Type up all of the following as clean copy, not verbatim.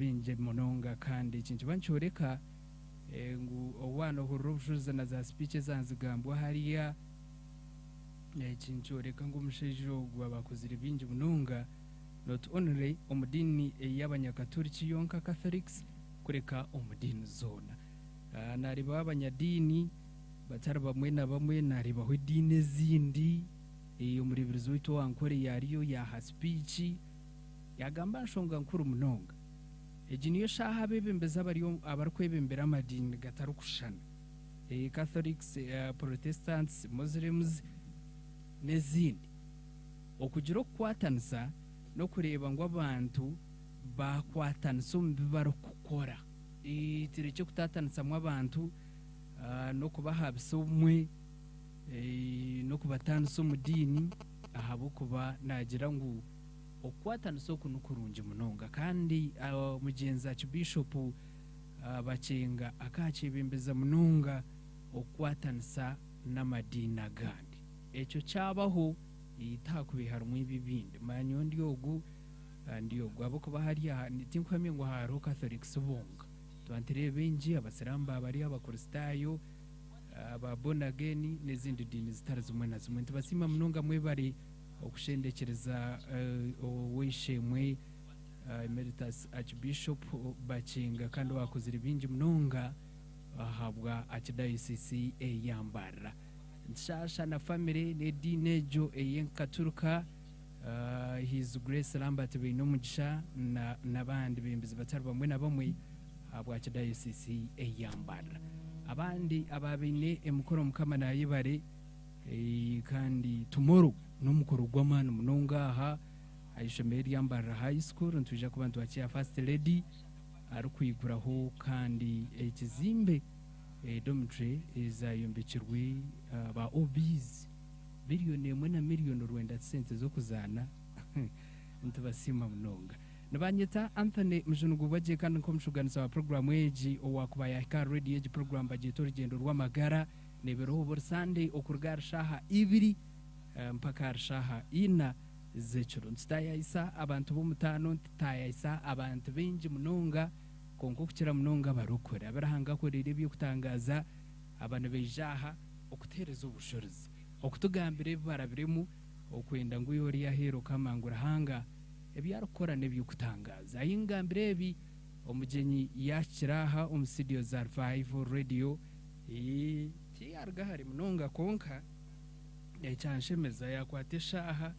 binje munonga kandi ikintu banchoreka ngu owano hurushuza na za speeches zanzigambwa hariya ikinchoreka ngo umushejo gwabakozire binje munonga not only omudini y'abanyakatoliki yonka Catholics kureka omudini zona nariba abanyadini batari bamwe na bamwe naribaho idini zindi umuribirizi wito wankore yariyo ya speech yagamba nshonga nkuru munonga niyo shaha bebembeza abarkwebembera amadini gatarukushana Catholics, Protestants, Muslims nezindi okugira okwatanisa no kureba ngo abantu bakwatanisa umubibaro kukora tireke kutatanisa mu abantu no kubahabisa umwe no kubatanisa umudini ahabo kuba nagira ngo okwatanisa okuno kurungi munonga kandi mugenza Archbishop bacenga akacibembeza munonga okwatanisa n'amadini agandi ekyo cyabaho itakubihara mu ibibindi manyo ndiogu abo kuba hari tinkwamye ngo haro Catholics bonga twantire benji abasiramba bari abakristayo ababonageni nezindi dini zitari zimwe na zimwe ntibasima munonga mwe bari okushendekereza wishemwe Emeritus Archbishop bacenga kandi wakozire binji munonga ahabwa Archdiocese eyambara nshasha na family nedi nejo eyenkaturuka His Grace Lambert bino mugisha nabandi bembizi batari bamwe na bamwe abwa Archdiocese eyambara abandi ababine emukoro mukama nayibare kandi tomorrow no mukoro gw'amana munonga aha ayishomeri yambara high school ntuje ku bantu bakiya first lady ari kwiguraho kandi ekizimbe dormitory izayombekirwe ba OBs biliyoni mwe na miliyoni rwenda sente zo kuzana ntibasima munonga nabanyeta Anthony Mjungu baje kandi ko mshuganiza wa program eji owakubaya ka radio eji program baje Orugyendo Rw'amagara neberoho buri Sunday okurgar shaha ibiri mpaka shaha ina zechuro ntayisa abantu bomutano ntayisa abantu benji munonga konko kukira munonga barokora abarahanga ko rero byo kutangaza abantu bejaha okutereza ubushorizi okutugambire barabiremu okwenda ngo yori yahero kamangura hanga ebyarukora nebyo kutangaza ayingambire ebi omugenyi yakiraha studio za Revival Radio tiyarga hari munonga konka ecyanshemeza yakwateshaha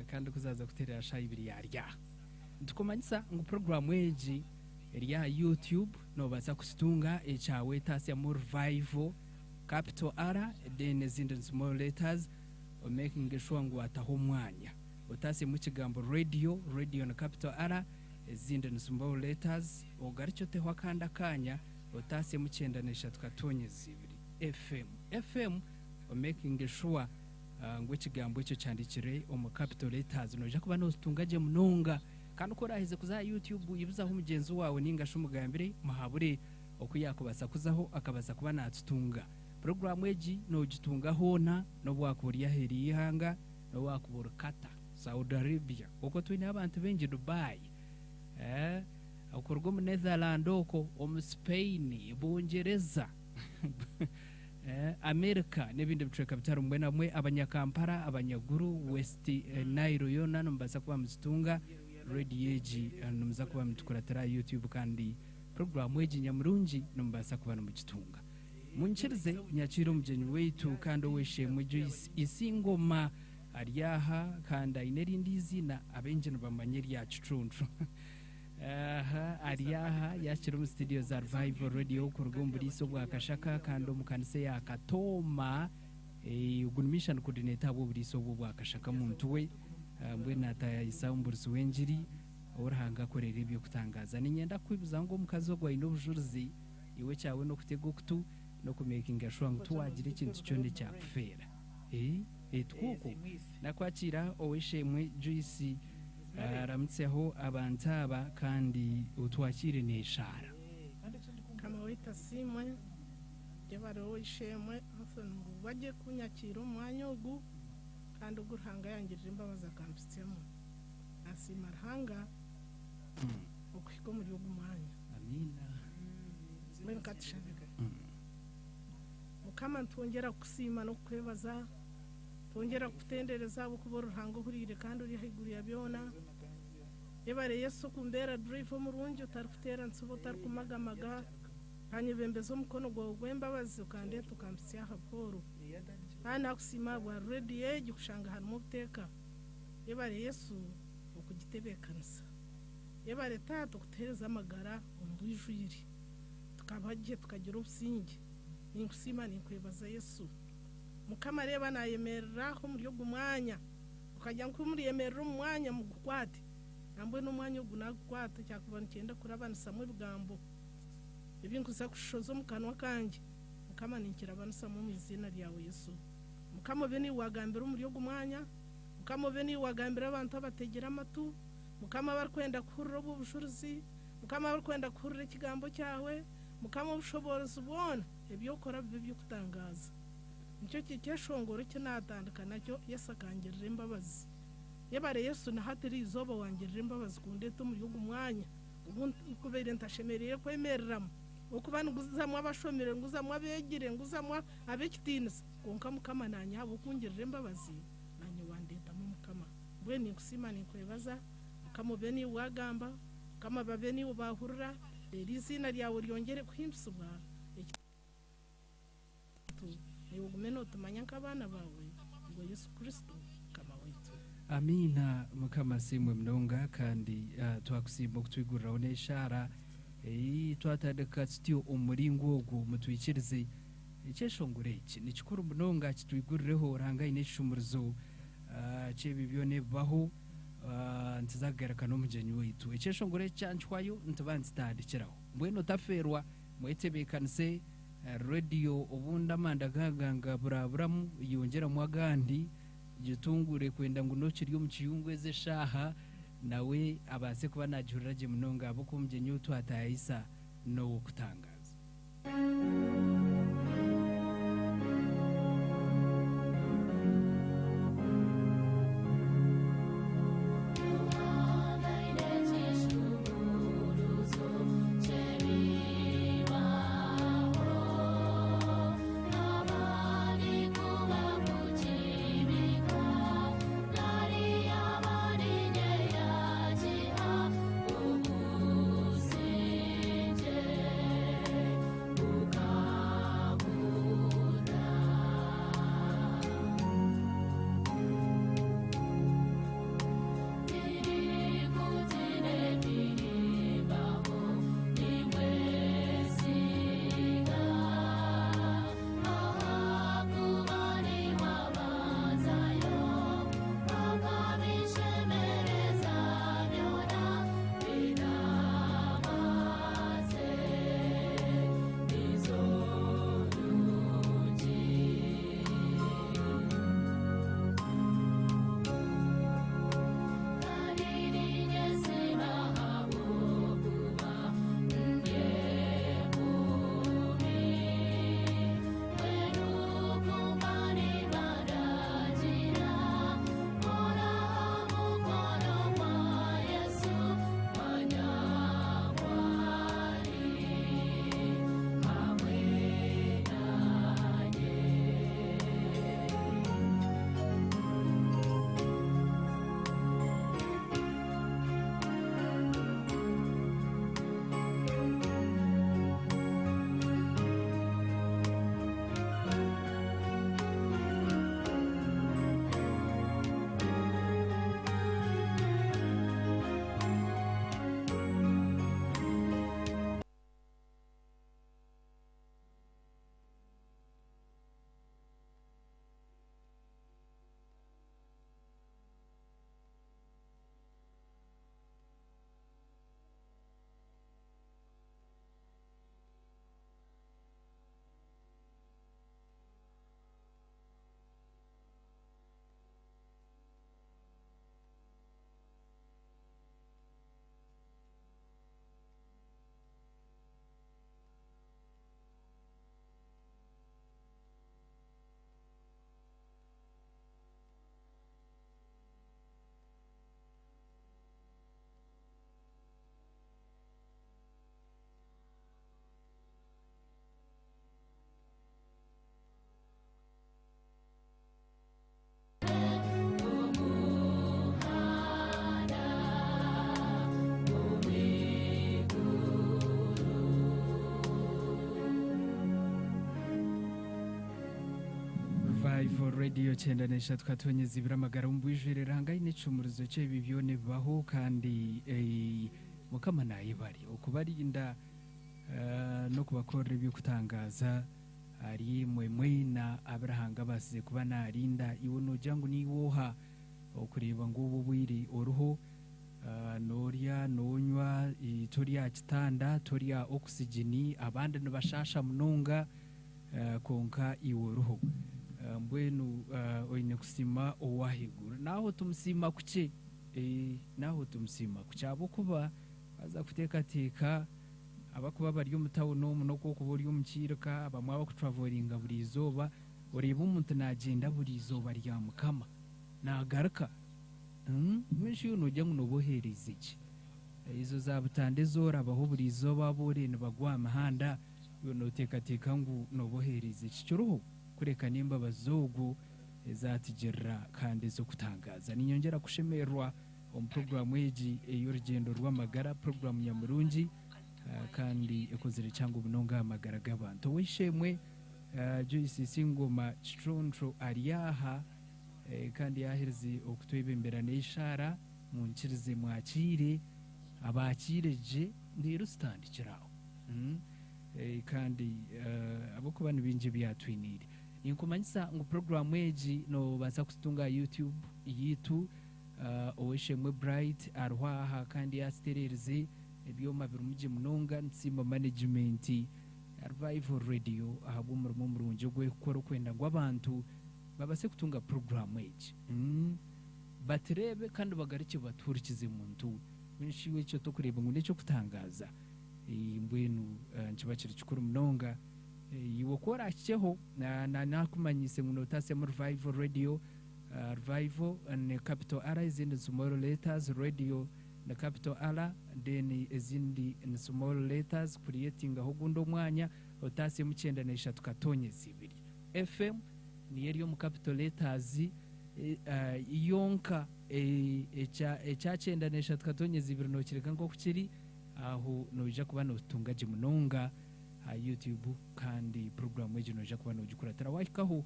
kandi kuzaza kuterera shayi biri yarya ntukomanyisa ngo program eji ya YouTube no baza kusitunga echawe tasi ya Revival capital R then zindi small letters making sure ngo ataho mwanya utasi mu kigambo radio na capital R zindi small letters ogaricho tehwa kanda kanya utasi mu 9 FM making sure ngo kigambo icyo cyandikire mu capital letters noje kuba no situngaje munonga kandi ukora hize kuza YouTube yibuzaho umugenzi wawe ningasha umugambire mahabure okuyakubasa kuzaho akabaza kuba natutunga program eji no gitunga hona no bwakuriya heri ihanga no wakubura kata Saudi Arabia uko twine abantu benji Dubai ukorwa mu Netherlands uko mu Spain Bongereza America nebindi bitreka bitaro mwe namwe abanyakampara abanyaguru West Nile yona nombaza kuba mzitunga radio eji nombaza kuba mtukuratira YouTube kandi program eji nyamurungi nombaza kuba no mugitunga munchirize nyakiro mugenyi wetu kandi weshe mujuice isingoma ariyaha kandi inerindi izina abenje nobamanyeri yacu truntu ariyaha yakiro mu studio za Revival Radio kurugumbuliso bwa kashaka kandi mukanise ya Katoma ugunisha coordinator abo buliso bwa kashaka muntu we mbwe nataya isamburizo wenjiri orahanga korera ibyo kutangaza ninyenda kwibuza ngo mukazo gwa ino bujuruzi iwe cyawe no kutego kutu no kumakinga sure ngo tuwagira ikintu cyo ne cyakufera twuko nakwakira oweshemwe Joyce aramutseho abantaba kandi utwakire neshara kama wita simwe yabaro ishemwe ngo baje kunyakira umwanya ugu kandi ugurhanga yangirije imbabaza kampitsemo asimarhanga okuhika omuri ogu mwanya amina mbwenu katushabire mukama ntwongera kusiima n'okukwebaza twongera kutendereza abokuba oruhanga ohuriire kandi ori haiguru ya byona yebare yesu kumbeera drive omurungi otarikuteera nsibo otarikumaga kanyebembeza omukono gwawe gw'embabazi ukandeeta ukampitsya aha Paul kandi nakusiima bwa rediyo egi kushanga harimu obuteeka yebare yesu okugitebeekanisa yebare taata okuteereza amagara omu bwijwire tukabagye tukagira obusinge ninkusiima ninkwebaza yesu mukama reeba nayemereraho muri ogu mwanya ukajya nk'umuriyemerera omu mwanya mugukwate nambwe n'omwanya ogu nagukwata kyakuba nikyenda kurabanisamu ebigambo ebinkuza kushoza omu kanwa kange mukama ninkirabanisamu omu izina ryawe yesu mukama obe niwagambira omuri ogu mwanya mukama obe niwagambira abantu abategera amatu mukama barikwenda kuhurira obu bujulizi mukama barikwenda kuhurira ekigambo kyawe mukama obushobozi bwona ebyokora bibe by'okutangaza nicyo kikyeshongoro kinatandika nakyo yesu akangirira embabazi yebare yesu nahatiri izooba wangirira embabazi kundeeta omuri ogu mwanya ubu nkubaire ntashemereire kwemereramu okuba nguzamu abashomire nguzamu abegire nguzamu ab'ekitiinisa konka mukama nanye haba okungirira embabazi nanye wandeetamu mukama mbwenu ninkusiima ninkwebaza mukama obe niwagamba mukama babe niwe bahurira eri izina ryawe ryongere kuhimbisibwa niwe ogume nootumanya nk'abaana bawe ngo yesu kristo mukama waitu amina mukama simwe munonga kandi twakusiima okutwiguriraho n'eshaara twatandika tutyo omuringo ogwo mutwikirize ekyeshongoro eki nikikuru munonga kitwigurireho oranga haine ekishumurizo kyebi byona ebibaho ntizagaruka n'omugyenyi waitu ekyeshongoro eki kyanchwayo nituba nitutandikiraho mbwenu otaferwa mwetebeekanise rediyo obundi amanda gaganga buraburamu yongeramu agandi gitungure kwenda ngu nokiri omu kiyungu ez'eshaaha nawe abase kuba nagihurira gye munonga abokuba omugyenyi wetu atayisa n'owokutangaza Radio cyendanisha twatonyeza Rw'amagara umbwijere ranga inecumuruzo cye bibyone baho kandi mukama naye bari ukubarinda no kubakorera ibyo kutangaza ari mwemwe na abrahanga basize kuba narinda iwo nojangu niwoha okureba ngo ubwiri oruho noria nonywa itoria kitanda toria oxygeni abandi nabashasha munonga konka iwo ruho mbwenu oine kusima owahigura naho tumusima kuce naho tumusima kucyabo kuba baza kutekateka abakuba bari umutawo no kokubori umukirika bamwe abakutravelinga buri izoba ureba umuntu nagenda buri izoba rya mukama nagaruka menshi nujya ngo nobohereze iki izo zabutande zora abaho buri izoba bore nibagwa amahanda notekateka ngo nobohereze iki cyuruho kureka nimba bazogu ezatigerra kandi zo kutangaza ninyongera kushemerwa program eji y'Orugyendo Rw'amagara program ya Murungi kandi ekozere cyangwa ubunonga amagara gabantu wishemwe Joyce Singoma Chitronto ariyaha kandi yahirize okutwebemberana ishara mu nkirize mwakire abakireje ndiro standikiraho kandi abo kubana binje byatwinire inkomanyisa ngo program eji no baza kutunga YouTube yitu oweshemwe bright arwaha kandi yasterereze ebyoma birumuje munonga ntsima management revival radio ahabo murimo murunje gwe gukora kwenda ngo abantu babase kutunga program eji baterebe kandi bagarike baturikize muntu winshiwe cyo to kureba ngo necyo kutangaza mbwenu nkibakiri cyukuru munonga yiwo kora cyeho nakumanyise ngo notase mu revival radio revival and capital R is in the small letters radio the capital R then is in the small letters creating a hogundo mwanya otase mu 9 tukatonyeza 2 FM ni yeri mu capital letters yonka echa 9 tukatonyeza 2 no kireka ngo kukiri aho noja kuba no tungaje munonga YouTube kandi program ejo noja kuba no gikura tarawahikaho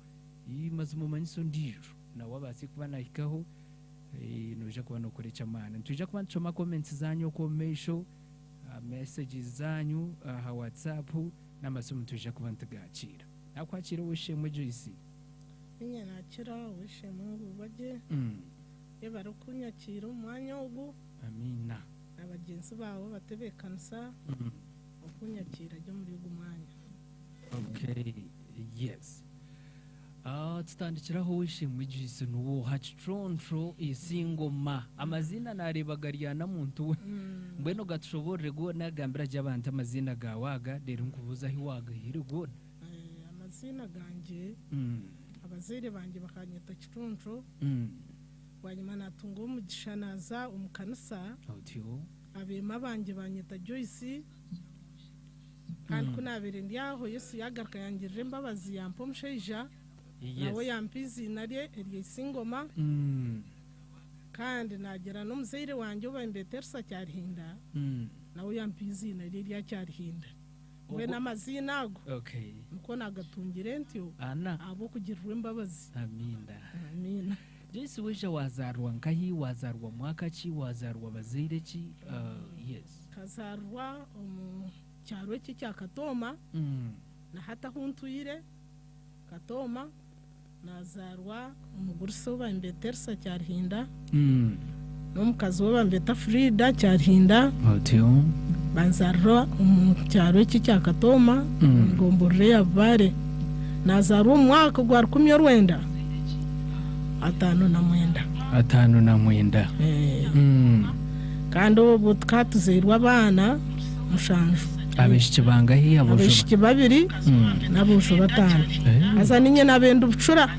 imaze mu manyiso ndiro na wabasi kuba nahikaho noja kuba no korecha mana tuja kuba ncoma comments zanyu ko mesho messages zanyu ha WhatsApp n'amasomo tuja kuba ntagacira akwakira wishemwe Joyce Inya nakira wishemwe baje yebara kunyakira umwanya ugu amina abagenzi bawo batebekansa okunyakira ryo muri gumwanya okay yes tutandikiraho wishimwe Joyce nuwo Chitronto Isingoma amazina narebagariana muntu we mbweno gatushobore go nagambira jabanta amazina gawaga rero nkubuza hiwaga hirigona amazina ganje abazire banje bakanyita Chitronto wanyuma natunga umugishanaza umukanisa audio abema banje banyita Joyce kandi kunabere ndiaho Yesu yagarka yangirire mbabazi yampomsheja nawe yampizi nariye Isingoma kandi nagera no muzire wanje ubembetersa cyarihinda nawe yampizi nariye rya cyarihinda we namazina ago okay nuko nagatungire ntyo ana abo kugirwe mbabazi amina Joyce wisha wazarwa nkahi wazarwa mwaka ki wazarwa bazire ki yes kazarwa cyaro ki cya Katoma na hata huntuire Katoma nazarwa umugurso bambetersa cyarihinda n'umukazi we bambeta Frida cyarihinda audio banzarwa cyaro ki cya Katoma ngombore yabare nazarwa umwaka gwa 19 atanu na mwenda kandi ubu twatuzirwa abana mushanju abeshike bangahi abeshike babiri nabusho batanu aza ninye nabenda ubucura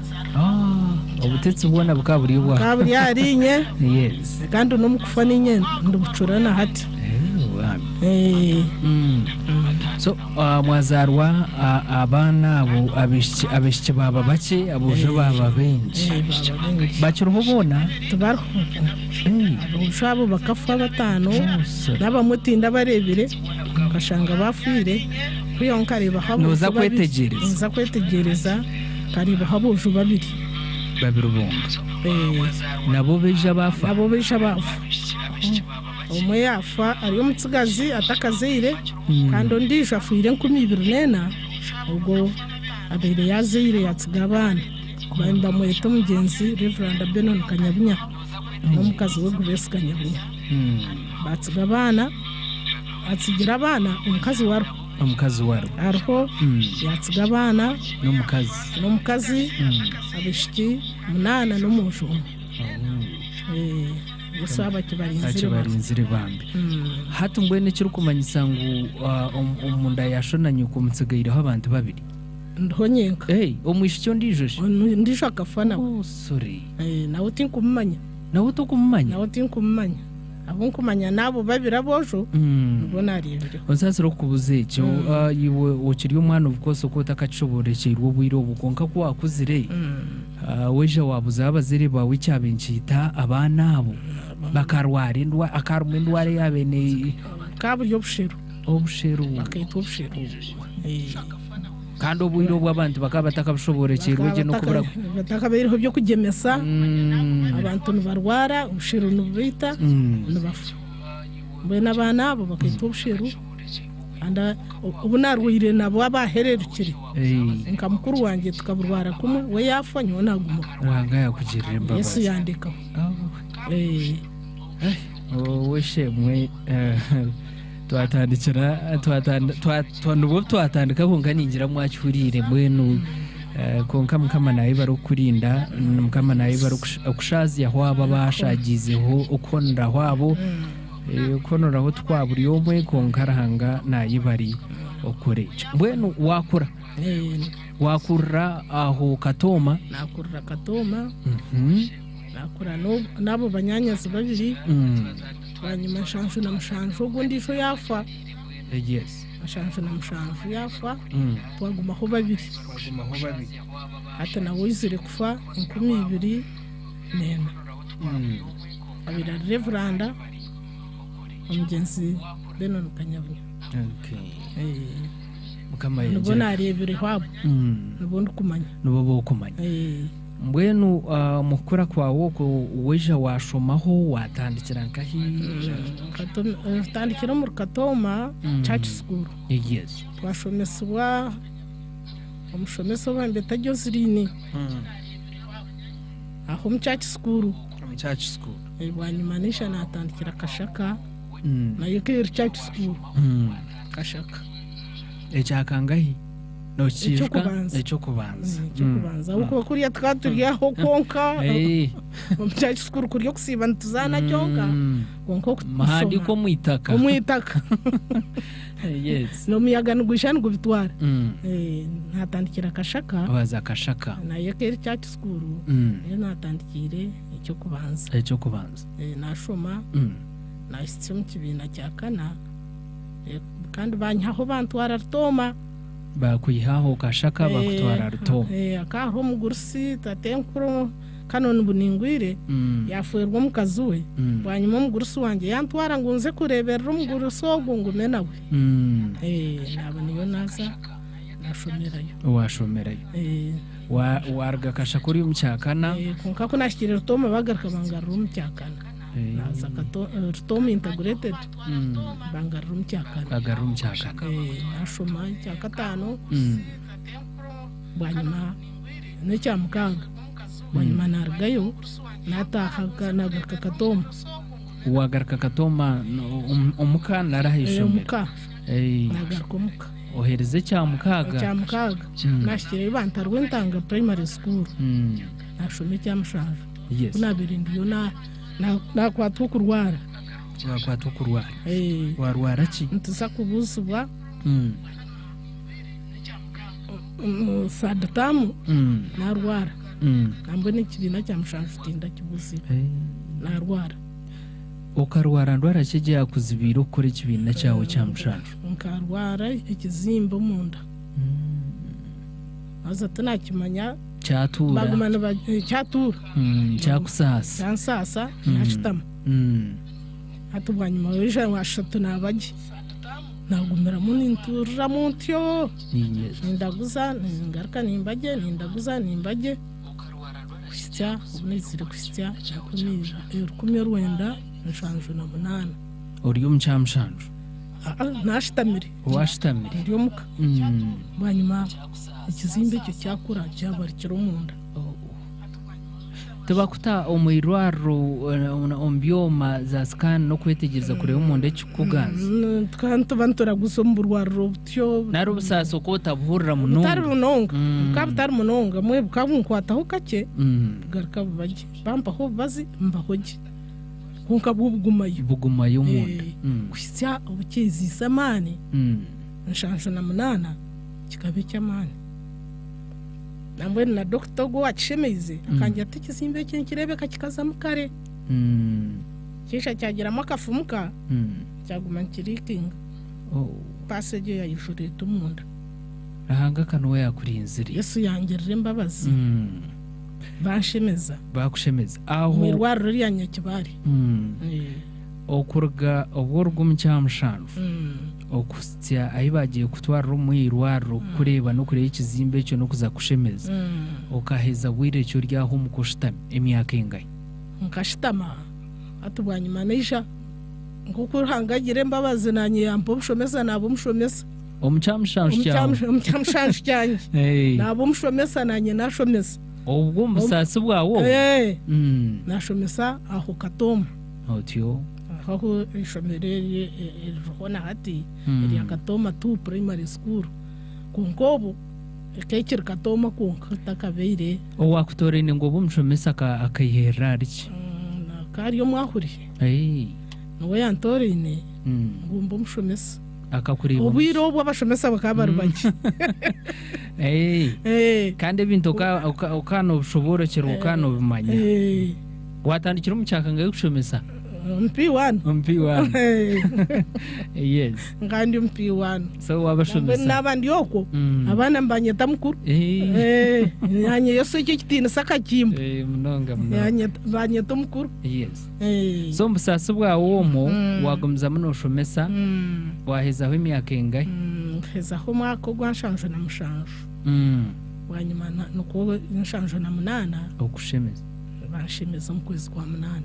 ubutetsi ubona bukaburiwa kaburi yarinye yes kandi no mukufa ninye ndubucura na hati so mwazarwa abana abo abeshike baba bake abojo baba benshi bakiruho bona tubarho ushabo bakafa batano nabamutinda barebire kashanga bafire kuyonka reba habo noza kwetegereza kariba habojo babiri babirubunga nabo beje abafa umwe yafa ariyo mutsigazi atakazire kandi ondisha afuire 2024 ubwo abere yazire yatsigabana kubamba mweto mugenzi Reverend Benon Kanyabunya n'umukazi we Grace Kanyabunya batsigabana atsigira abana umukazi waro arho yatsigabana n'umukazi abishiki 8 n'umushumba yesu abakibarinzire bambi hatu mbwene kiri kumanyisa ngo umunda yashonanye ku mutsigayireho abantu babiri ndonyenka omwishikyo ndisho akafana sorry nawe tinkumanya abo nkumanya nabo babira bojo ubona aribyo onsasiro kubuze cyo yiwe ukiri umwana ubwose ko utakacyoborekerwa bwiro bukonka ko wakuzire weje wabuza abazire bawe cyabencita abana abo bakarwara indwa akarumwe indware yabene kaburyo obusheru akayitwa obusheru kandi obwiro bw'abantu bakaba batakabushoborekerwa je no kubura batakabiriho byo kugemesa abantu nibarwara ubusheru nubita nibafu bene abana abo bakayitwa obusheru anda ubu narwire nabo abahererukire nka mukuru wanjye tukaburwara kumwe we yafanye onaguma ranga yakugirira imbabazi Yesu yandika weshemwe twatandika konka ningira mwacyurire mwenu konka mukama nawe barukurinda mukama nawe barukushazi yahwaba bashagizeho ukonora hwabo ukonoraho twaburi yomwe konka rahanga nayibari okorecha mwenu wakura aho Katoma nakura nabo banyanyazi babiri banyuma nshanshu na mushanshu ubundisho yafa yes ashanshu na mushanshu yafa twagumaho babiri hata nawe wizire kufa 2024 abira Reverend umugenzi Benon Kanyabunya mukama yeje nubona arebere hwabo nubundi kumanya nubo kumanya mbwenu mukura kwawo ko weja washomaho watandikira nkahi tandikira mu Katoma church school yes twashomeswa omushomeso bambeta Joseline aho mu church school bwanyumanisha natandikira Kashaka nayo ke church school Kashaka echakangahi no cyo kubanza uko kuriya twaturiyaho konka mu church school kuriyo kusiba ntuzana cyonka konko mahandi ko mwitaka yes no muyaga n'ugwishana gubitwara natandikira Kashaka waza Kashaka nayo ke church school natandikire icyo kubanza nashoma nasitse mu kibina cya kana kandi banyaho bantwara Rutoma bakuyihaho Kashaka bakutwara Rutoma akaho mugursi tatenkuro kanone buningwire yafuerwa mukazuwe banyuma mugursi wanje yantwara ngunze kureberera umuguruso gungume nawe naba niyo naza washomerayo warga Kashaka uri mu cyakana konka ko nashikire Rutoma bagaruka bangarura mu cyakana naza Rutoma integrated bangarura mu cyakana nashoma cyakatano banyuma n'icyamukaga banyuma nargayo natahaga nagaruka Katoma wagaruka Katoma umuka narahishomera nagaruka umuka ohereze cyamukaga nashikire bantarwe ntanga primary school nashome cyamushaje kunabirindiyo nakwatwa kurwara warwara ki ntuza kubuzwa sadatamu narwara nambo n'ikibina cyamushaje tinda kibuzi narwara ukarwara ndwara kije yakuzibira ukore ikibina cyawe cyamushaje nkarwara ikizimba mu nda aza tunakimanya cyatura bagumana cyatura cyakusasa cyansasa nashitama atubwanyuma weje washatu nabaje nagumira mu nintura muntyo nindaguza ningaruka nimbaje kusitya ubunezire kusitya 1978 uriyo mchamshanju nashitamire washitamire ndiyo muka banyuma ikizimbe cyo cyakura cyabarikira umunda tubakuta omwirwaro ombyoma za scan no kwetegereza kureba umuntu ekikuganza twantu bantora gusomburwaro butyo nari busaso ko tabuhurira munonga utari munonga bukaba munonga mwe bukabunkwataho kake garuka baje bampaho bazi mbahoje kunka bugumayo munda kusya ubukezi samani nshansho na munana kikabe cyamani namwe na doctor go akishemeze akanjya atikizimbe cy'ikirebe kakikaza mukare kisha cyagira makafumuka cyaguma kirikinga passage ya yishore tumunda ahanga kanwe yakurinzire Yesu yangerere imbabazi banshemeza bakushemeza aho mwirwaro rya nyakibari okurga oborgo mchamshanju okusitya ayibagiye kutwara umwirwaro kureba no kureba ikizimbe cyo no kuza kushemeza okaheza wire cyo ryaho mukushitama emyaka ingahe nkashitama atubwanyuma neja nguko hangagire mbabazi nanye yampo bushomesa nabo mushomesa omchamshanju cyanje nabo mushomesa nanye nashomesa ubwo musasi bwawo nashomesa aho katoma otyo aho ishomereye rona hati ya katoma tu primary school kunkobo kekir katoma kunkatakabeire owakutorene ngo bumushomesa akayihera ariki kari yo mwahuri no yantorene ngumbo mushomesa akakureba ubwiro bw'abashomesa bakabarubaki kandi ibintu ukano ushobora kero ukano bimanya watandikira umucyaka ngayo gushomesa MP1 yes ngandi MP1 so wabashomesa nabandi yoko abana mbanyeta mukuru yanye yose cyo kitina saka kimbo munonga yanye banyeta mukuru yes so mbusasa bwawo mo wagumza muno shomesa wahezaho imyaka ingahe hezaho mwako gwanshanjo na mushanjo wanyuma nuko nshanjo na munana okushemeza bashemeza mu kwezi kwa munana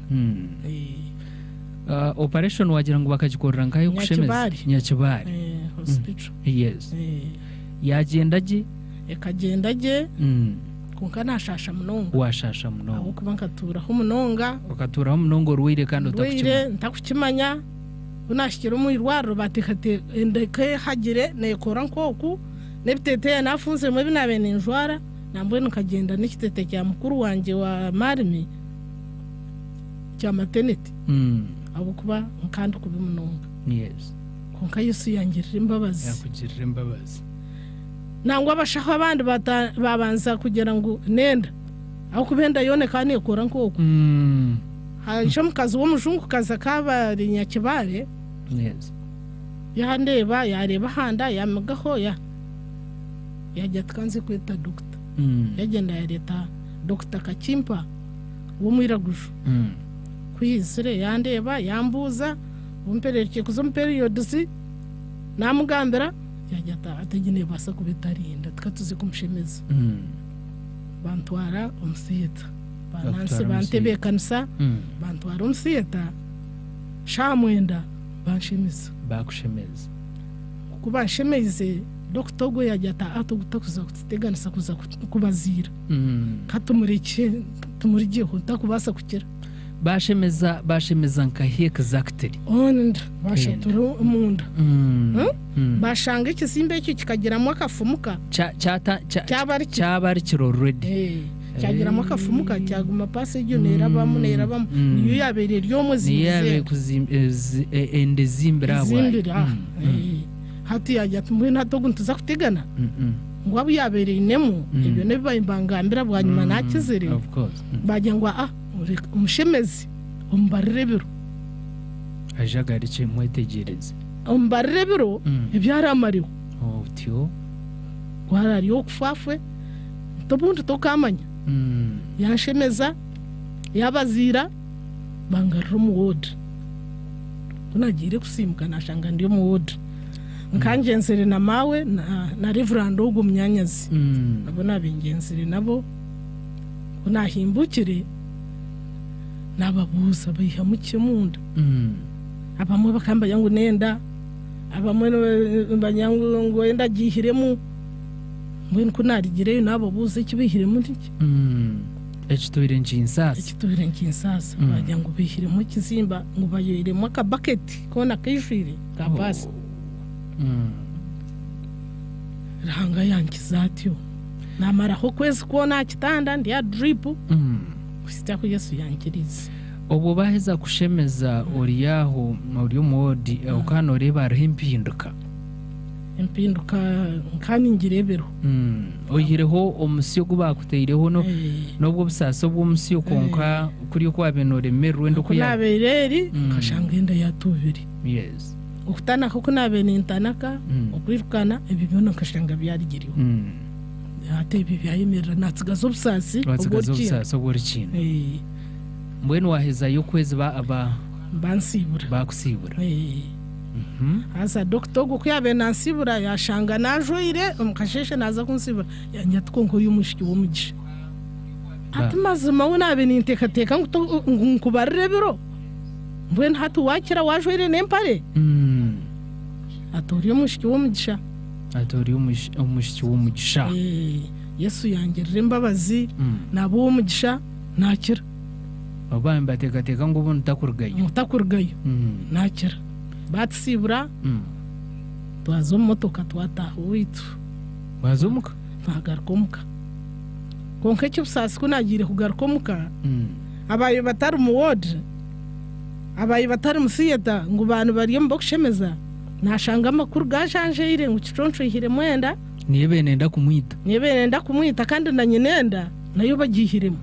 operation wagira ngo bakagikorera ngayo kushemeza nyakibari hospital yes yagendaje ekagendaje kunka nashasha munonga washasha munonga abo kubankatura munonga ukaturaho munongo ruwire kandi utakukimanya unashikira umwirwaro batikate endeke hagire nekora nkoku nebitete nafunze mu binabene njwara nambwe nkagenda n'ikitete cya mukuru wanje wa marimi cya maternity abo kuba nkandi kubimunonga yes konka Yesu yangirira imbabazi yakugirira imbabazi nangwa abashaho abandi babanza kugira ngo nenda aho kubenda yone kandi ekora nkoko haje mukazi wo mujungu kaza kabari nyakibare yes yandeba yareba handa yamagaho yajya tkanze kwita doctor yagenda yareta Dr. Kachimpa wo mwiragusho kwizire yandeba yambuza umperereke kuzo periods namugambira yajya atagine basa kubitarinda tukatuze kumshemeza bantwara umsiyeta bananse bantebe kanisa bantwara umsiyeta shamwenda banshemiza bakushemeza kuba nshemeze Dr. Go yajya atugutakuza kuteganisa kuza kubazira katumurike tumurigiho ntakubasa kukira bashemeza nkahiye exactly onenda bashatura umunda bashanga ikizimbe cyo kikagiramo akafumuka cyabari kiro already cyagiramo akafumuka cyaguma passage nerabamo niyo yabereye ryo muzize yabe endezimbira hati yajya tumwe natoguntuza kutegana ngo abo yabereye inemu ibyo nebibaye imbangambira bwa nyuma nakizere of course bajya ngo umushemezi umbarire biro ajagari cye mwetegereze umbarire biro ibyaramariwe tyo warariyo kufafwe tobundi tokamanya yanshemeza yabazira bangarira mu ward unagire kusimbuka nashanga ndiyo mu ward nkangenzere na mawe na reverend ugo mnyanyazi nabo nabingenzere nabo unahimbukire nababuza bayihamukiye munda abamwe bakamba yangu nenda abamwe banyangu enda gihiremu mbene kunarigireyo nababuza ikibihiremu ndiki ekitubire nkinsasa bajya ngo bihiremo kizimba ngo bayoyiremo akabaketi kona kishire kapasi ranga yankizatyo namaraho kwezi kubona kitanda ndi ya drip usita ko Yesu yankiriza obo baheza kushemeza oriyaho uri umodi ukano reba impinduka nkani ngirebero oyireho omusyo gubakuteireho nobwo busaso bw'omusyo konka kuri ko abenore merwe ndo kuyabereri kashangenda yatubiri yes ukutana ko kunabene intanaka okwirukana ebibyono kashanga byarigiriwe ate ibi byayemerera natsigazo busasi obworikino mbwenu waheza yo kwezi aba bansibura bakusibura asa doctor go kuyabe nansibura yashanga najoire omukasheshe naza kunsibura yanyatkonko y'umushiki w'umugisha ati mazima unabe nintekateka nkubarire biro mbwenu hatu wakira wajoire nempare atori umushiki w'umugisha Yesu yangerera imbabazi nabo w'umugisha nakira babamba tekateka ngo ubu ntakurgayo nakira batsibura twazo motoka twataha witu bazomuka bagarukomuka konke cy'ubusasi kunagire kugarukomuka abaye batari mu ward abaye batari mu theater ngo bantu bari mu bokushemeza nashanga amakuru gajanjeire ngo kiconco ihire mwenda nibe nenda kumwita kandi na nyinenda nayo bagihiremo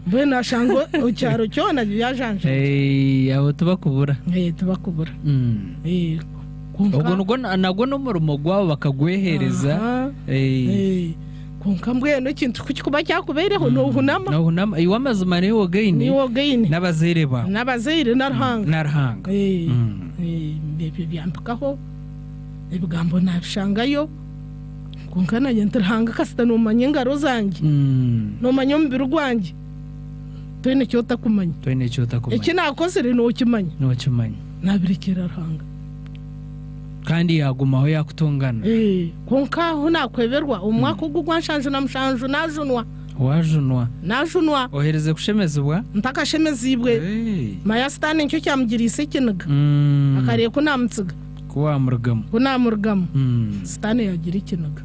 mbwe nashango ucyaro cyona yajanje abo tubakubura ubwo nago no murumo gwabo bakagwehereza konka mbwe no kintu kuba cyakubereho no hunama iwamazumane wo gaine n'abazire narhanga bebe byambukaho ibigambo nabishangayo konka na yentrahanga kasita no manyengaro zanjye no manyombiru gwanjye twene cyota kumanya iki nakozere no kimanya nabirikira rhanga kandi yagumaho yakutongana konka ho nakweberwa umwaka ugwanshanju na mushanju najunwa ohereze kushemezwa ntakashemezibwe mayastane ncyo cyamugirise kinaga akariye kunamutsiga kunamurugamo stane yagira ikinaga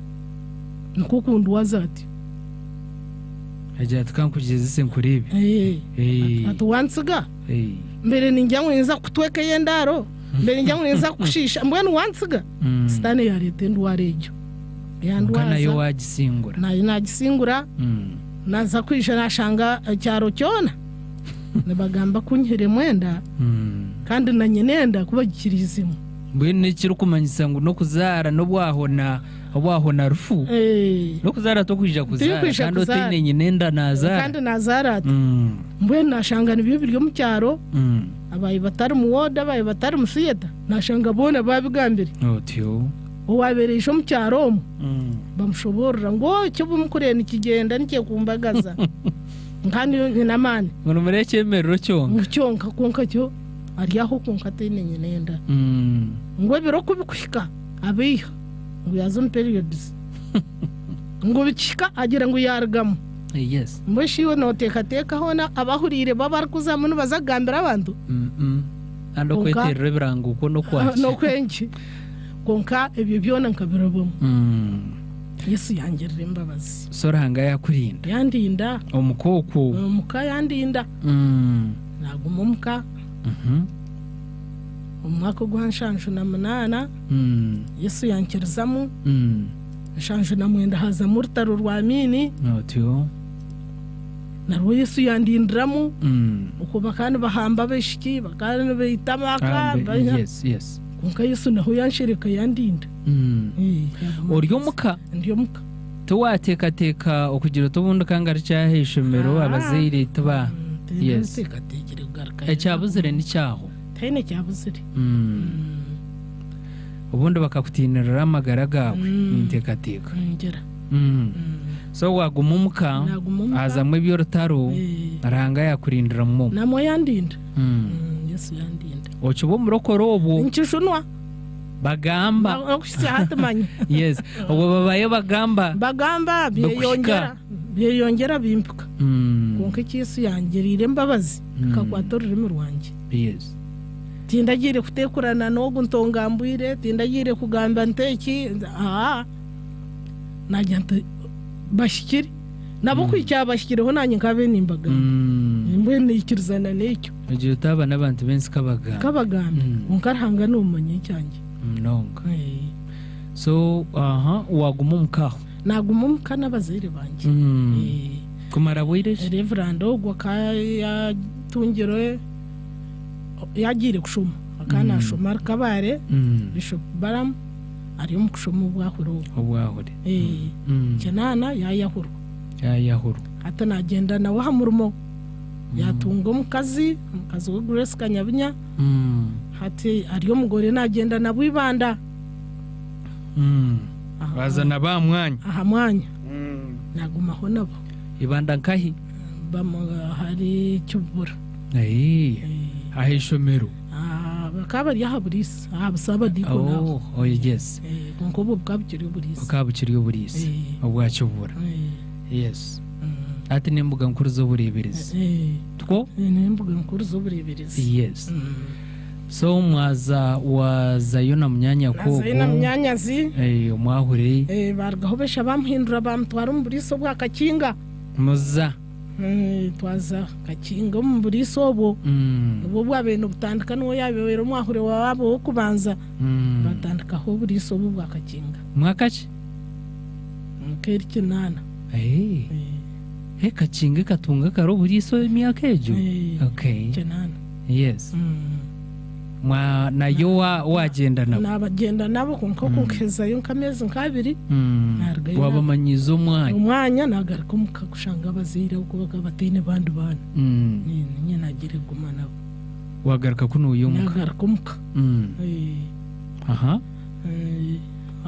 nkukundu wazati ajya tukankugeze senkuribi atuwansiga mbere ninjya nza kutweka yendaro mbere njya nza kushisha mbwenu wansiga stane ya leta ndwarejo yandwaza nayo wagisingura nayo nagisingura naza kwisha nashanga cyaro cyona nabagamba kunyhere mwenda kandi na nyenenda kubagikirizimo mbwenu nikiri kumanyisa ngo no kuzara no bwahona rufu no kuzara to kwija kuzara kandi otine nyenenda nazara kandi nazara mbwenu nashanga nibyo biryo mu cyaro abaye batari mu woda abaye batari mu siyeta nashanga bona babigambire otyo uwabereje mu cyaro bamushoborera ngo cyo bumukurena ikigenda nike kumbagaza kandi namane ngo murekemerero cyonka konka cyo ari aho konka tene nyenenda ngo biro kubikwika abiha ngo yazo mu periods ngo bikika agira ngo yargamo yes mbeshiwe no tekateka hona abahurire babarkuzamu bazagambira abantu ando kweterera birango uko no kwacha no kwenki konka ebyo byona nkabirabamo Yesu yangerera imbabazi soranga yakurinda yandinda omukoko umuka yandinda naguma umuka umwaka gwanshanju na munana Yesu yankerezamu nshanju na mwenda haza mu rutaro rwa mini otyo narwo Yesu yandindiramo uko bakana bahamba beshiki bakana beyitamaka yes konka Yesu naho yanshireka yandinda oryo muka tuwatekateka okugira tubundi kangari cyaheshemero abazeyire tuba yes ecyabuzire ni cyaho tene cyabuzire ubundi bakakutinira amagara gawe n'intekateka ngera so wagumumuka azamwe byo rutaro aranga yakurindira mu namo yandinda Yesu yandinda ochubo murokoro obo nkishunwa bagamba okushya hatamanya yes obo babaye bagamba byeyongera bimpuka konke Yesu yangerire mbabazi kakwatorere mu rwanjye yes tindagire kutekurana no guntongambwire tindagire kugamba nteki najyante bashikiri nabo kwicyabashikireho nanye nkabe nimbaga imwe nikirizana n'icyo ugiye utaba n'abantu benshi kabagamba unkarhanga n'umunye cyanjye nonga so wagumumukaho nagumumuka n'abazire banje kumara bwire reverend ogwa kaya tungiro yagire kushuma akana shuma kabare bishop baram ari mu kushuma obwahure cyanana yayahuru hata nagenda nawe hamurumo yatunga mukazi we Grace Kanyabinya hati ariyo mugore nagenda nabwibanda bazana ba mwanya nagumaho nabo ibanda nkahi hari cyubura ahishomero bakabari yahaburisi abasaba diko yes nkobo bwabukiriyo burisi obwacyubura yes ati nembuga nkuru zo burebereza two nembuga nkuru zo burebereza yes so wazayo na myanya ko na myanya zi umwahure bargaho besha bamuhindura bamutwara mu buriso bwa kakinga muza twaza kakinga mu buriso bo bwa bintu butandukana no yabewera umwahure wabo wo kubanza batandikaho buriso bwa kakinga mwakachi mkerike nana kakinga katunga karo buriso imyaka ejo okay kenana yes nayo wagenda nabo nabagenda nabo konko kukezayo nkameze nkabiri wabamanyiza umwanya nagaruka mukakushanga bazire uko bakabatene bandi bana nye nagire guma nabo wagaruka kuno uyo muka nagaruka muka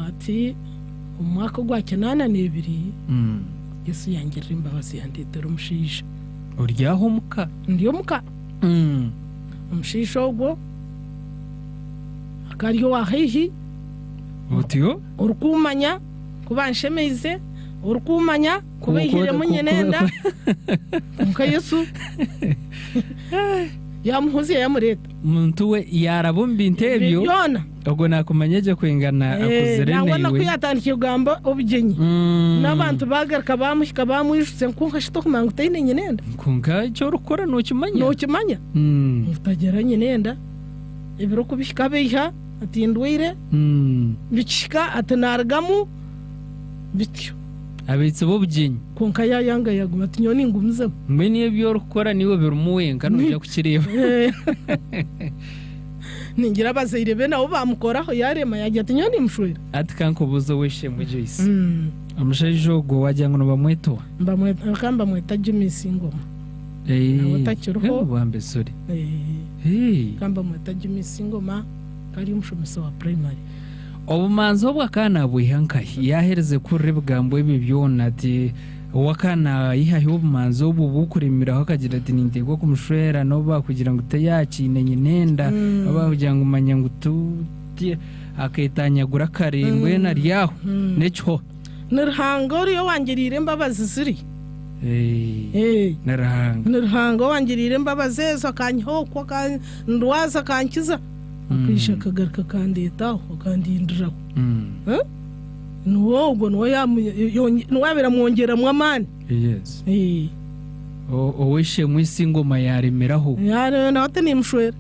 ati umwaka gwa kenana nebiri Yesu yangirira imbabazi yanditera umushisha uryaho muka ndiyo muka umushisha ogwo akariyo wahihi utiyo urukumanya kubanshemeze urukumanya kubihire munyenenda nka Yesu yamuhuze yamureta muntu we yarabumba intebyo ubwo nakumanyeje kwingana akuzere niwe nabona kuyatandikiye ugamba obugenyi n'abantu bagaruka bamushika bamwishutse nkunka shito kumanga utayine nyenenda nkunka icyo rukora nukimanya utagera nyenenda ibiro kubishika beha atindwire bikishika atanargamu bityo abitse bobugenyi konka yayanga yaguma tinyoni ngumza mwe niye byo rukora niwe birumuwenga nujya kukireba ningira bazire be nawo bamukoraho yarema yajya tinyoni mushwera ati kankubuzo weshe mu Joyce amushaje go wajya ngo bamweto kamba mweta Jimisi ngoma nawotakirho bambe sori kamba mweta Jimisi ngoma kari umushomesa wa primary obumanzo bwakana buhankahi yahereze kuri bwambo ibibyona ati wakana yihahi obumanzo obu bukuremiraho kagira ati nindego kumushwera no bakugira ngo utayakine nyenenda abavugira ngo manya ngo tuti aketanyagura karengwe naryaho necho nirhango riyo wangirire mbabazi ziri nirhango wangirire mbabazi zo kanyo ko kan ndwaza kankiza akisha kagaruka kandetaho kandindiraho nuwo nuwabera mwongera mwamani yes oweshe mwisi ngoma yaremeraho yarena ati nimshwera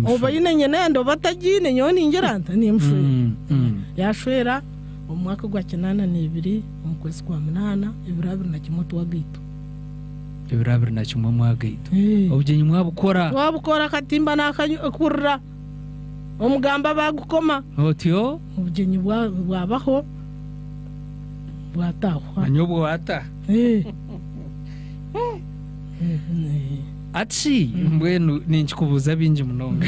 oba yinenye nendo batagine nyoni ngeranta nimshwera yashwera umwaka gwa kinana n'ibiri umukwezi kwa munana ibirabiri na kimwe mwagaito obugenyi mwabukora katimba nakakurra omugamba bagukoma otyo ubugenyi bwabaho bwataho anyobwo wata ati mbwenu ninchikubuza binji munonga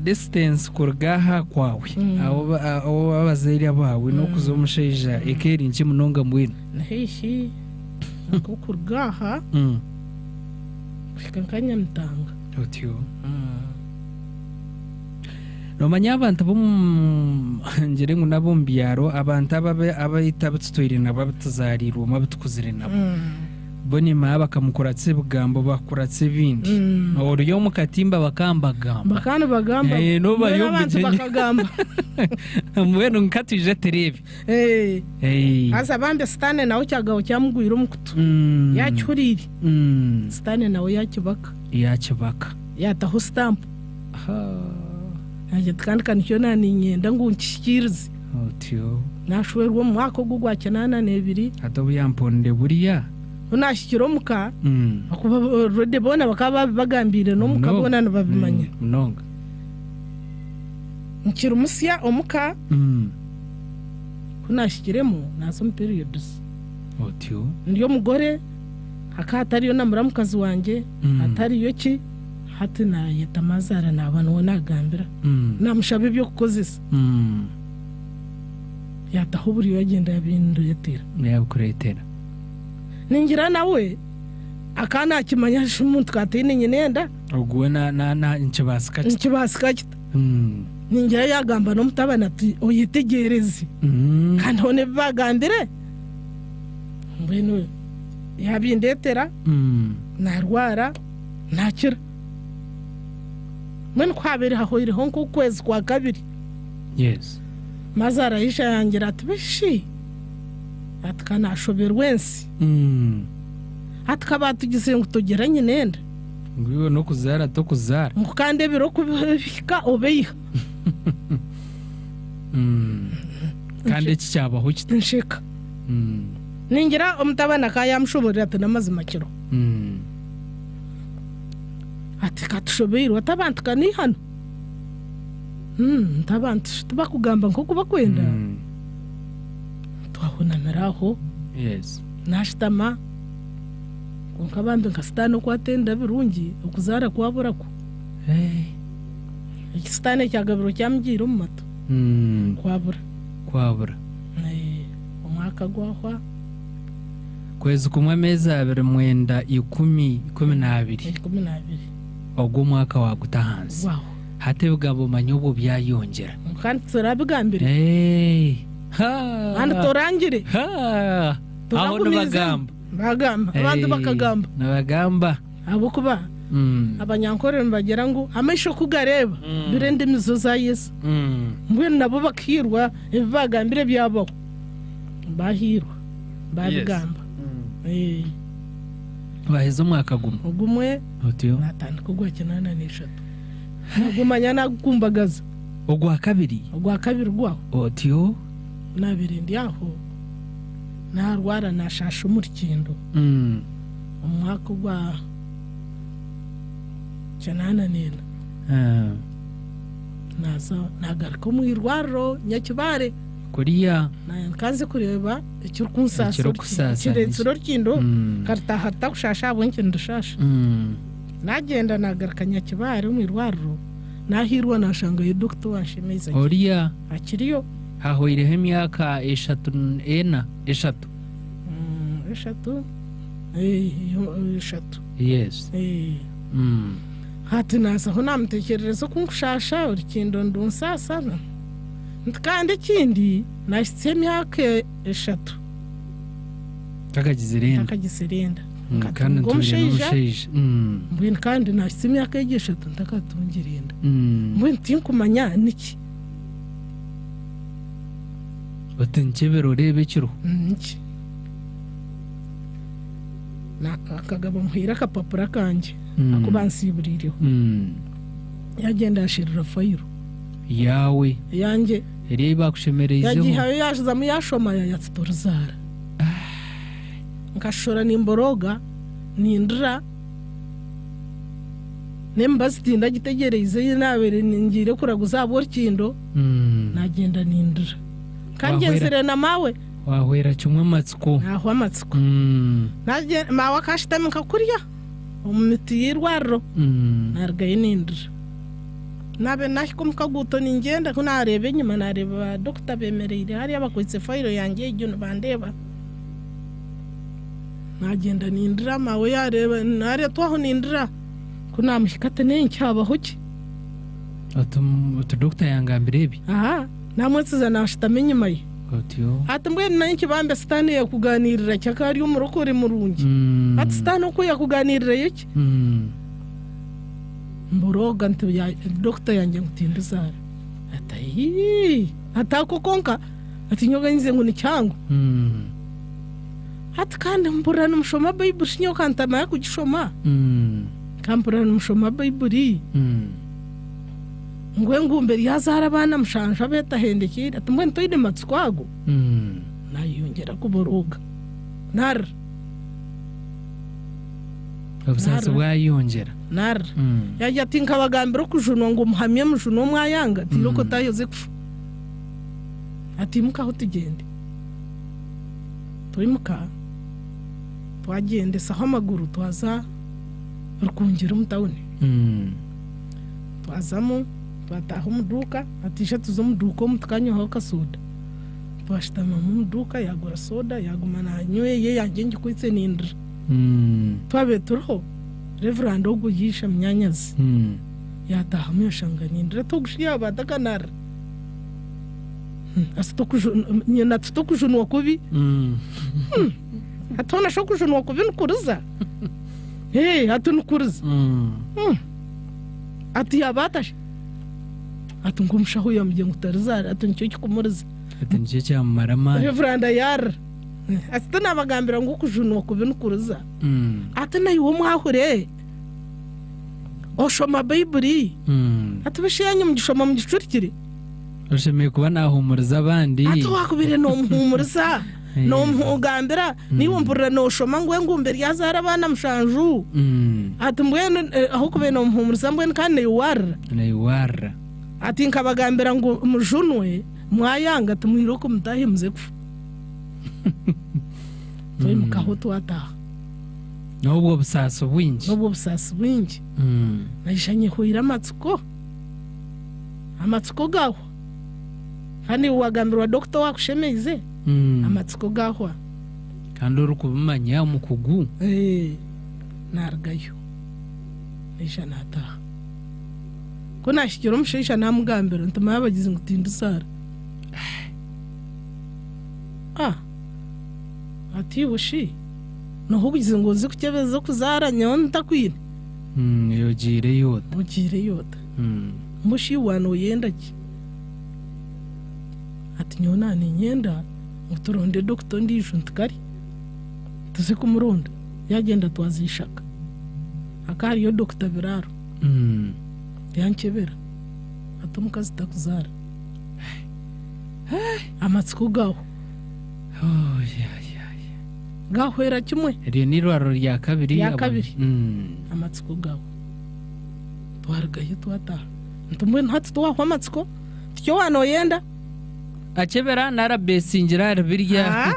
distance kurgaha kwawe abo babazaire bawe no kuzomushaija ekeri nki munonga mwino nahishi ko kurgaha kankanya mtanga otyo nomanya abantu bo ngire ngo nabo mbyaro abantu abayita batutwire nabatuzarirwa mabutukuzire nabo boni maba kamukuratse bugambo bakuratse bindi oryo mukatimba bakambagamba no bayombe bakagamba mweno nkatije terebe asa bambe stane nawe cyagaho cyamugwira umukutu yacyuriri stane nawe yakibaka yataho stamp aje kandi cyo nani nyenda ngunkishirize otyo nashwerwa mu mwaka gugwa cyanana nebiri atobu yamponde buriya unashikiro muka akuba rode bona bakaba bagambire no mukabona nababimanya munonga nkira umusya omuka kunashikiremo naso periods otyo ndiyo mugore akatariyo namuramukazi wanje atariyo ki hati na yetamazara nabana wonagambira namushabe byo kukozesa yataho buri yagenda yabindu yatera yabukuretera ningira nawe akana kimanya shumuntu katine nyinenda ogwe na nkibasika ningira yagamba no mutabana ati oyitegereze kandi hone bagambire mbeno yabindetera narwara nakira mwene kwabere hahoire honko kwezi kwa kabiri yes mazara yisha yangira ati bishi atkana ashoberwensi atkaba tugize ngo tugeranye nenda ngwiwe no kuzara to kuzara ngo kande biro kubika obeya kande cyabaho kitinshika ningira umutabana kaya mushoborera ati namazima kiro ati katushobera watabantu kani hano ntabantu tubakugamba nko kubakwenda twabona meraho yes nashitama nkabambe nkasitano kwatenda birungi okuzara kwaburako ikistane cyagabiro cyamgira mu mato kwabura umwaka gwahwa kwezi kumwe meza 12 ogwo mwaka wagutahanze wow hate bugabo manyobo byayongera kandi turabigambire ha andi torangire aho bagamba abantu bakagamba nabagamba abo kuba abanyankore mbagera ngo amesho kugareba birende mizoza Yesu mbwe nabo bakirwa ibagambire byabo bahirwa babigamba bahezo mwaka gumwe otyo natandika gwa kinana n'eshatu nagumanya nagukumbagaza ogwa kabiri gwaho otyo nabirindi aho narwara nashasha umurikindo umwaka gwa kinana nena naza nagaruka mu irwaro nyakibare kuriya kanze kureba icyo kunsasa kiretsiro kindo kartahata kushasha bonke ndushasha nagenda nagaruka nyakibare mu irwaro nahirwa nashanga ye doctor washimeza oriya akiriyo hahoireho imyaka 3 yes hati nasa ho namutekerereza kunkushasha urikindo ndunsasa kandi kindi nashitse imyaka 3 takagiserenda kandi ntumusheje mbwene kandi nashitse imyaka 3 ndakatungirenda mbwene tinkumanya niki batenkebero rebe kiro niki nakagabo muhira kapapura kanje akubansiburireho yagenda ashirira fayiro yawe yanjye eri bakushemerezeho yagihayo yashiza mu yashoma yatstorzara nkashora nimboroga nindra nembazitinda gitegereze nabere ningire kuraguza borkindo nagenda nindra kanjenzere na mawe wahwera kimwe matsiko aho amatsiko naje mawe akashitama kakurya umiti yirwaro nargaye nindra nabe nahiko mukaguto ningenda kunarebe nyuma nareba Dr. bemereye hari abakwitse file yanjye ijyo bandeba nagenda nindira mawe yareba nare twaho nindira kunamushikate nencyaba hoki atu doctor yangambirebi aha namwetse na shitamenye maye otyo ati mbwe nanki bambe stani ya kuganirira cyakari umurokore murungi ati stani uko yakuganirira yiki mboroga nti ya doctor yanjye ngutinda zara atayi atako konka ati nyoga nyize ngo ni cyangu ati kandi mbura n'umushoma bible shinyo kantama yakugishoma kampura n'umushoma bible ngwe ngumbere yazara abana mushanja beta hendekira tumwe ntoyine matswago nayongera kuboroga nar abusasa bwayongera nar yajya tinka bagambira kujunwa ngo muhamye mujuno mwayanga tiloko tayoze kufu ati mukaho tugende turimuka twagende saho amaguru twaza rukungera umutawuni twazamo twataha umuduka atisha tuzo muduka mutukanyaho kasoda twashitama mu muduka yagura soda yagumana anyoye ye yanjye ngikwitse nindira twabe turiho reverend ogo yisha mnyanyazi yataha muyashanga nindira togushiya badakanara nyina tutokujunwa kubi atona shokujunwa kubi nukuruza hatunukuruza ati yabatashe ati ngumshaho yamuje ngutarizara ati nicyo kikumuriza ati nicyo cyamarama reverend yar ati nabagambira ngo kujunwa kubinukuruza ati nayo wo mwahure oshoma bible ati bishanye mu gishoma mu gicurikire ushemeye kuba nahumuriza abandi ati wakubire no muhumuriza no mugambira niwo mbura no shoma ngwe ngumbere yazara abana mushanju ati mbwene aho kubene no muhumuriza mbwene kandi nayiwara ati nkabagambira ngo mujunwe mwayanga tumwiroko mutahe muze kufu toyi mukaho twataha nubwo busaso bwingi nayishanye kuira amatsuko gaho hani wagambira wa doctor wakushemeze amatsuko gaho kandi uri kubimanya umukugu nargayo nisha nataha ko nashikira umushisha namugambira ntuma yabagize ngo tindusara ati bushi no hugize ngo uzi kukebeza kuzara nyonta kwine yogire yota mushi wano yenda ki ati nyona ni nyenda uturonde doctor ndisho ntkari tuze kumuronda yagenda twazishaka akari yo doctor biraro yankebera atumukazi takuzara amatsiko gaho gahwera kimwe iri ni rwaro rya kabiri amatsiko gaho twargaye twataha ntumwe ntatu twaho amatsiko tyo wano yenda akebera narabesingira birya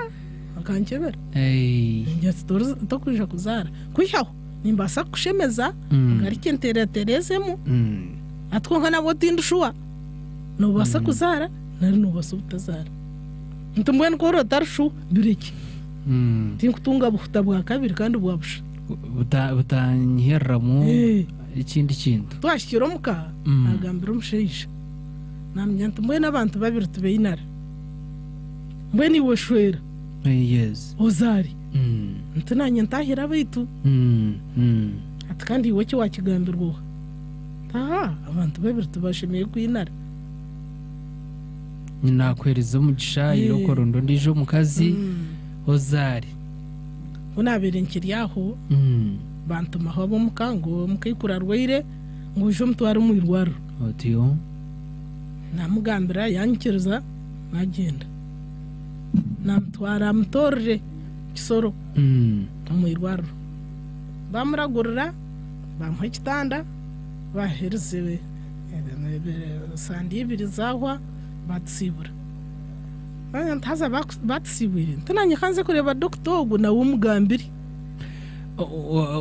akankebera njye tokuja kuzara kwihaho nimbasa kushemeza ngarike ntereterezemo atwonka nabo tindushuwa no basa kuzara nari no basa utazara ntumwe nkoro tarshu biriki tinkutunga buhuta bwa kabiri kandi bwabusha butanyheramo ikindi kintu twashikira muka agambira umushisha namye ntumwe nabantu babiri tubeinara mbwe ni woshwera yes ozari ntunanye ntahira baitu ati kandi iwe cyo wakigambirwa abantu babiri tubashimiye kwinara nyina kwereza umugisha irokorondo ndijo mukazi ozari unabere nkiryaho bantuma habo mukango mukayikura rweire ngo uje mutware umwirwaro otiyo namugambira yankiriza nagenda namutwara mutorre kisoro umwirwaro bamuragurira bamuha kitanda bahereze sandi ibiri zahwa batsibura ntaza batsibire ntananye kanze kureba doctor ugu na umugambiri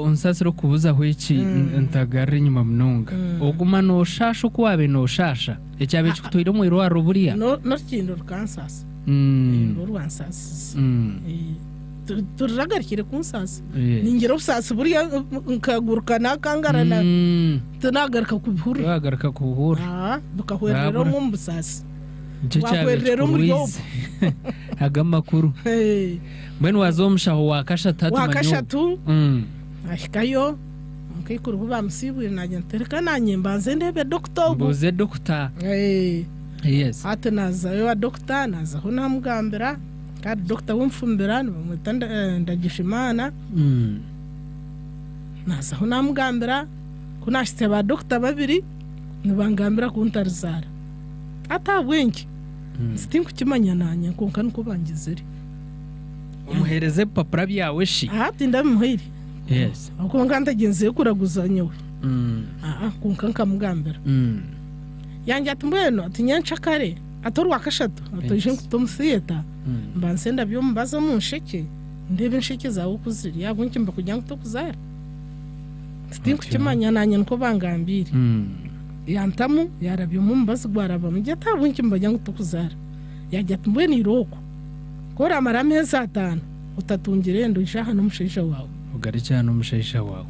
unsasiro kubuza hwiki ntagari nyuma munonga oguma no shasho kwabe no shasha ecyabe chikutoire mu irwa ruburia no kindo kansas rwansas turagarikire kunsas ningero usasa buriya nkaguruka nakangarana tunagarika kubuhura bakahwerera mu mbusasa bakahwerera mu ryo agamakuru mbene wazomushaho wakashatu ashikayo mukikuru bamusibwira najya ntereka nanye mbanze ndebe doctor buze doctor yes ate nazayo wa doctor nazaho namugambira kandi doctor wumfumbira bamwita ndagishimana nazaho namugambira kunashite ba doctor babiri nibangambira kuntarizara atabwenki sitinku kimanya nanye konka nuko bangizeri umuhereze papura byawe shi ati ndamuhiri yes uko ngandagenze kuraguzanyewe konka nkamugambira yanjye atumbweno ati nyanchakare atori wakashatu atoje kutomusiyeta mbanse ndabyo mbaza mu nsheke ndebe nsheke zawe kuziri yabunki mba kujya kutokuzara sitinku kimanya nanye nuko bangambira yantamu yarabyo mu mbaza gwaraba mu geta bunki mba jya kutokuzara yajya atumbweno iroko kora amaramezi 5 utatungire ndo ishaha n'umushaisha wawe ugari cyane umushaisha wawe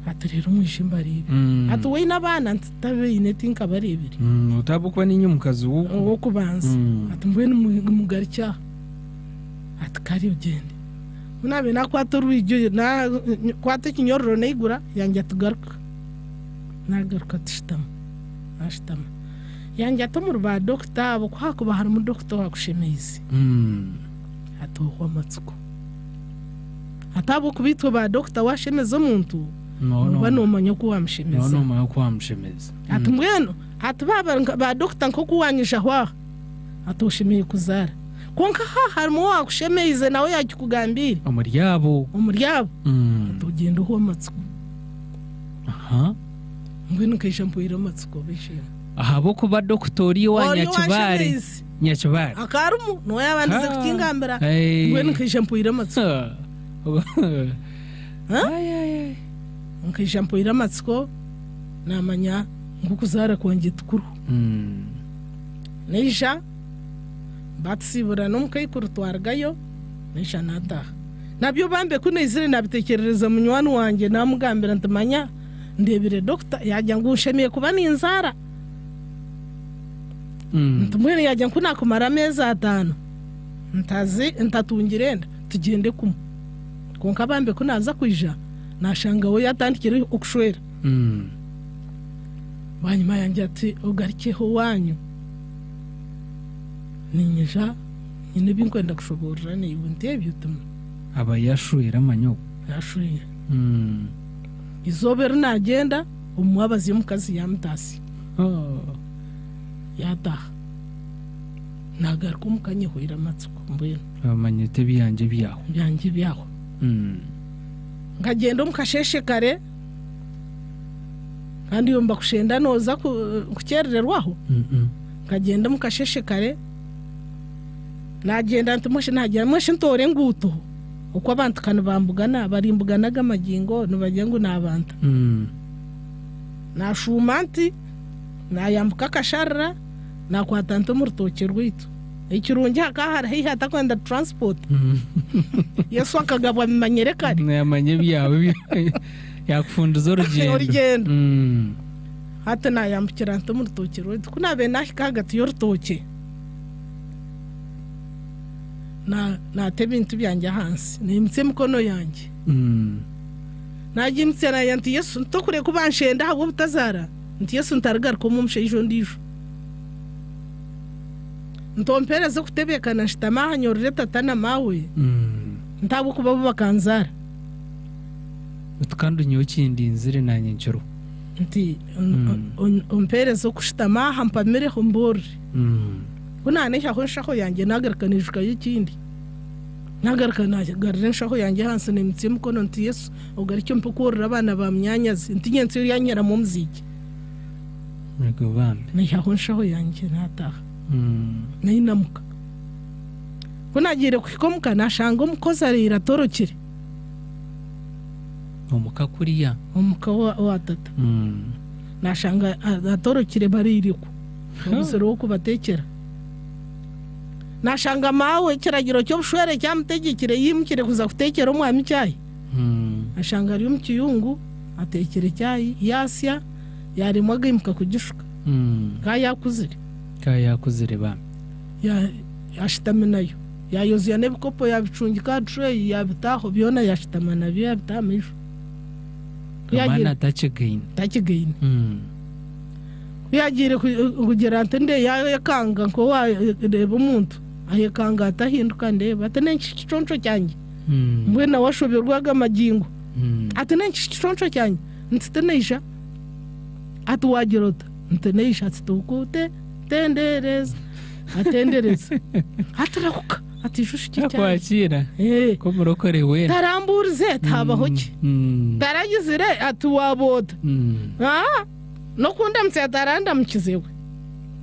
aturera umwishimba ribi atuwe n'abana ntabe inetinka barebere utabukwa n'inyumukazi wo kubanza atumbwe n'umugari cya atkari ugende unabe nakwato rwijyo na kwate kinyororo neigura yanjye atugaruka nagaruka tishitama ashitama yanjye atomuru ba doctor abo kwakuba hari mu doctor wakushemeze atohwa matsuko atabo kubitwa ba doctor washemeze umuntu no manya ko wamshemeze no manya ko wamshemeze atungweno atubaba ba doctor nko kuwanyisha hwa atoshimiye kuzara konka harimo wakushemeze nawe yakikugambira umuryabo tugenda ho matsuko ngwino kayishampuira matsuko bishira ahabo kuba doktori wanyakibare nyakibare akarumu no yabandize kutingambira ngweno kayishampuira matsuko nkayishampuira matsuko namanya ngukuzara kwanjye tukuru neisha batsibura no mukayikuru twargayo neisha nataha nabyo bambe kunezire nabitekerereza munywani wanjye namugambira ntamanya ndebire doctor yajya ngushemiye kuba ninzara ntumwene yajya kunakumara amezi 5 ntatungirenda tugende kumwe konka bambe kunaza kwija nashanga we yatandikire ukushwera banyuma yanjye ati ugarikeho wanyu ninyija nyine binkwenda kushoborera niwe ndebye utuma aba yashwera amanyo yashwera izobera nagenda umwabazi mukazi yamutasi yataha nagaruka mukanyihwira matsuko mbwira amanyete byanjye byaho ngagenda mukasheshe kare kandi yomba kushenda noza kukerererwaho ngagenda mukasheshe kare nagenda ntumoshe nagira mweshe ntore nguto uko abantu kana bambugana barimbuganaga amagingo nubajya ngo nabanta nashumanti nayambuka kasharra nakwatanto mu rutoke rwito ikirungi hakahara hihata kwenda transport yesu akagabwa manyereka namanye byawe yakufunduza urugendo hata nayambukira nto mu rutoke rwito kunabe nahika hagati y'urutoke na tebintu byanjye hansi nimutse mukono yanjye najimutse na yanti yesu ntokure kubanshenda habo butazara nti yesu ntargar ko mumushejo ndijo ntompereze kutebekana shitama hanyorere tatana mawe ntabo kuba bakanzara utkandi nyokindi nzire nanye ncuro nti ompereze kushitama hampamere hombori kuna nesha honshaho yanjye nagarkanishwa y'ikindi nagarkanishaho yanjye hanse nimutse mukono nti yesu ugaricyo mpukurira abana ba myanyazi nti nyense yanyera mu muziki Mego bambe nesha honshaho yanjye nataha nainamuka kunagire kwikomuka nashanga umukozi arira torokire omukakuriya omuka wa tata nashanga atorokire baririko umusoro wo kubatekera nashanga mawe kiragiro cyo bushwere cyamutegekire yimukire kuza kutekera umwami cyayi ashanga ari mu kiyungu atekere cyayi yasya yarimo gimuka kugishuka kayakuzire ba yashitame nayo yayozuye nebikopo yabicungika tray yabitaho byona yashitamana byo yabitamisho yagina tachigain yagire kugera ntende yakanga ko wareba umuntu ayekanga atahinduka ndeba atenenshi kiconco cyanjye mwe na washoberwaga amagingo atenenshi kiconco cyanjye ntiteneisha atuwagirota nteneisha tukute tendereza atendereza atarakuka atishushi cyakira ko murokorewe taramburize tabaho ki taragizire atuwabota no kunda msetaranda mkizewe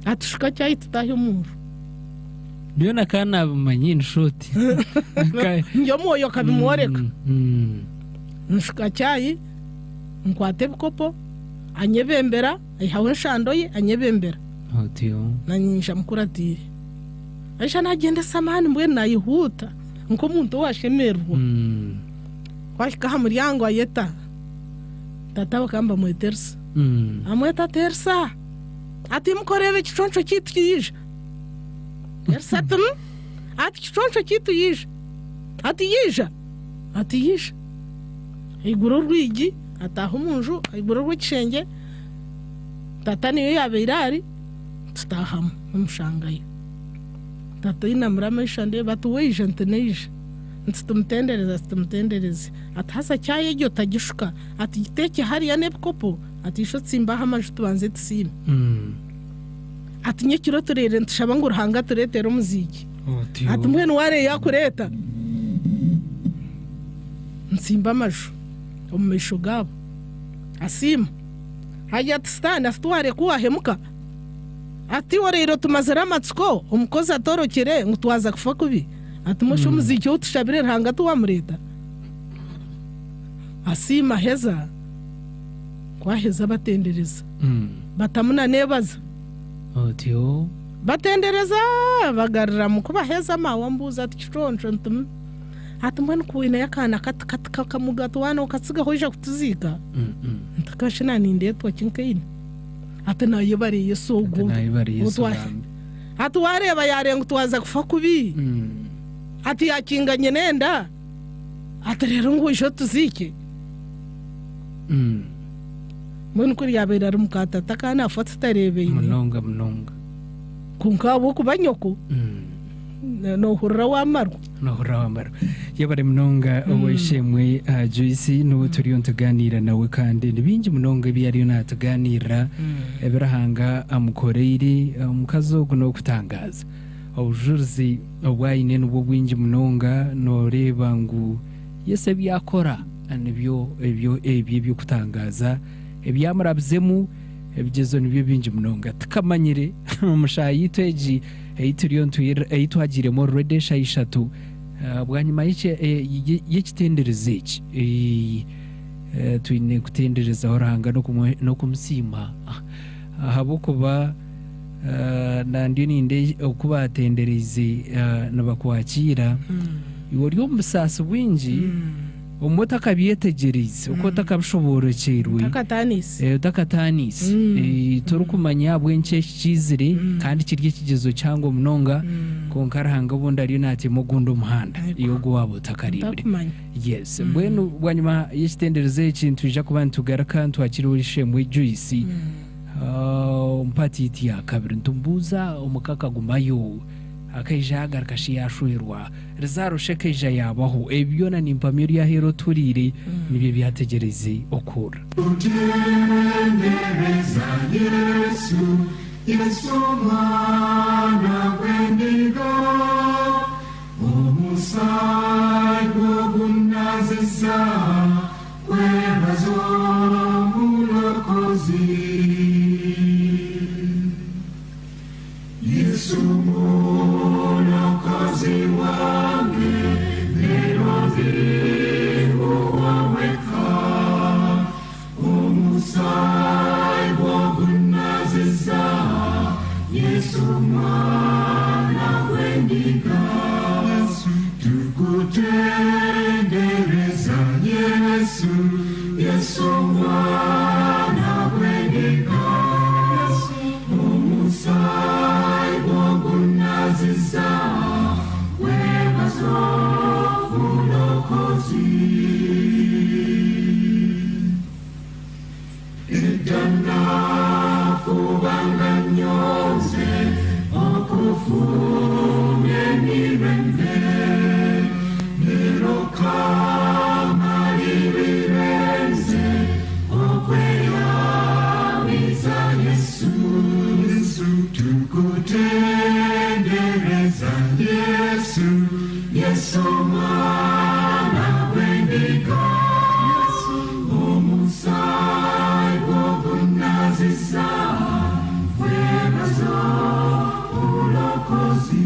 atushuka cyayi tutahe umuntu byona kana manyini shoti njyo moyo kabimworeka nshuka cyayi nkwate bikopo anyebembera ihawe nshandoye anyebembera Otio nanyisha mukuratire aisha nagenda samani mbwe nayihuta nko muntu washemerwa kwashika hamuryango ayeta tata bakamba mwetersa amweta tersa ati mukorebe kiconco kitu yije tersa tum ati kiconco kitu yije ati yije iguro rwigi ataho umunju iguro rw'ikishenge tata niyo yabeirari tutahamo umushangayo tata inamuramisha nde batuweje nteneje ntumutendereze atasa cyaye gyo tagishuka ati giteke hariya nebikopo ati isho tsimbaho amaju tubanze tusime ati nyekiro turere ntushaba ngo ruhanga turetera umuziki ati mwene ware yakureta nsimba amaju omumisho gabo asima hajya tstana afitware kuwahemuka ati warero tumazera matsiko umukozi atorokere ngutwaza kufa kubi ati musho umuziki utushabire ruhanga tuwamureta asima heza kwaheza batendereza batamuna nebaza Otio batendereza bagarira mu kuba heza mawambuza ati kiconco ntum ati mbona kuwina yakana kakamugato wana ukatsiga hoje kutuzika ntakashina ninde twakinkaine ati nayo bari yesugo ati wareba yarenga twaza kufa kubi ati yakinganye nenda ati rero ngo isho tuzike mbona kuri yabera ari mukata takana afata tarebeye munonga kunkabo kubanyoko no hurra w'amarwa yabare munonga oweshemwe Joyce no turiyo tuganira nawe kandi nibingi munonga byari natuganira ebirahanga amukoreire mukazogo no kutangaza obujuzi obwayine n'ubwo bwingi munonga no reba ngu yese byakora anibyo ebyo kutangaza ebyamurabzemu ebigezo nibyo bingi munonga tukamanyire umushayi tweji eituriyo eitwagire mo rede shayishatu bwanyuma y'ikitendereze iki twine kutendereza oranga no kumusima habo kuba nandiyo ninde okubatendereze nabakwakira iwo ryo musasa bwingi umota kabyetegereze uko takabishoborokerwe takatanisi turukumanya bwenche kizire kandi kirye kigezo cyangwa munonga konkarahanga bundi ari nati mugundo muhanda iyo gwabo takaribire yes bwenu bwanyuma y'ikitendereze ikintu ija kubantu tugaraka twakiriwe mu Joyce mpatiti ya kabiri ntumbuza umukaka gumayo akaijagara kashiyashwirwa rizaro shekeja yabaho ebyona nimpamyo ya hero turire nibyo byategereze okura Yesu mwana wendigo omusai gogunaziza kwebazo mulokozi Yesu mulokozi wange nerozi uwaweka Yesu mwana w'endiga tukutendereza Yesu Yesu mwana w'endiga omusai gw'ogunaziza webazo bulokozi edana kubanga nyonze okufumye mirembe nerokama libirenze okweyamiza Yesu Yesu tukutendereza Yesu Yesu mwana w'endiga omusai gw'ogunaziza webazo bulokozi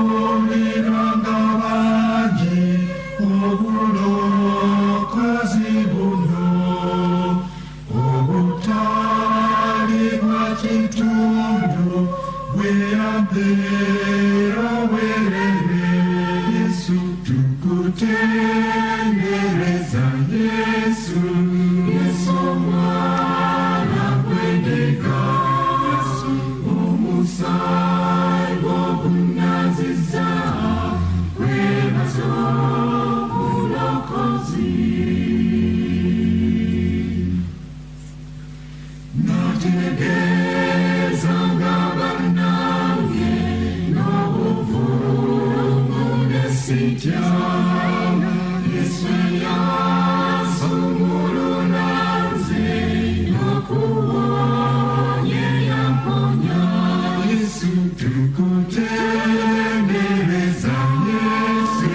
nawabuliranga bangi obulokozi buno obutali bwa kitundu bweyambera werere Yesu tukutendereza Yesu Yesu mwana w'endiga omusai gw'ogunaziza webazo bulokozi nategezanga banange n'obuvumu nesitya Yesu yansumululaze n'okuwonye yamponya Yesu tukutendereza Yesu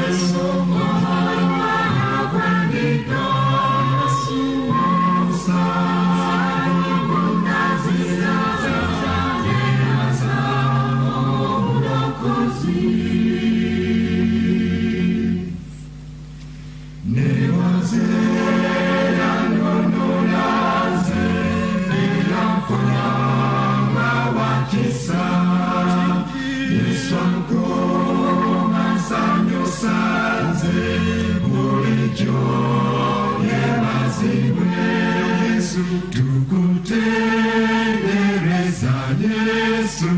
Yesu mwana w'endiga omusai gw'ogunaziza webazo bulokozi newazera nonolaze eyamfonyanga wakisa Yesu ankoma nsanyusanze bulijjo yebazibwe Yesu tukutendereza Yesu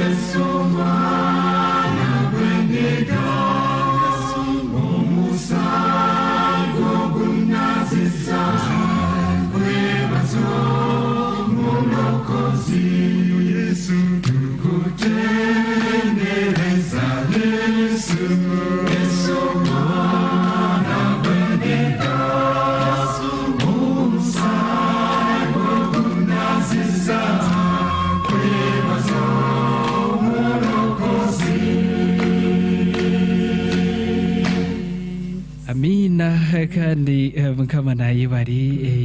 Yesu mwana w'endiga omusai gw'ogunaziza webazo bulokozi Yesu tukutendereza Yesu Yesu mwana w'endiga omusai gw'ogunaziza webazo bulokozi amina kandi mukama naye bari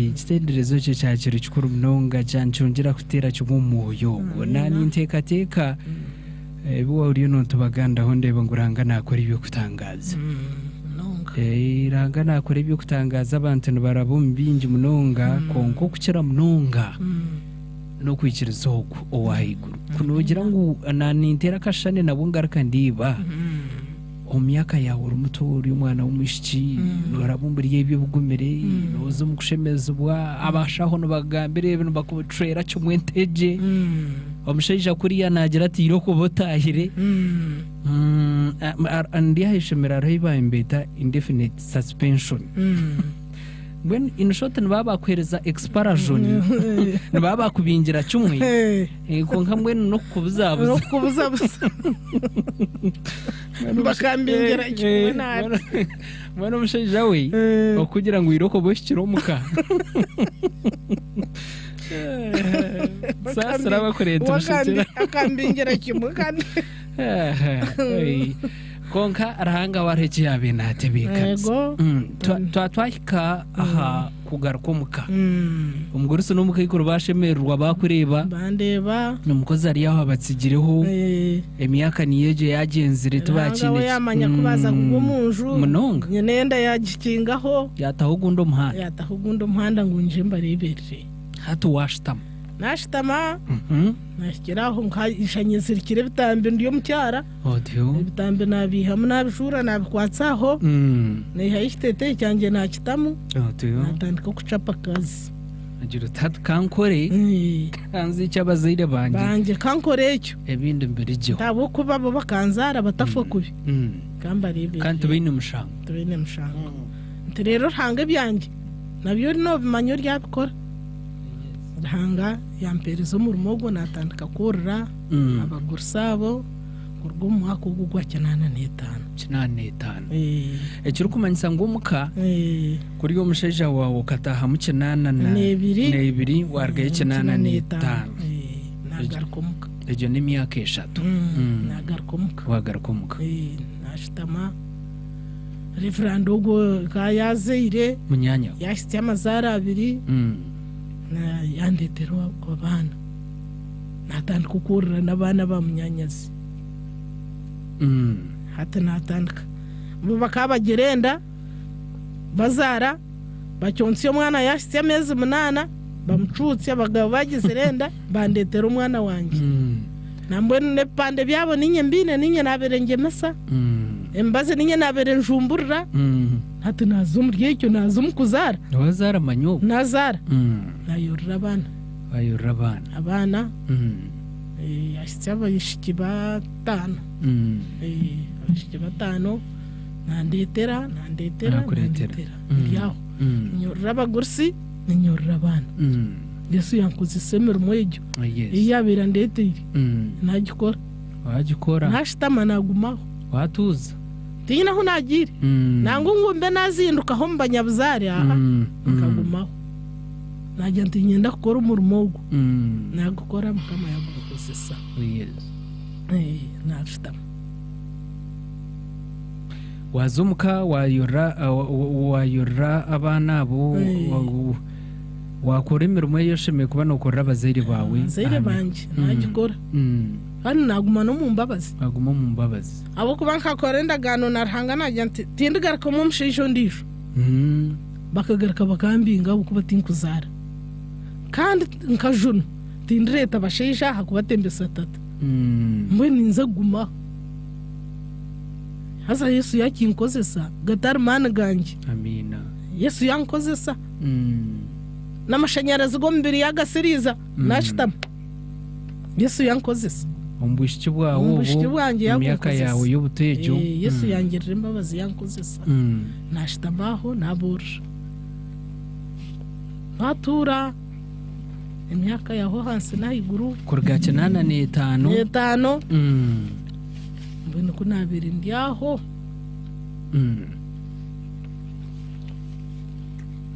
ekitenderezo kye kyakiro kikuru munonga kyankyongera kuteera kimwe omwoyo nani nteekateeka ebiwawulire notubagandaho ndeeba ngu ranga nakora ebyokutangaza ranga nakora ebyokutangaza abantu nibaraba omu bingi munonga konka okukira munonga n'okwikiriza ogwo owahaiguru kunogira ngu nani nteera akashane nabwo ngaruka ndiiba omu myaka yawe ori muto ori omwana w'omwishiki noraba omu biri eby'obugumire nooza omu kushemezibwa abashaho nibagambira ebi nibakubucwera kimwe entegye omushaija kuriya nagira ati irokuba otahire ndi aha ishomero hariho ebi bambeta indefinite suspension when in short nibaba bakuhereza expiration nibaba bakubingira kimwe konka mbwenu nokubuzabuza bakambingira kimwe nabi mwana omushaija we okugira ngu irokobe oshikire omuka sasa bakureta omushikira akambingira kimwe kandi konka arahanga wareke yabe natebeka Yego. twahika aha kugaruka muka umugore se n'umukayikuru bashemerwa bakureba bandeba n'umukozi ari yaho abatsigireho emyaka niyeje yagenzire tubakine we yamanya kubaza kugumunju munonga nyenenda yagikingaho yatahugundo muhanda ngunje mbareberere hatu washitama nashitama nashikiraho nkayishanye zirikire bitambe ndiyo mucyara bitambe nabihamu nabishura nabikwatsaho nihayishitete cyanjye nakitamu natandika kucapa kazi agira tatu kankore kanzi cy'abazaire banje kankore icyo ebindi mbere jyo tabo kuba bo bakanzara batafwa kubi kambarebe kandi tubine mushango rero hanga byanjye nabyo no bimanyo ryabikora hanga yamperezo mu rumogo natandika kurira abagursabo kurwo mwaka ugugwa 85 ekiri kumanyisa ngumuka kuri yo musheja wawe kataha mu 82 wargaye 85 nagarukomuka ejo ni myaka 3 wagarukomuka nashitama referando go kayazeire munyanya yashitse amazara 2 na yandetero abana natandika kukurira n'abana bamunyanyazi hata natandika bo bakabagerenda bazara bacyonse umwana yashitse amezi 8 bamucutse abagabo bagize renda bandetera umwana wanjye nambone pande byabo ninye mbine ninye naberenge masa embaze ninye nabere njumburira hata nazumurye icyo nazumukuzara wazara manyo nazara nayorra abana yashitse abayishiki batano abashiki batano nandetera yaho nyorra abagursi ninyorra abana Yesu yankuze semero mwejo iyabira ndeteri wagikora nashitama nagumaho watuza tina ho nagire nangu ngumbe nazinduka ho mbanyabuzari nkagumaho najya ntinyenda gukora umurumogo nagukora mukama yagukozesa nashitama wazumuka wayora abana abo wakora imirimo yoshemeye kuba nokora abazaire bawe abazaire banje nagikora hano naguma no mu mbabazi abo kuba nkakora endagano narahanga najya tindigaruka mu mushisho ndisho bakagaruka bakambinga abo kuba tinkuzara kandi nkajuna tindireta abashisha hakubatembesa tata mbwe ninza guma hasa Yesu yakinkozesa gatari mana ganje amina Yesu yankozesa n'amashanyarazi go mbiri yagasiriza nashitama Yesu yankozesa umbushiki bwanjye myaka yawe y'ubutejo Yesu yangirira imbabazi yankozesa nashitamaho nabura batura imyaka yaho hansi nahiguru kurga 85 mbona ko nabiri ndiaho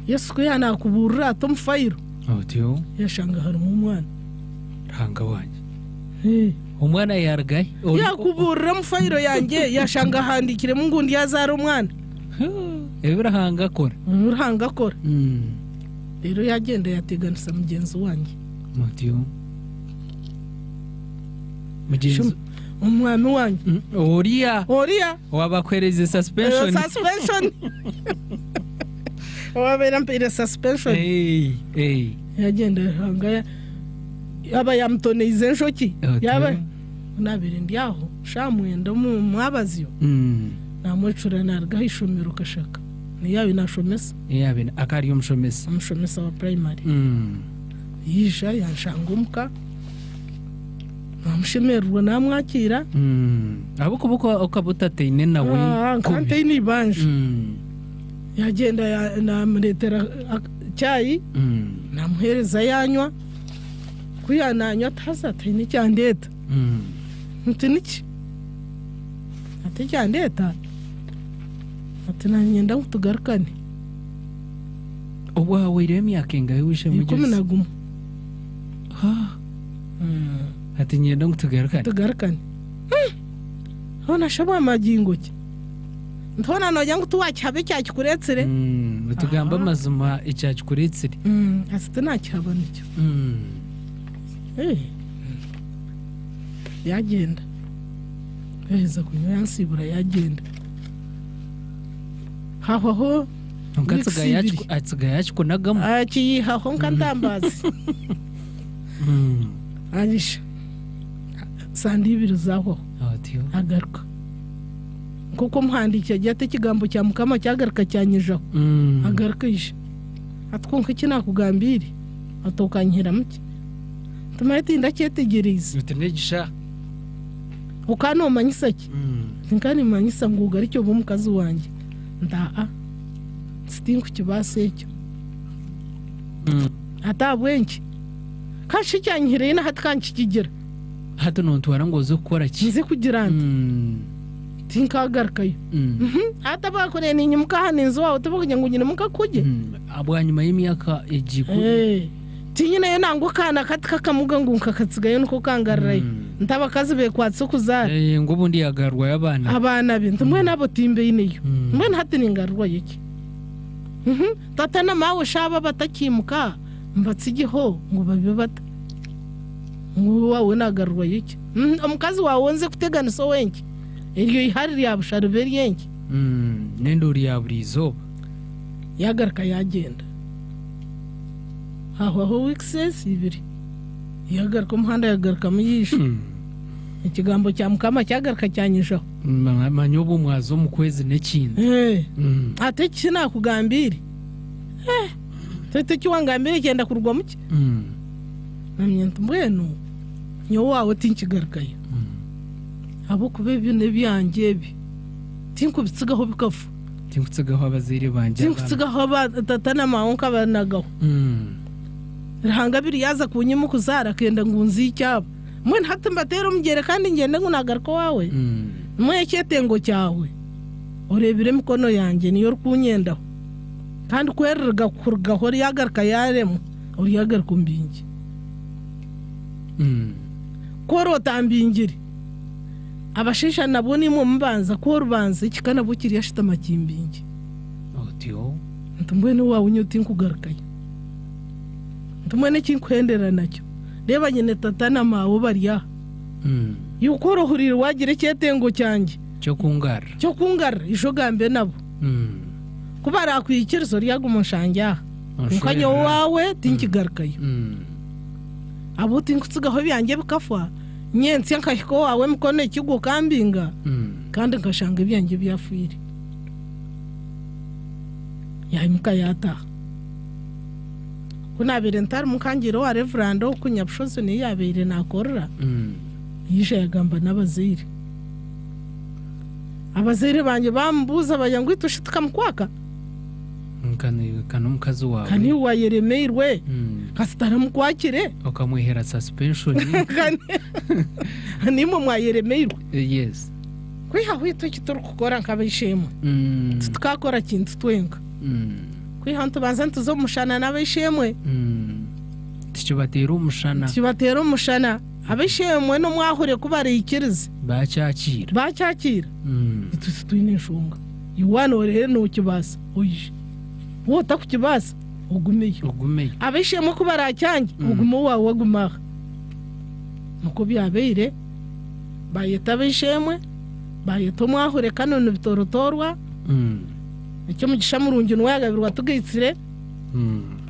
Yesu ko yanakuburira tomfayiro otyo yashanga harimo umwana ranga wanje umwana yargaye yakuburira mufayiro yanjye yashanga handikire mu ngundi yazara umwana ebirahanga akora rero yagenda yateganisa mugenzi wanjye otyo mugenzi umwami wanjye Oriya wabakwereze suspension wabera mpire suspension yagenda hanga yaba yamtoneize nshoki yaba nabiri ndiaho shamwenda mu mwabaziyo namwecura nargahishomero kashaka niyabi nashomesa akari umushomesa wa primary yisha yanshangumka namushemerwa namwakira abo kubuko ukabutatene nawe kanteni banje yagenda namuretera cyayi namuhereza yanywa kuyananywa tasatene cyandeta ntiniki ate cyandeta ate nanyenda kutugarukane wawe iremi yakenga wishe mugezi 11 ati nyenda kutugarukane hona shaba magingo ki ntona nojya ngo tuwakihabe cyakikuretsere utugamba amazuma icyakikuretsere asite nakihaba nicyo yagenda heza kunywa yansibura yagenda haho atsigaye yakikunagamo akiyihaho nkandambazi anisha sandibiro zaho agaruka kuko muhandikiye cyate kigambo cya mukama cyagaruka cyanyijaho agaruka ishe atwonka kinakugambire atokanyira muke tumayite ndacyetegereza utenegisha ukano manyisaki nkani manyisa nguga aricyo bo mukazi wanjye ndaa sitinku kibasecyo atabwenki kashi cyanyireye na hatkankikigira hato nontwara ngo zo gukora kize kugirana tinkagarukayo atabakore ni nyumuka haninzo wawe tubakugira ngo nyine muka kujye abwanyuma y'imyaka egiku tinyine yo nango kana katika kamuga ngo nkakatsigayo nuko kangarirayo ntabakazi be kwatse kuzara ngo bundi yagarwa y'abana be ntumwe nabo timbe yineyo mwe ntati ningarwa yiki tata na mawe shaba batakimuka mbatsigiho ngo babe bata ngo wawe nagarwa yiki umukazi wawe nze kutegana so wenki iryo ihari ya busharuberi yenki nendori ya burizo yagaruka yagenda haho wikses ibiri yagaruka umuhanda yagaruka muyisha ikigambo cya mukama cyagaruka cyanyishaho manyobo mwazo mu kwezi n'ikindi ate kinakugambire tete kiwangambire cyenda kurwa muke namye mbwenu nyo wawe tinkigarukayo abo kubebyo nebyanjye bi tinkubitsigaho bikafu tinkutsigaho abazire banje tinkutsigaho tata na mawo kabanagaho rahangabiri yaza kunyimu kuzara kenda ngunzi icyabo mwe ntate mbatera umugere kandi ngende ngunagaruka wawe mwe cyetengo cyawe urebire mikono yanjye niyo rukunyendaho kandi kwererga kurgaho yagaruka yaremo uri yagaruka mbingi korota mbingiri abashisha nabo ni mu mbanza ko rubanza ikikana bukiri yashita makimbingi otyo ntumbwe ni wawe unyuti nkugarukaye ntumwe n'kinkwendera nacyo reba nyine tata na mawe bariya yukorohurira wagire cyetengo cyanjye cyo kungara ijogambe nabo kubara kwikirizo ryagumushanja ukanya wawe tinkigarukayo abo tinkutsigaho byanjye bikafwa nyensi nkahiko wawe mukone kigo kambinga kandi ngashanga ibyanjye byafwire yayimuka yata kunabire ntari mukangiro wa reverend okunyabushozo ni yabire nakorera yisha yagamba n'abazire banje bambuza bayangwe tushituka mukwaka kana umukazi wawe kani wa Yeremeirwe kasitara mukwakire ukamwihera suspension ni mu mwa Yeremeirwe yes kwiha hwito kitoro kukora nkabishemo tukakora kintu twenga kwiha ntubanza ntuzo mushana n'abishemwe tikibatera umushana abishemwe no mwahure kubarikirize bacyakira itutwine nshunga iwano rero no kibasa uyije wota kukibasa ugumeye abishemwe kubaracyange ugumo wawe wagumaha nuko byabeire bayeta abishemwe bayeta mwahure kanone bitorotorwa icyo mugisha murungi nwagabirwa tugitsire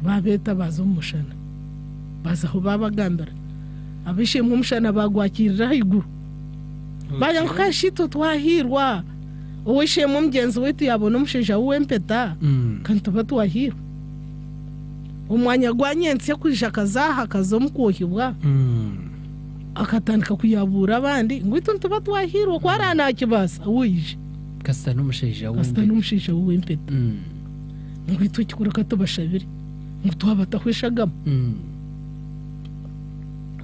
babeta bazo mushana bazaho babagambira abishemwe umushana bagwakirira iguru baya ngo kashito twahirwa uwishemwe mugenzi wetu yabona umusheja w'empeta kandi tuba twahirwa umwanya gwanyense kwisha kazaha kazomukohibwa akatandika kuyabura abandi ngo itu tuba twahirwa kwarana kibasa wije kasita n'umusheja w'empeta ngo itu kikureka tubashabire ngo tuhabatahwishagamo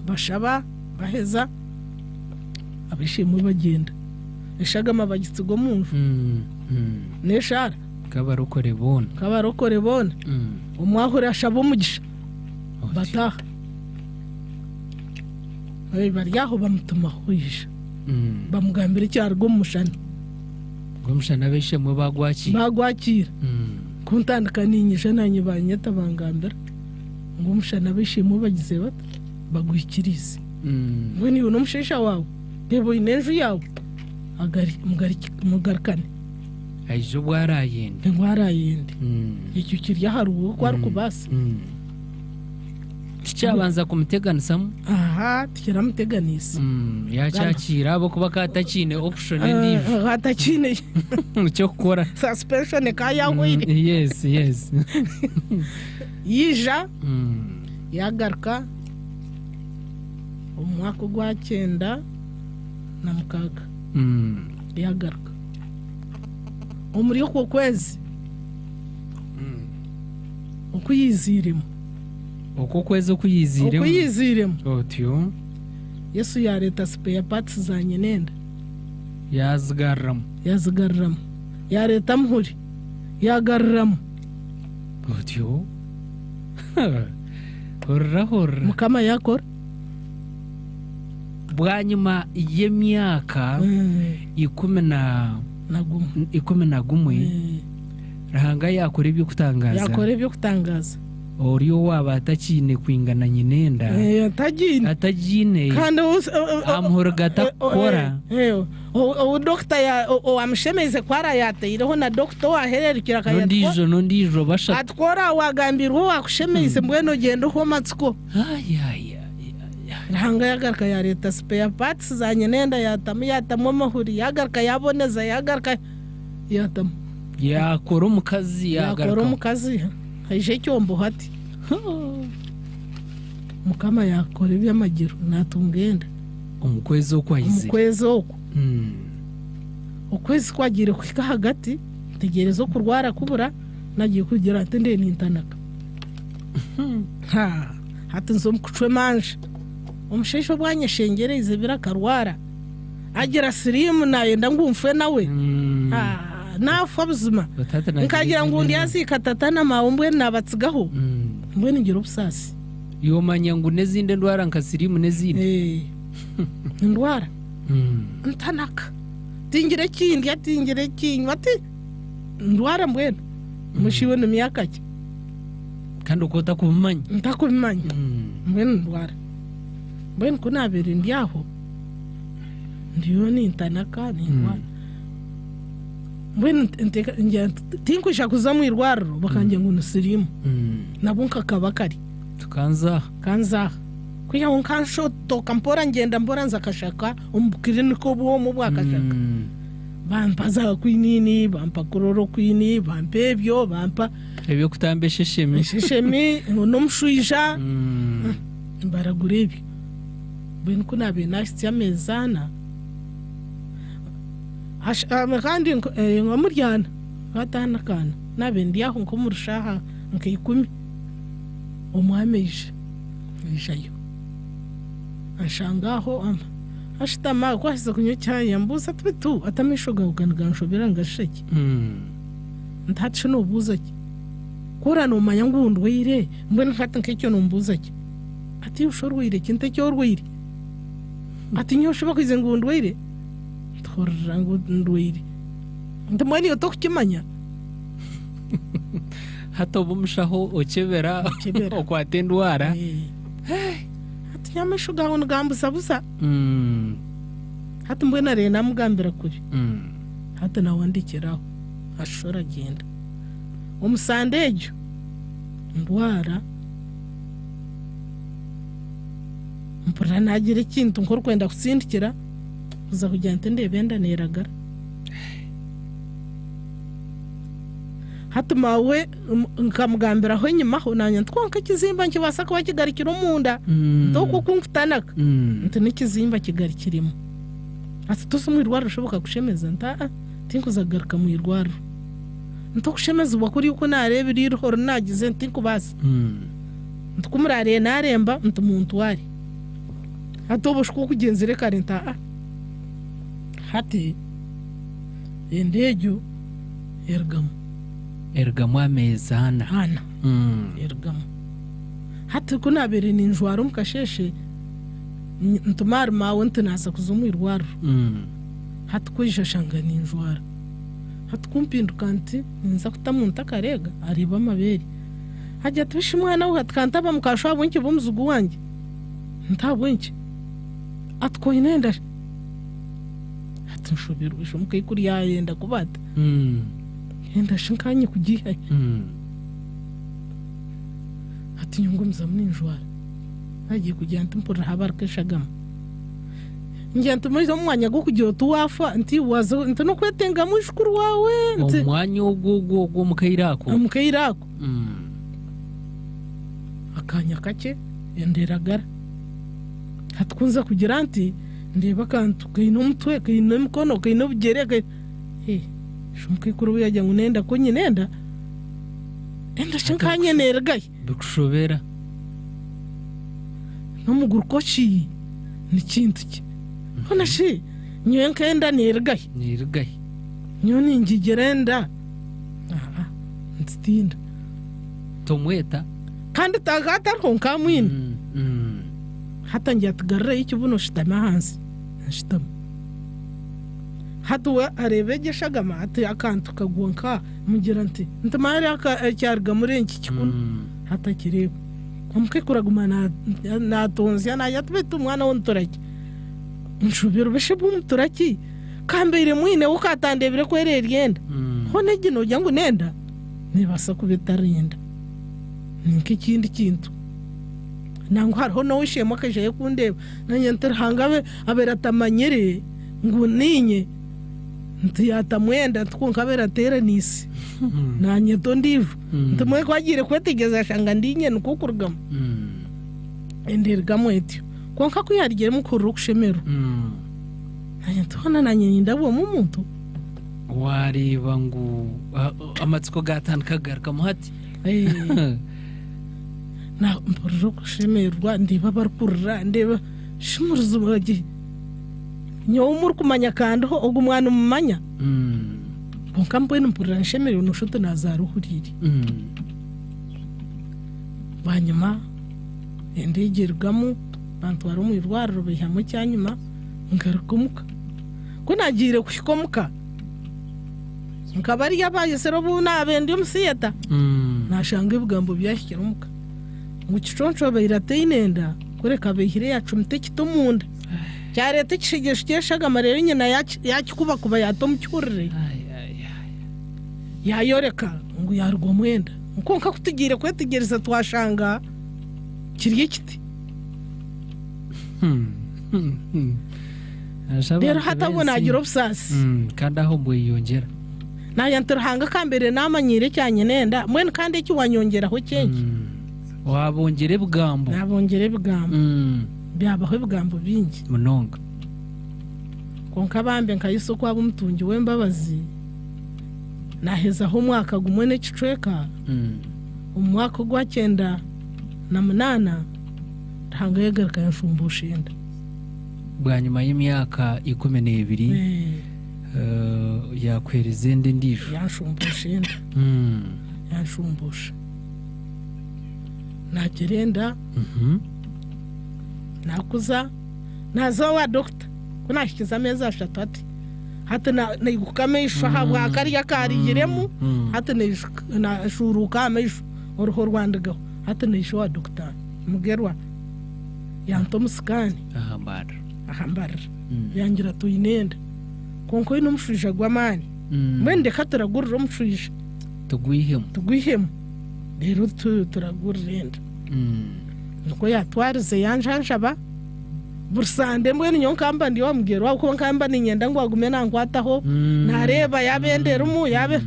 bashaba baheza abishimwe bagenda ishagama bagitsigo munju neshara kabarokore bona umwahure ashaba umugisha bataha baryaho bamutuma hwisha bamugambira icyarwo mushana umushana beshe mu bagwakira kuntandukaninyije nanye banyeta bangambira ngo umushana beshe mu bagize bata baguhikirize ngo ni uno mushesha wawe ndebo inenju yawe mugarikane ayijo bwarayende icyo kirya haruwo kwari kubasa cyabanza kumuteganisamo tikiramuteganisa yacyakira abo kuba katakine option ndive katakine cyo gukora suspension kayawire yes yija yagaruka umwaka gwa 9 na mukaga yagaruka umuri ko kwezi ukuyiziremo uko kwezi ukuyiziremo otyo Yesu ya leta spare parts za nyenenda yazgarram ya leta muhuri yagarram otyo horra mukama yakora bwanyuma y'emyaka 11 rahanga yakora ibyo kutangaza oriyo waba atakine kwingana nyinenda atagine kandi amhoro gatakora o doctor ya o amshemeze kwara yateireho na doctor wahererukira kayatwa nondijo basha atkora wagambirwa wakushemeze mbweno gendo ho matsiko rahanga yagarka ya leta spare parts za nyenenda yatamwe mahuri yagarka yaboneza yagarka yatam yakora umukazi haje cyombo hati mukama yakora iby'amagiro natungenda umukwezi ukwezi kwagire kwika hagati tegerezo kurwara kubura nagiye kugira atende nintanaka hati nzomkucwe manje umushesho bwanyeshengereze birakarwara agira sirimu naye ndangumfwe nawe nafa buzima nkagira ngo ndi yazikatatana mawumbwe nabatsigaho mbwe ningira ubusasi yomanya ngo nezinde ndwara nkasirimu nezinde ndwara ntanaka tingire kindi yatingire kinyi ati ndwara mbwe mushiwe no myakake kandi ukota kubimanya ntakubimanya mbwe ndwara mbwe kunabere ndiaho ndiyo ni ntanaka ni ndwara mbwene tinkusha kuza mu irwariro bakanje ngo nusirimu nabunka kabakari tukanza kuya unkansho tokampora ngenda mbora nzakashaka umbukirine ko bwo mu bwakashaka bampa za kwinini bampa kororo kwini bampebyo bampa ebyo kutambe sheshemi no mshuija baragurebi mbwene kunabe nashitsi amezana kandi nkamuryana batana kana nabendi yaho nkomurushaha nkikumi umwameje yijayo ashangaho ashitama kwahise kunyo cyanya mbuza twitu atamishoga uganiganisho birangasheke ntatsho no buzaki kora no manya ngundwire mbone fata nkecyo no mbuzaki ati ushorwire kinte cyo rwire ati nyoshoba kwize ngundwire rangu ndwiri ndamwani otokimanya hato bumushaho okebera okwatendwara ati yamashuga ngo ngambusa busa hati mbwena rena mugambira kuri hati nawandikiraho ashora genda umusandejo ndwara mpura nagira ikintu nkor kwenda kusindikira uza kujyante ndebenda neragara hatumawe nkamugambira ho nyuma ho nanya twanka kizimba nkibasa kuba kigarikira umunda ndoko kumfutanaka nti nikizimba kigarikirimo ati tusumu irwaro ushoboka kushemeza nta tinkuzagaruka mu irwaro nto kushemeza ubakuri uko narebe riro nagize ntinkubasa ntukumurariye naremba ntumuntu wari atoboshko kugenzere kare nta hati endejo ergamu amezana ergamu hati kunabere ninjwaro mukasheshe ntumara mawe ntinasa kuzumwirwaro hatukwisha shanga ninjwara hatukumpinduka nti nza kutamunta karega areba amabere hajya tubisha umwana we hatkanta bamukashwa bunki bumuzugu wanjye ntabwenki atkoye nenda hatunshobera bisho mukayikuri yayenda kubata enda shinkanye kugiha hatinyungumza mninjwara hagiye kujya ntimpura habarkeshagama njye ntumizo mwanya go kugiye tuwafa nti wazo ntino kwetenga mushukuru wawe umwanya wo mukayirako akanya kake enderagara hatkunza kugira nti ndeba kantu kayino mutwe kayino mkono kayino bugere shumkikuru yajya ngunenda ko nyinenda enda shinkanye nergaye bikushobera nomuguru kochi ni kintu ki hona shi nyo nkenda nergaye nyo ningigerenda ntstinda tomweta kandi tagata honka mwini hata njatgarra ikibuno shitama hansi shitama hatuwe arebegeshaga mate akantu kagwonka mugira nti ntamari acyarga murenki kikuno hata kireba omke kuragumana natonzi ana yatbeta umwana wontoraki nshubiro beshebu mtoraki kambere mwine ukatandebire kwerera yenda hone gino jangu nenda nibasa kubitarinda ninki kindi kintu nangu hariho no wishema kaje kundeba nanye ntarhangabe aberatamanyere nguninye ntiyata mwenda tkunkabera tera nisi nanye to ndivu ntumwe kwagire kwetegeza shanga ndinye nukukurugama endergamo etyo konka kuyarigere mukuru kushemero nanye tona nanye ndabo mu muntu wareba ngo amatsiko gatandukagaruka muhati na mpuru kushemerwa ndiba barkurra ndeba shimuruzubaje nyo umur kumanya kandoho ogumwana umanya konka mbwe mpurira nshemero nushoto nazaruhuriri banyuma endegergamo bantu bari mu irwariro bihamo cyanyuma ngarukomuka ko nagire kushikomuka nkabari yabaye serobu nabende umusiyata nashanga ibigambo byashyikiromuka mu kiconco bayirate inenda kureka behire yacu mtekitomunda cyarete kishigesho cyeshaga amarero nyina yakikuba kuba yatomucyurire yayoreka ngo yarwo mwenda nkonka kutugire kwetegereza twashanga kiriye kiti rero hatabona agira obsasi kandi aho mbwe yongera nayantarhanga kambere namanyire cyanye nenda mwene kandi iki wanyongeraho cyenki wabongere bgambo byabaho ibigambo bingi munonga konka bambe nkayisoko abumutungi wembabazi nahezaho umwaka gumwe n'ikicweka umwaka gwa 9 na 8 hanga yegaruka yashumbushinda bwa nyuma y'imyaka 12 yakwereze ndi ndisho yashumbushinda yashumbusha nagerenda nakuza nazo wa doctor kunashikiza ameza ashatu ati hata nayigukamesha habwa kariya karigiremu hata nashuruka amesho uruho rwandagaho hata nisho wa doctor mugerwa yantomusikani ahambara yangira tuyinenda konko ino mushuje gwamani mwende katuragurira umushuje tugwihemu rero turagurira nuko yatwarize yanjanjaba bursande mbwe nyo kamba ndi wamgerwa uko kamba ninyenda ngwagume nangwataho nareba yabendera umu yabe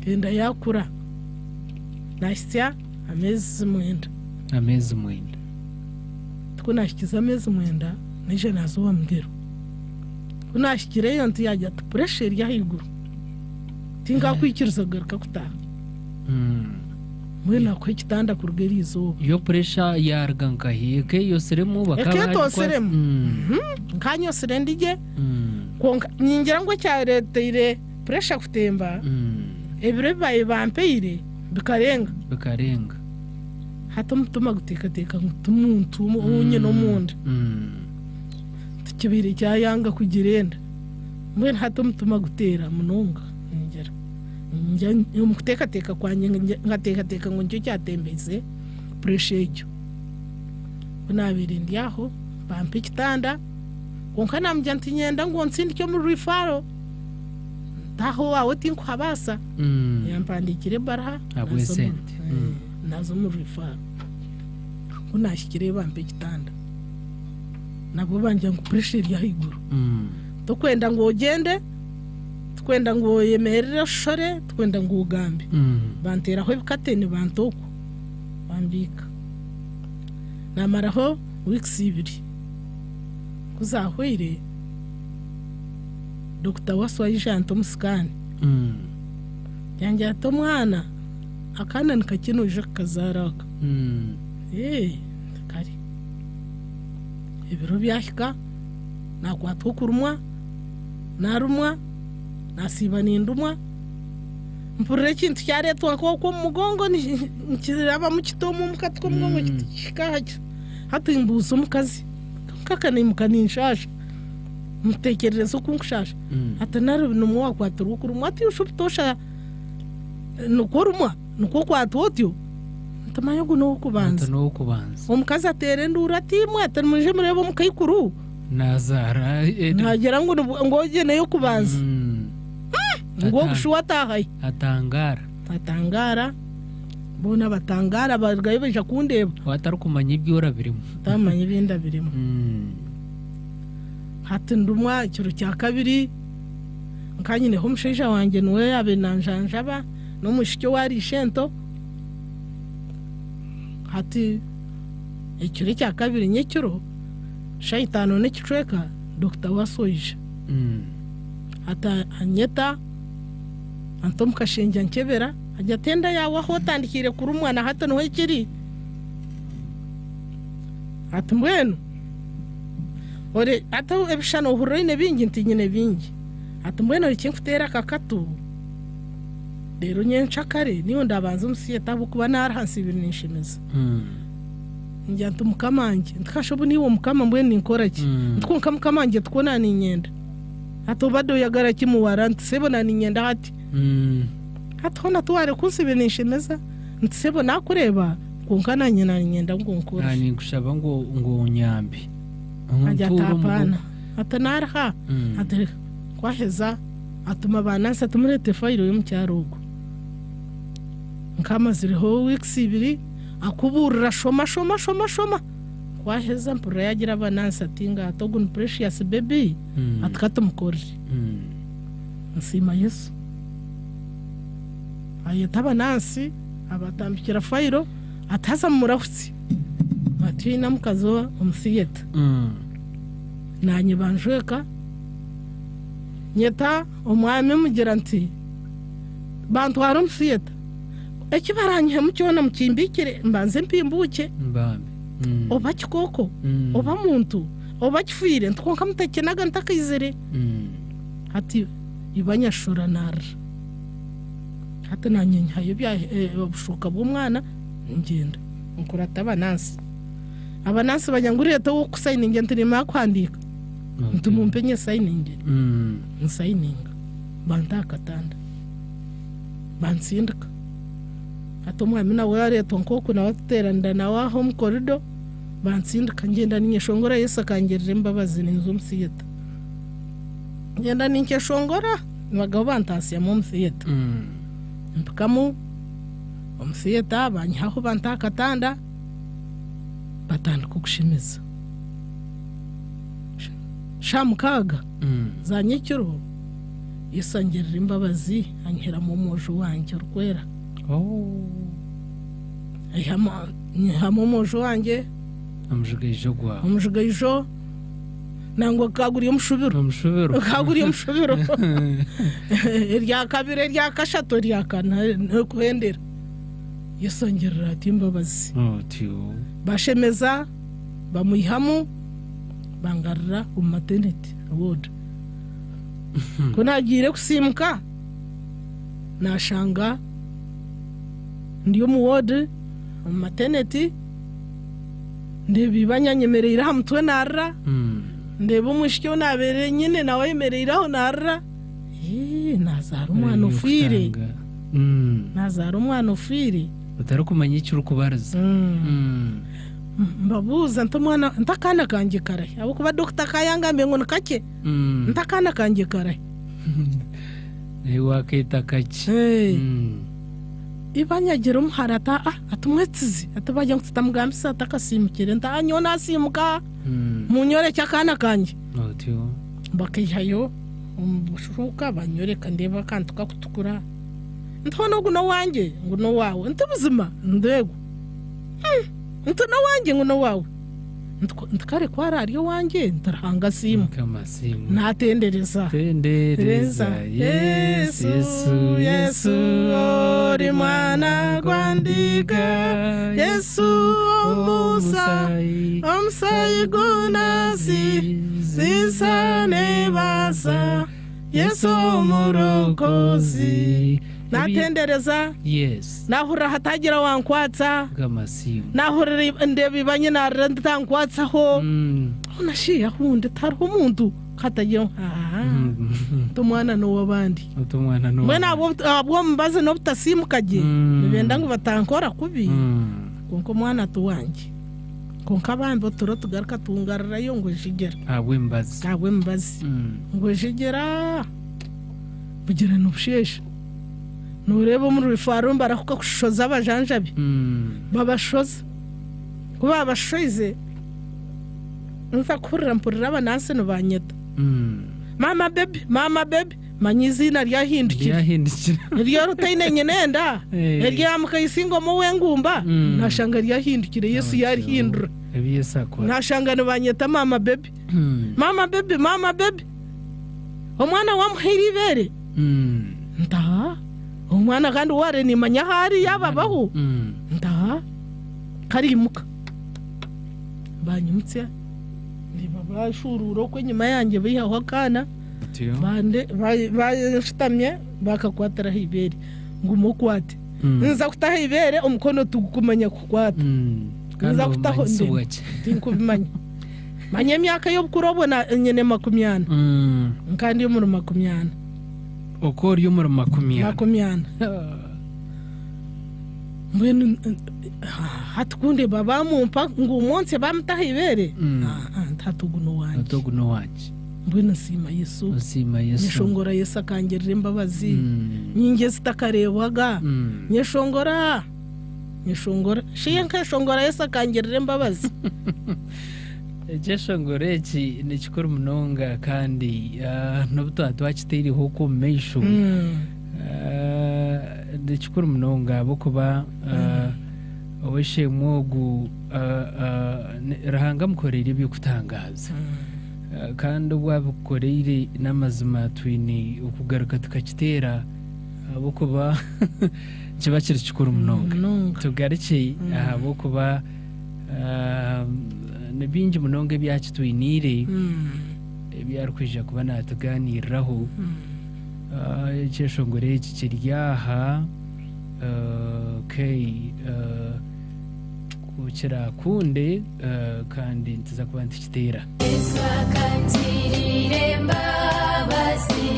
kenda yakura nasya amezi mwenda tukunashikiza amezi mwenda nije nazo wamgero kunashikire yo nti yajya pressure yahiguru tinga kwikiriza garuka kutaha mwena ko kitanda kurgerizo yo pressure yarganka hike yo seremu bakaba to seremu kanyo serendije konka nyingira ngo cyareteire pressure kutemba ebire baye bampeire bikarenga hata mutuma gutekateka mutumuntu unye no munda tukibiri cyayanga kugirenda mwe hata mutuma gutera munonga ngera njya mutekateka kwanye ngatekateka ngo ncyo cyatembeze pressure cyo bunabirindi aho bampa kitanda konka namjya ntinyenda ngo nsindi cyo mu referral taho wawe tinku habasa yampandikire barha nazo mu referral unashikire bampa kitanda nabo banje ngo pressure ya higuru tokwenda ngo ugende twenda ngo yemerera shore twenda ngo ugambe banteraho bikatene bantoko bambika namaraho weeks 2 kuzahwire Dr. Waswayi Janto musikani yanjye atomwana akana nikakinuje kazaraka kari ibiro byahika nakwatwa kurumwa narumwa nasiba nindumwa mpurire kintu cyaretwa ko mugongo nikiraba mu kitomo mukatwa mugongo kikahaje hatimbuza umukazi kakana imukaninshasha mutekerereza kunkushasha atanari numwe wakwatwa kurumwa ati ushubutosha nukorumwa nuko kwatwotyo tamayo guno kubanza umukazi atere ndura timwe atamuje murebo mukayikuru nazara nagera ngo ngogene yo kubanza ngo gushwata atangara bona batangara bargaye beja kundeba watari kumanya ibyora birimo tamanya ibinda birimo hatindumwa kiro cya kabiri nkanyine ho musheja wanjye nwe yabe nanjanjaba no mushikyo wari shento hati ikiro cya kabiri nyekiro shaitano nekicweka Dr. Waswayi hata anyeta antom kashenja nkebera ajya tenda yawe aho tandikire kuri umwana hata no hekiri atmbwenu ore ata ebishano hurine bingi ntinyine bingi atmbwenu rikinkutera kakatu rero nyenchakare niyo ndabanza umusiyeta bukuba narahansi ibintu nishimiza njya ntumukamange ndikashobo niwo mukama mbwenu ninkoraki ndkunka mukamange tukona ninyenda atobado yagara kimuwara ntisebona ninyenda hati hatona tuware kunsibinishimeza ntisebo nakureba kunkana nyina ninyenda ngo nkora nani gushaba ngo nyambi ajya tapana atanarha atere kwaheza atuma banansa tumurete fayiro yo mcyarugo nkama ziriho weeks 2 akuburira shoma kwaheza mpura yagira banansa tinga togun precious baby atkatumukori nsima Yesu ayetaba nansi abatambikira fayiro ataza murahutsi atina mukazo umusiyeta nanye banjweka nyeta umwami mugira nti bantwara umusiyeta ekibaranye mucyona mukimbikire mbanze mpimbuke mbambe oba kikoko oba muntu oba kifire ntkonka mutakenaga ntakizere hati ibanyashura nar hata nanye nyayo bya obushuka bw'umwana ngenda nkurata abanansi banyanguriyete wo kusayininga ntirima kwandika ntumumpenye sayininga nsayininga bantakatanda bansindika hata umwami nawe yareto nkoko nawe ateranda nawe aho mu corridor bansindika ngenda ninyeshongora Yesu akangerera imbabazi n'inzu musiyeta ngenda ninyeshongora bagabo bantasiya mu musiyeta mpakamu umusiyeta banyaho bantakatanda batandika kugushimiza shamukaga zanyekiro Yesu angerera imbabazi anyera mu mojo wanjye rukwera hama mojo wanjye amujugayijo nangwa kaguriye umushubiro kaguriye umushubiro irya kabiri irya kashato irya kana no kuhendera Yesu angerera ati imbabazi bashemeza bamuyihamu bangarira maternity ward ko nagire kusimuka nashanga ndiyo mu ward maternity ndeba nyemerera hamutwe narra ndeba umushyo nabere nyine nawe yemereraho narra nazara umwana ufire nazara umwana ufire utari kumenya icyo urukubaraza mbabuza ntumwana ntakana kanje karaye abo kuba Dr. Kayangambe ngo nakake ntakana kanje karaye wakita kake ibanyagera umuharata atumwetsizi atabajya ngutamugamisa takasimukire ntanyona asimuka munyore cyakana kanje otyo bakihayo umbushuka banyoreka ndeba kantuka kutukura ntona guno wanje nguno wawe ntubuzima ndego ntona wanje nguno wawe ntkare kwara ariyo wanje ntarahanga simu natendereza Yesu ori mwana gwandika Yesu omusayi gonasi sisane basa Yesu murokozi natendereza nahura hatagira wankwatsa nahura ndebibanye narantankwatsaho unashiya hunde tariho umuntu katagira tumwana no wabandi mwena abo mbaze no butasimukaje bibenda ngo batankora kubi konko mwana tuwanje konka bambo turo tugaruka tungarara yo ngo jigera abwe mbazi ngo jigera bugira n'ubusheshe nureba muri rifarum barakuka kushoza abajanjabi babashoza kuba abashoize nza kurira mpurira abananse no banyeta mama baby manyizina ryahindukira ryo rutayine nenda rya mukayisingo mu wengumba nashanga ryahindukire Yesu yarihindura nashanga no banyeta mama baby omwana wa muhiribere nda umwana kandi ware ni manyahari yababaho nda karimuka banyumutse bashururo ko nyuma yanjye bihaho kana bande bashitamye bakakwatara hibere ngumukwate nza kutaha ibere umukono tukumanya kukwata nza kutaho ndinkubimanya manye myaka yo kurobona nyene 20 kandi yo muri 20 okori yo muri 20 mbwenu hatukunde baba mumpa ngumonse bamutaha ibere ntatuguno wanje mbwenu sima Yesu nishongora Yesu akangerera imbabazi nyinge zitakarebwaga nyeshongora shiye nkashongora Yesu akangerera imbabazi Jeshongore iki nikikora munonga kandi nobuto twakitiri hoko meisho nikikora munonga bokuba wishe mwogu rahanga mukorera ibyo kutangaza kandi wabukorere n'amazima twini ukugaruka tukakitera bokuba kiba kiri kikora munonga tugarike bokuba nibingi munonga byacu twinire byarkwije kuba natuganiraho cyeshongore iki kiryaha kuchira kunde kandi ntiza kuba ntikitera Esakatire mbabazi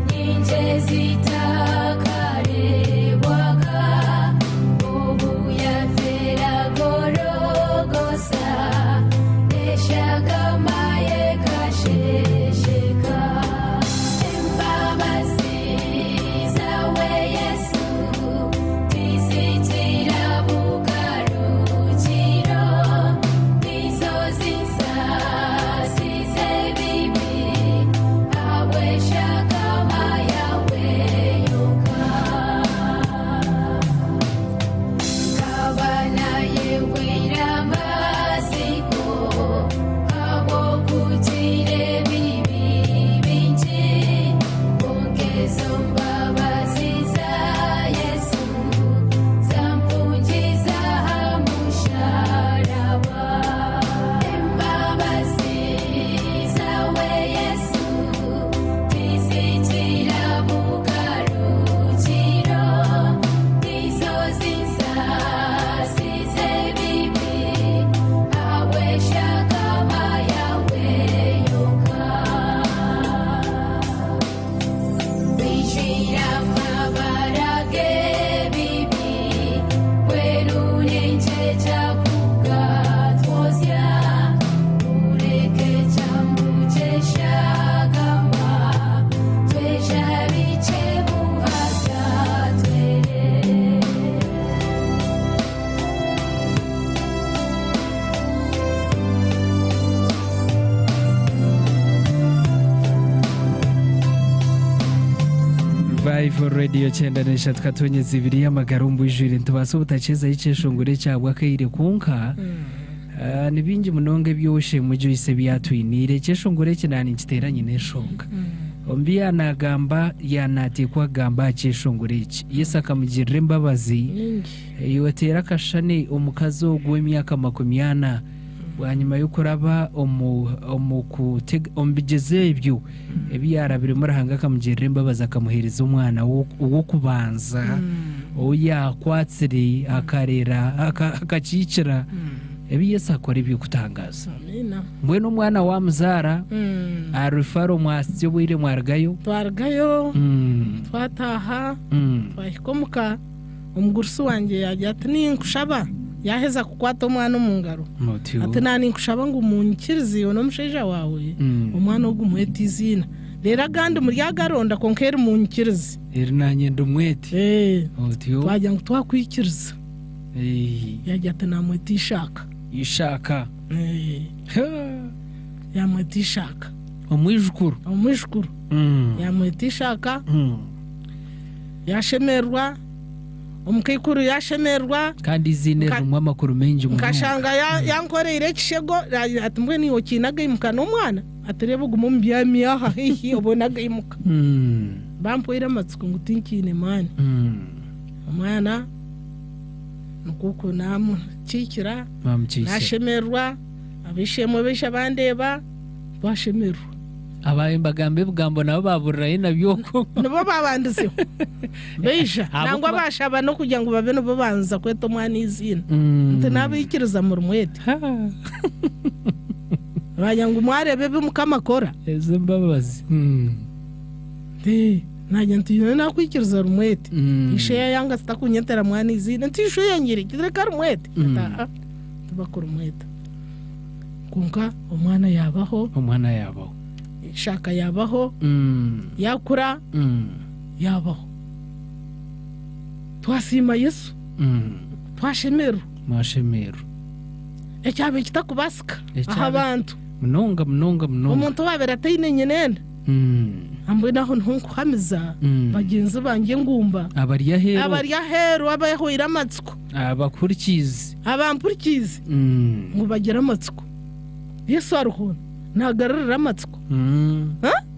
ninje zitakare bwaga ubu yafera gorogosa eshagamaye kashesheka mbabazi zawe Yesu tizitira bugarukiro nizo zisasize bibi awe shagama yawe live radio cyendanisha twatonye zibiri y'amagarumbu ijiri ntubasa ubutaceza y'iceshongore cyabwa kayire kunka nibingi munonge byoshe mujyo ise byatwinire ceshongore kinani kiteranye neshonga ombiya nagamba yanatekwa gamba ceshongore iki yesaka mugirire imbabazi yotera kashane omukazi ogw'emyaka 20 wanyuma y'ukuraba ombigeze ibyo ebyarabire murahanga kamugirire imbabazi akamuhereza umwana wo kubanza oya kwatsiri akarera akacicira ebiyesa akora ibyo kutangaza mbwe n'umwana wa muzara arufaro mwasyo bwire mwargayo twataha twahikomuka umugursu wanje yajya ati ninkushaba yaheza kukwata umwana mu ngaro ati nani nkushaba ngo umunkirize yo nomusheja wawe umwana wo gumuheta izina rero gandi muri yagaronda konkera umunkirize eri nanyenda umwete twajya ngo twakwikiriza yajya ati namwete ishaka yamwete ishaka umwijukuru yamwete ishaka yashemerwa umukikuru yashemerwa kandi izine rumwa makuru menje mu nkashanga yankoreye kishego ati mbwe niyo kinaga imuka n'umwana atereba gumumbyami aha hihi obonaga imuka bampoira amatsuko ngutinkine mani umwana nukuko namukikira nashemerwa abishemo bisha bandeba bashemerwa abaye mbagambe bugambo nabo baburiraye nabyoko nabo babandise beisha nangwa bashaba no kujya ngo babe no babanza kweta umwana izina nte nabikiriza mu rumwete banyanga umwarebe bimukamakora eze mbabazi najya ntiyone nakwikiriza rumwete ishe yanga sitakunyetera mwana izina ntisho yangire kireka rumwete tubakora umwete kunka umwana yabaho shaka yabaho yakura yabaho twasima Yesu twashemeru ecyabe kitakubasika aha abantu munonga umuntu wabera tayinenye nenda ambwe naho ntukuhamiza bagenzi banjye ngumba abarya hero abaho iramatsuko abakurikizi ngo bagira amatsuko Yesu aruhona nagarara amatsuko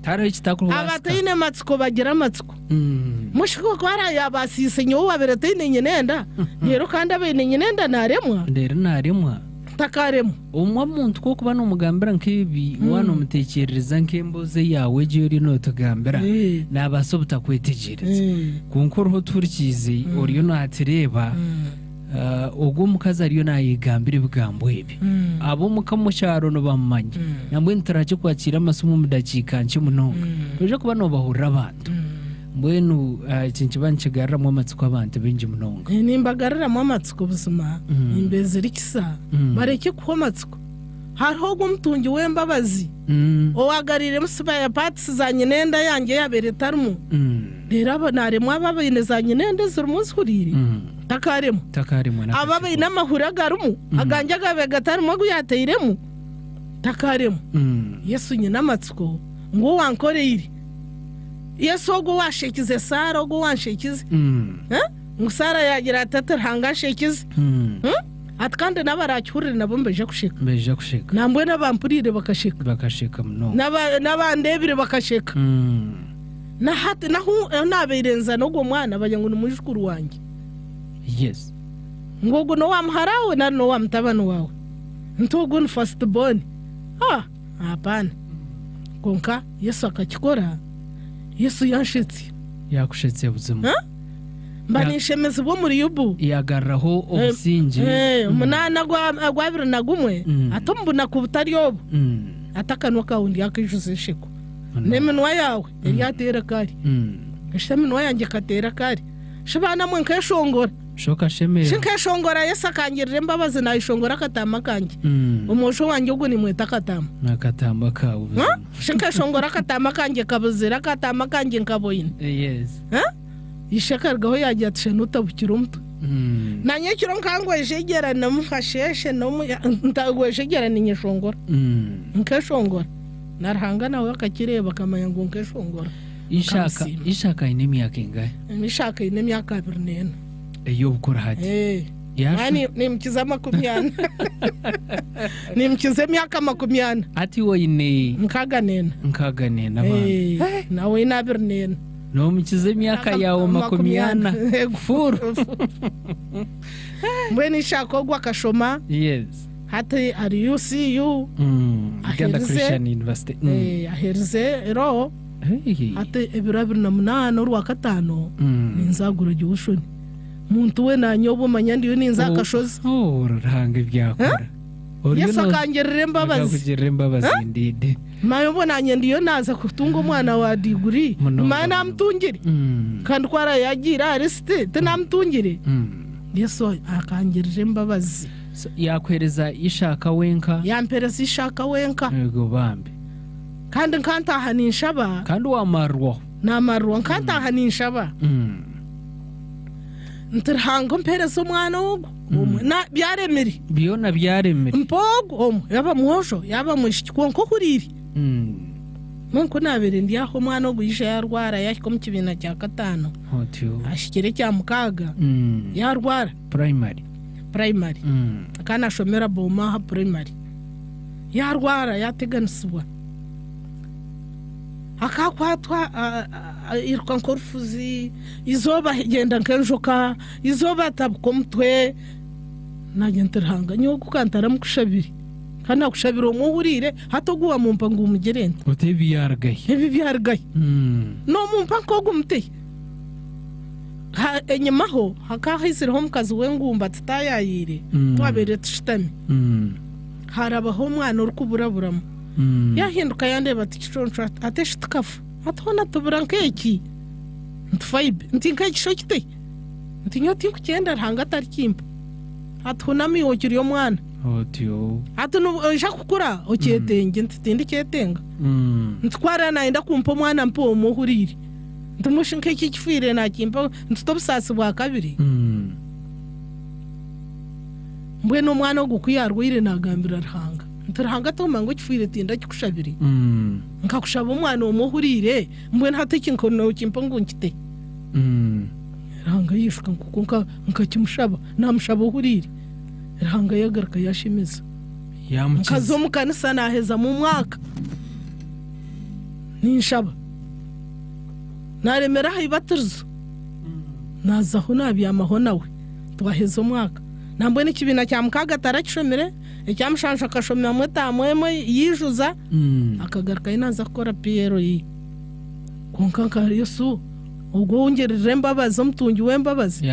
taro ikitakubasika abatayine amatsuko bagira amatsuko mushiko kwara yabasise nyo wabera tayinenye nenda rero kandi abenenye nenda naremwa takaremo umwa muntu ko kuba no mugambira nkibi wano mutekerereza nkemboze yawe je uri no tugambira nabaso butakwetegereza kunkoro turikize oriyo no atireba ubwo mukaza ariyo nayigambira ibigambo ibi abo mukamucyaro no bamanye namwe ntaraje kwakira amasomo mu dakika nki munonga uje kuba no bahurira abantu mbwenu ikintu bankigarira mu amatsiko abantu benje munonga nimbagarira mu amatsiko buzima imbeze rikisa bareke ku amatsiko hariho gumutungi wembabazi owagarire musiba ya patsi zanye nenda yange yabere tarmu rero abanaremwa babine zanye nenda zirumuzi hurire takaremo ababe n'amahura garumu aganje gabe gatarmu guyateiremu takaremo Yesu nyina amatsiko ngo wankoreye Yesu ogo washekize Sara ogo wanshekize Musara yagira atatu hangashekize atkande nabaracyurire nabo mbeje kushika nambwe nabampurire bakashika muno nabandebire bakashika na hati naho nabirenza no mwana bayango n'umujukuru wanjye yes ngogo no wamharawe na no wamtabano wawe ntogo first born hapana konka Yesu akakikora Yesu yakushetse buzima mbanishemeze bo muri yubu yagarraho obusinje umunana gwabira nagumwe atombuna ku butari yobo atakanwa kaundi yakijuse shiko nemenwa yawe yatera kari eshemenwa yanjye katera kari shibana mwe nkeshongora shoka shemera shinkeshongora Yesu akangirire imbabazi nayishongora katama kanje umusho wanjye ugo ni mweta katama nakatamba kawe shinkeshongora katama kanje kabuzira katama kanje nkaboyine yes ishakargaho yagiye nutabukira umutwe nanyekiro nkango ejegera namuhasheshe no ntagwe ejegera ninyeshongora nkeshongora narahanga nawe akakireba kamanya ngo nkeshongora ishaka ine myaka ingahe imishaka ine myaka 24 iyo ukora hati yani nimkiza 20 nimkiza myaka 20 ati woyine nkaganena nawe ina 24 no mkize myaka yawo 20 furu mbweni shaka gwa kashoma yes hati ari UCU Uganda Christian University aherze ro hati ebirabiri na munano rwa katano ninzagura giushoni muntu we nanyobo manyandiyo ninzakashoza urahanga ibyakora Yesu akangerera imbabazi ndide mayo bona nyendiyo naza kutunga umwana wa diguri mana amtungire kandi kwara yagira ariste tenamtungire Yesu akangerera imbabazi yakwereza ishaka wenka yampereza ishaka wenka yego bambe kandi nkantahanisha ba kandi wamarwa namarwa nkantahanisha ba ntirhango mpereza umwana wogo na byaremeri biona byaremeri mpogo yaba mwosho yaba mwishikwanko kuriri Mungu nabere ndi aho mwana wo guyisha yarwara yashiko mu kibina cya katano ashikire cya mukaga yarwara primary akana shomera boma ha primary yarwara yateganiswa akakwatwa irwa nkorfuzi izoba genda nkenjoka izoba tabkomtwe nagenterhanga nyo kukantara mukushabiri kana kushabira umuhurire hatoguwa mumpa ngumugerende otebi yargaye no mumpa kogumte ha enyamaho hakahisiraho mukazi wengumba tutayayire twabere tushitami harabaho umwana urukuburaburamo yahinduka yandeba tikiconco ateshitkafu atona tuburankeki ntfaibe ntinkakisho kite ntinyoti kugenda rhanga tarikimpa atunami okiri yo mwana atuno jakukura oketenge ntitindi ketenga ntkwara naenda kumpa mwana mpo muhurire ntumushinkeki kifire nakimpa ntutobusasi bwa kabiri mbwe no mwana ogukuyarwire nagambira rhanga ntirhanga tomango kifire tinda kikushabiri nkakushaba umwana umuhurire mbwe ntateki nkono kimpa ngunkite rhanga yishuka nkuko nkakimushaba namushaba uhurire rhanga yagarka yashimiza nkazo mukanisa naheza mu mwaka ninshaba naremera hayibatirzo nazaho nabyamaho nawe twaheza umwaka nambwe n'ikibina cya mukaga tarakishomere ecyamushansha kashomera mwetamwemo yijuza akagaruka inaza gukora PRO yi konka Yesu ubwo wongerera imbabazi omutungi w'embabazi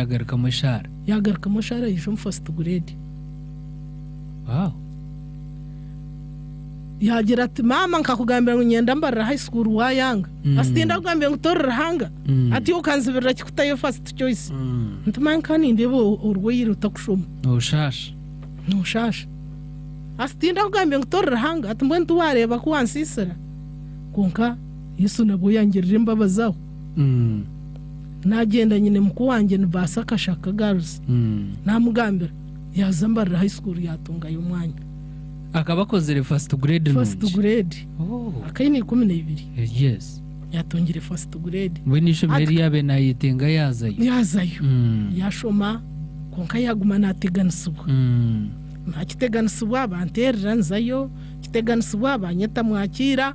yagaruka mushara yisho first grade wow yagira ati mama nkakugambira ngo nyenda mbarira high school wayanga asitinda kugambira ngo torera hanga ati ukanzibirira kikutayo first choice ntumanye kandi ndebo urweyire utakushoma nushasha asitinda kugambira ngo torera hanga ati mbwe ntuwareba kuwansisira konka Yesu nabo yangerera imbabazaho nagenda nyine muku wanjye nibasa kashaka girls namugambira yazambarira high school yatunga yo mwanya akabakozere first grade akaini 12 yes yatongere first grade we nishomeri yabe nayitenga yazayo yashoma konka yaguma nateganisubwa nakiteganisubwa banterera nzayo kiteganisubwa banyeta mwakira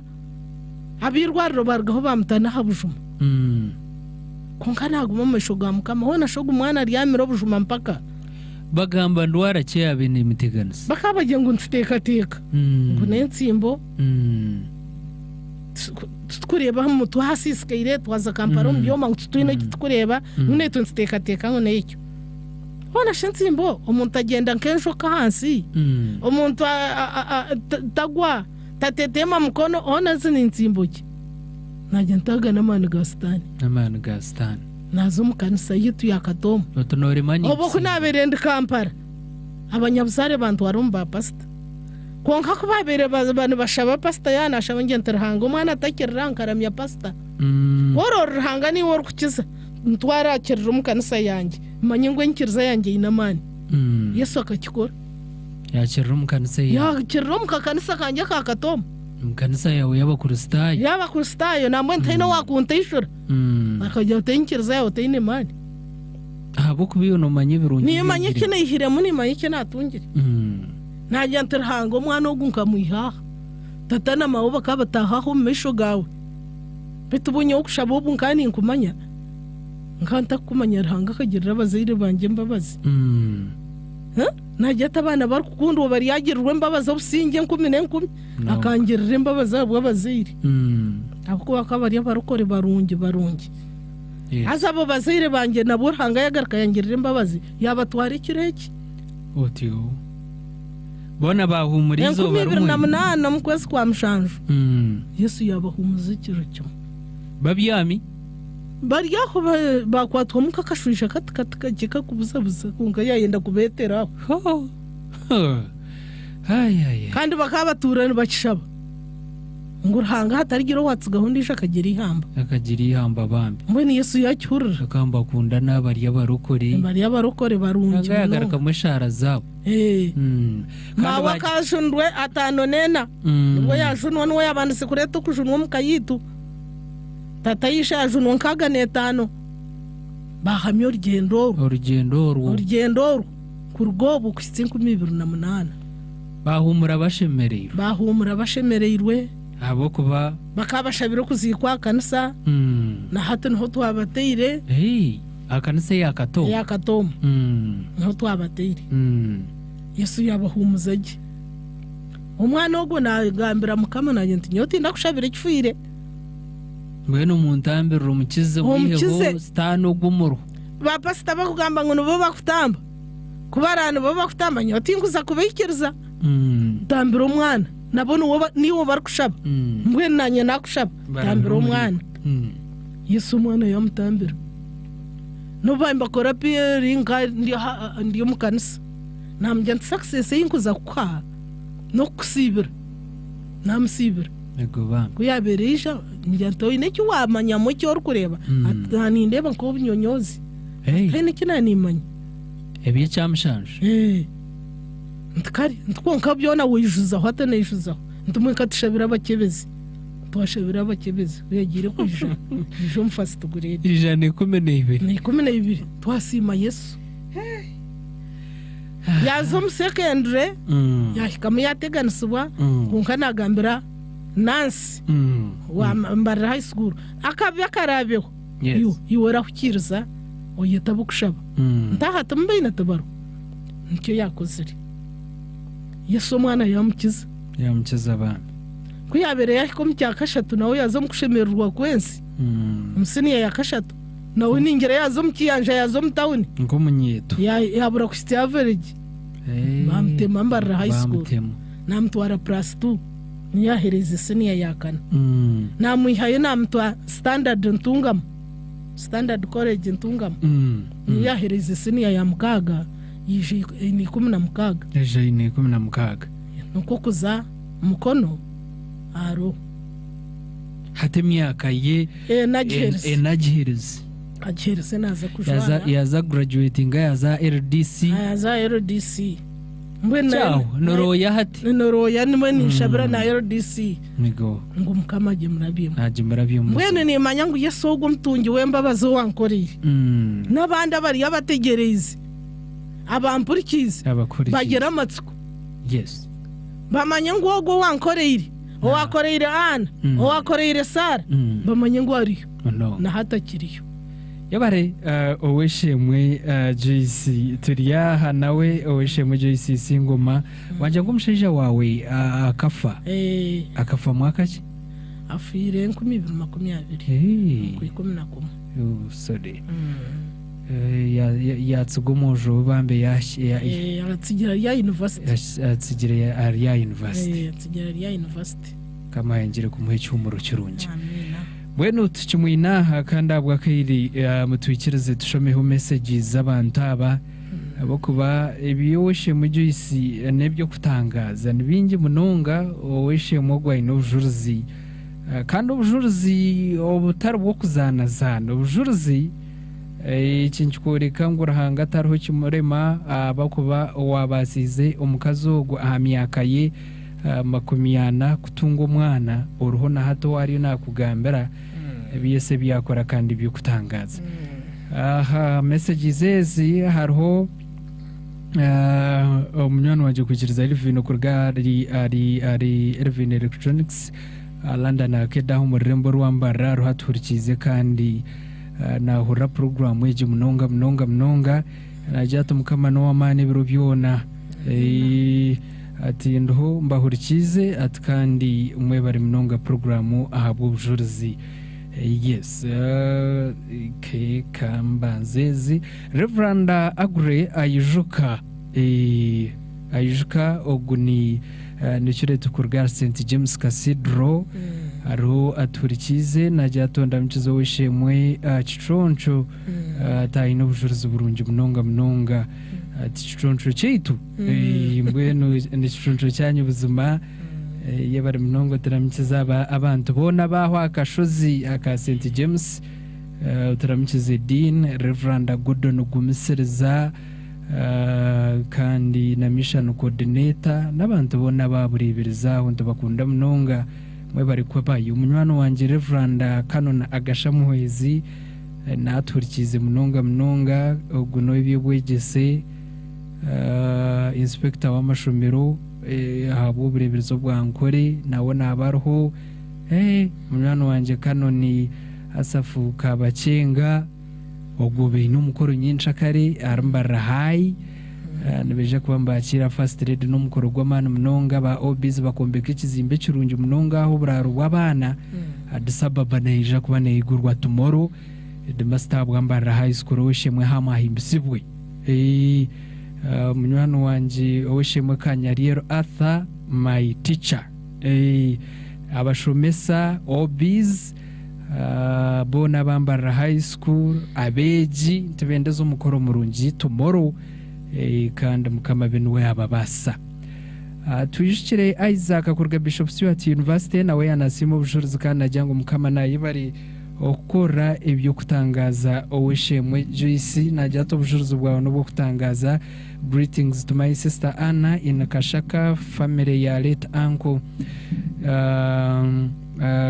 abirwariro bargaho bamutana habujuma konka naguma mushoga mukama hona shoga umwana aryamira bujuma mpaka bagamba ndwara cyabe n'imiteganisi bakabaje ngo ntiteka ngo nentsimbo tukureba mu tuhasisikaire twaza kamparo mbyoma ngo tutwine tukureba none tuntiteka ngo necyo hona shentsimbo umuntu agenda nkenshoka hansi umuntu tagwa tatetema mukono hona zinintsimboki najentaga namana gastani nazo mukanisa yitu yakatomo otonoremanyi obo kunaberende Kampala abanyabusare bantu warumba pasta konka kubabere bazabane bashaba pasta yana ashaba ngenterhanga umwana atakirira nkaramya pasta wororhanga ni wor kukiza ntwara kirira mukanisa yanjye manyingwe nkiriza yanjye inamani Yesu akakikora yakirira mukanisa kanjye kakatomo Mkanisa yawe y'abakristayo. Y'abakristayo namwe ntaino wakuntishura. Akajya utenkiriza yawe utayine mani. Abo kubiyo no manye birungi. Ni manye kine ihire muni manye kine atungire. Najya nterhango mwana ogunka muihaha. Tatana maoba kabatahaho mesho gawe. Betubunye okushaba obunkani nkumanya. Nkanta kumanya rhanga kagirira abazire banje mbabazi. Najya tabana bari kukundo bari yagirirwe mbabazi obusinge 10 akangirira mbabazi abo abazire. Abako bakabari abarokore barungi. Azabo bazire banje nabo rhanga yagarka yangirira mbabazi yabatwara ikireki. Otyo. Bona bahumurizo barumwe. 2008 mu kwezi kwa Mushanju. Yesu yabahumuza ikiro cyo. Babyami bari yaho bakwatwa mu kakashwisha katika kubuzabuza kunga yayenda kubetera. Ay. Kandi bakabaturana bakishaba. Ngurhanga hatarigiro watsi gahundisha akagira ihamba bambi. Mbene Yesu yacyurira akamba kunda n'abari y'abarokore. Bari y'abarokore barungi. Ngagaraka mushara zabo. Mawa kashundwe atano nena. Ngo yashunwa no yabandise kureto kujunwa mukayitu. Tata yisha yajunwa nkaga netano. Bahamye urugendo kurugobo ku 2008. Bahumura bashemereirwe. Abo kuba bakabashabira kuzikwa kanisa. Na hato niho twabateire. Akanisa yakatomo. Niho twabateire. Yesu yabahumuzaje. Umwana ogo nagambira mukama nanjye nti nyoti ndakushabira ikifire. Mwene umuntambira umukize wiheho stano gumuru. Bapasita bakugamba ngo nubo bakutamba. Kubarana bo bakutamba nyoti nguza kubikiriza. Tambira umwana. Nabona uwo niwo barikushaba. Mbwene nanye nakushaba. Tambira umwana. Yesu umwana yamutambira. November kora piringa ndi mukanisa. Namjya success yinkuza kwa no kusibira. Namusibira. Ego bam. Kuyabereja njya toine cyo wamanya mu cyo kureba. Atani ndeba ko bunyonyozi. Hene kinanimanya. Ebiye cyamushanje. Ntkari ntkonka byona wijuza hatane yijuza. Ntumwe katishabira abakebezi. Twashabira abakebezi yagire kujja. Ijo mfasi tugurede. Ijane 12. Twasima Yesu. Yazo mu secondary yahikama yateganisibwa kunkana gambira Nancy wa Mbara High School akabya karabeho yiwera kukiriza oyeta bukushaba ntahata mbina tabaro nicyo yakozere Yesu mwana yamukiza abana kuyabere yahiko mu cyakashatu nawe yazo mu kushemererwa kwensi musini ya yakashatu nawe ningere yazo mu kiyanja yazo mu town ngo munyeto yabura ku City Average bamutema Mbara High School namutwara plus 2 niyahereze senior yakana namuihaye namutwa Standard College Ntungamo niyahereze senior ya mukaga yije ni 16 nuko kuza mukono aro hate myaka ye nagihereze naza kujana yaza graduating yaza LDC mbwena noroya hati noroya nimwe nishabira na LDC nigo ngo mukamaje murabiye mbwene ni manyangu Yesu ogwo mtungi wembabazo wankoreye nabandi abari yabategereze abampurikize bagera amatsiko yes bamanyangu ogwo wankoreye owakoreye Ana owakoreye Sara bamanyangu ari na hatakiriyo yabare oweshemwe JC turiya nawe oweshemwe JC singoma wanje ngumshija wawe akafa mwaka ki afire 2020 ku 11 sorry yatsugomojo bambe yatsigira ya university yatsigira ya university kama yengire kumuhe cyumuro kirungi Bueno tukimwina kandabwa kairi mutwikirize tushomeho messages z'abantu aba kuba ebiyoshe mu Joyce nebyo kutangaza nibingi munonga oweshe mogwa inojuruzi kandi obujuruzi obutari bwo kuzanazana obujuruzi ikinchikoreka ngurahanga atariho kimurema abakuba wabasize omukazi ogwo aha myaka ye makumyana kutunga umwana uruho na hato wari nakugambira byese byakora kandi byo kutangaza aha messages ezi hariho umunywana waje kugiriza Elvin kurga ari Elvin Electronics London akeda mu Orugyendo Rw'amagara ruhaturikize kandi nahura program yeje munonga najyato mukamano w'amane biro byona ati ndo mbahurikize ati kandi umwe bari munonga program ahabwo bujurizi yes ke kambanzezi Reverend Agre ayijuka oguni nichure tukurga St James Cathedral aro aturikize najyatonda mchizo wishemwe chichoncho taino bujurizi burungi munonga chichoncho cyitu mbweno ni chichoncho cyanyu buzima yabari munongo teramkiza abantu bona baho akashozi aka St James teramkize Dean Reverend Gordon Gumisiriza kandi na mission coordinator n'abantu bona baburibiriza aho bakunda munonga mwe bari kwabaye umunywano wanje Reverend Canon Agashamuhezi naturikize munonga uguno ibyobwegese inspector w'amashomero habo burebirizo bwankore nawo nabarho umunywano wanje Canon Asafu Kabacenga ogobe n'umukoro nyinshi akare arambara high nibeje kubambakira first aid n'umukoro gw'amana munonga ba obis bakombeka ikizimbe kirungi munonga aho buraro bw'abana Addis Ababa naija kuba negurwa tomorrow the master bwambara high school wishemwe hama himbisibwe munywano wanje wishemwe Kanyariero Arthur my teacher abashomesa obis bona bambara high school abeji tebendeza umukoro murungi tomorrow kandi mukama benwe ababasa tuyishikire Isaac akurga Bishop Stewart University nawe yanasimo bujurizi kandi ajyango mukama naye bari okora ibyo kutangaza owishemwe Joyce najyato bujurizi bwawe no kutangaza greetings to my sister Anna in Kashaka family ya late uncle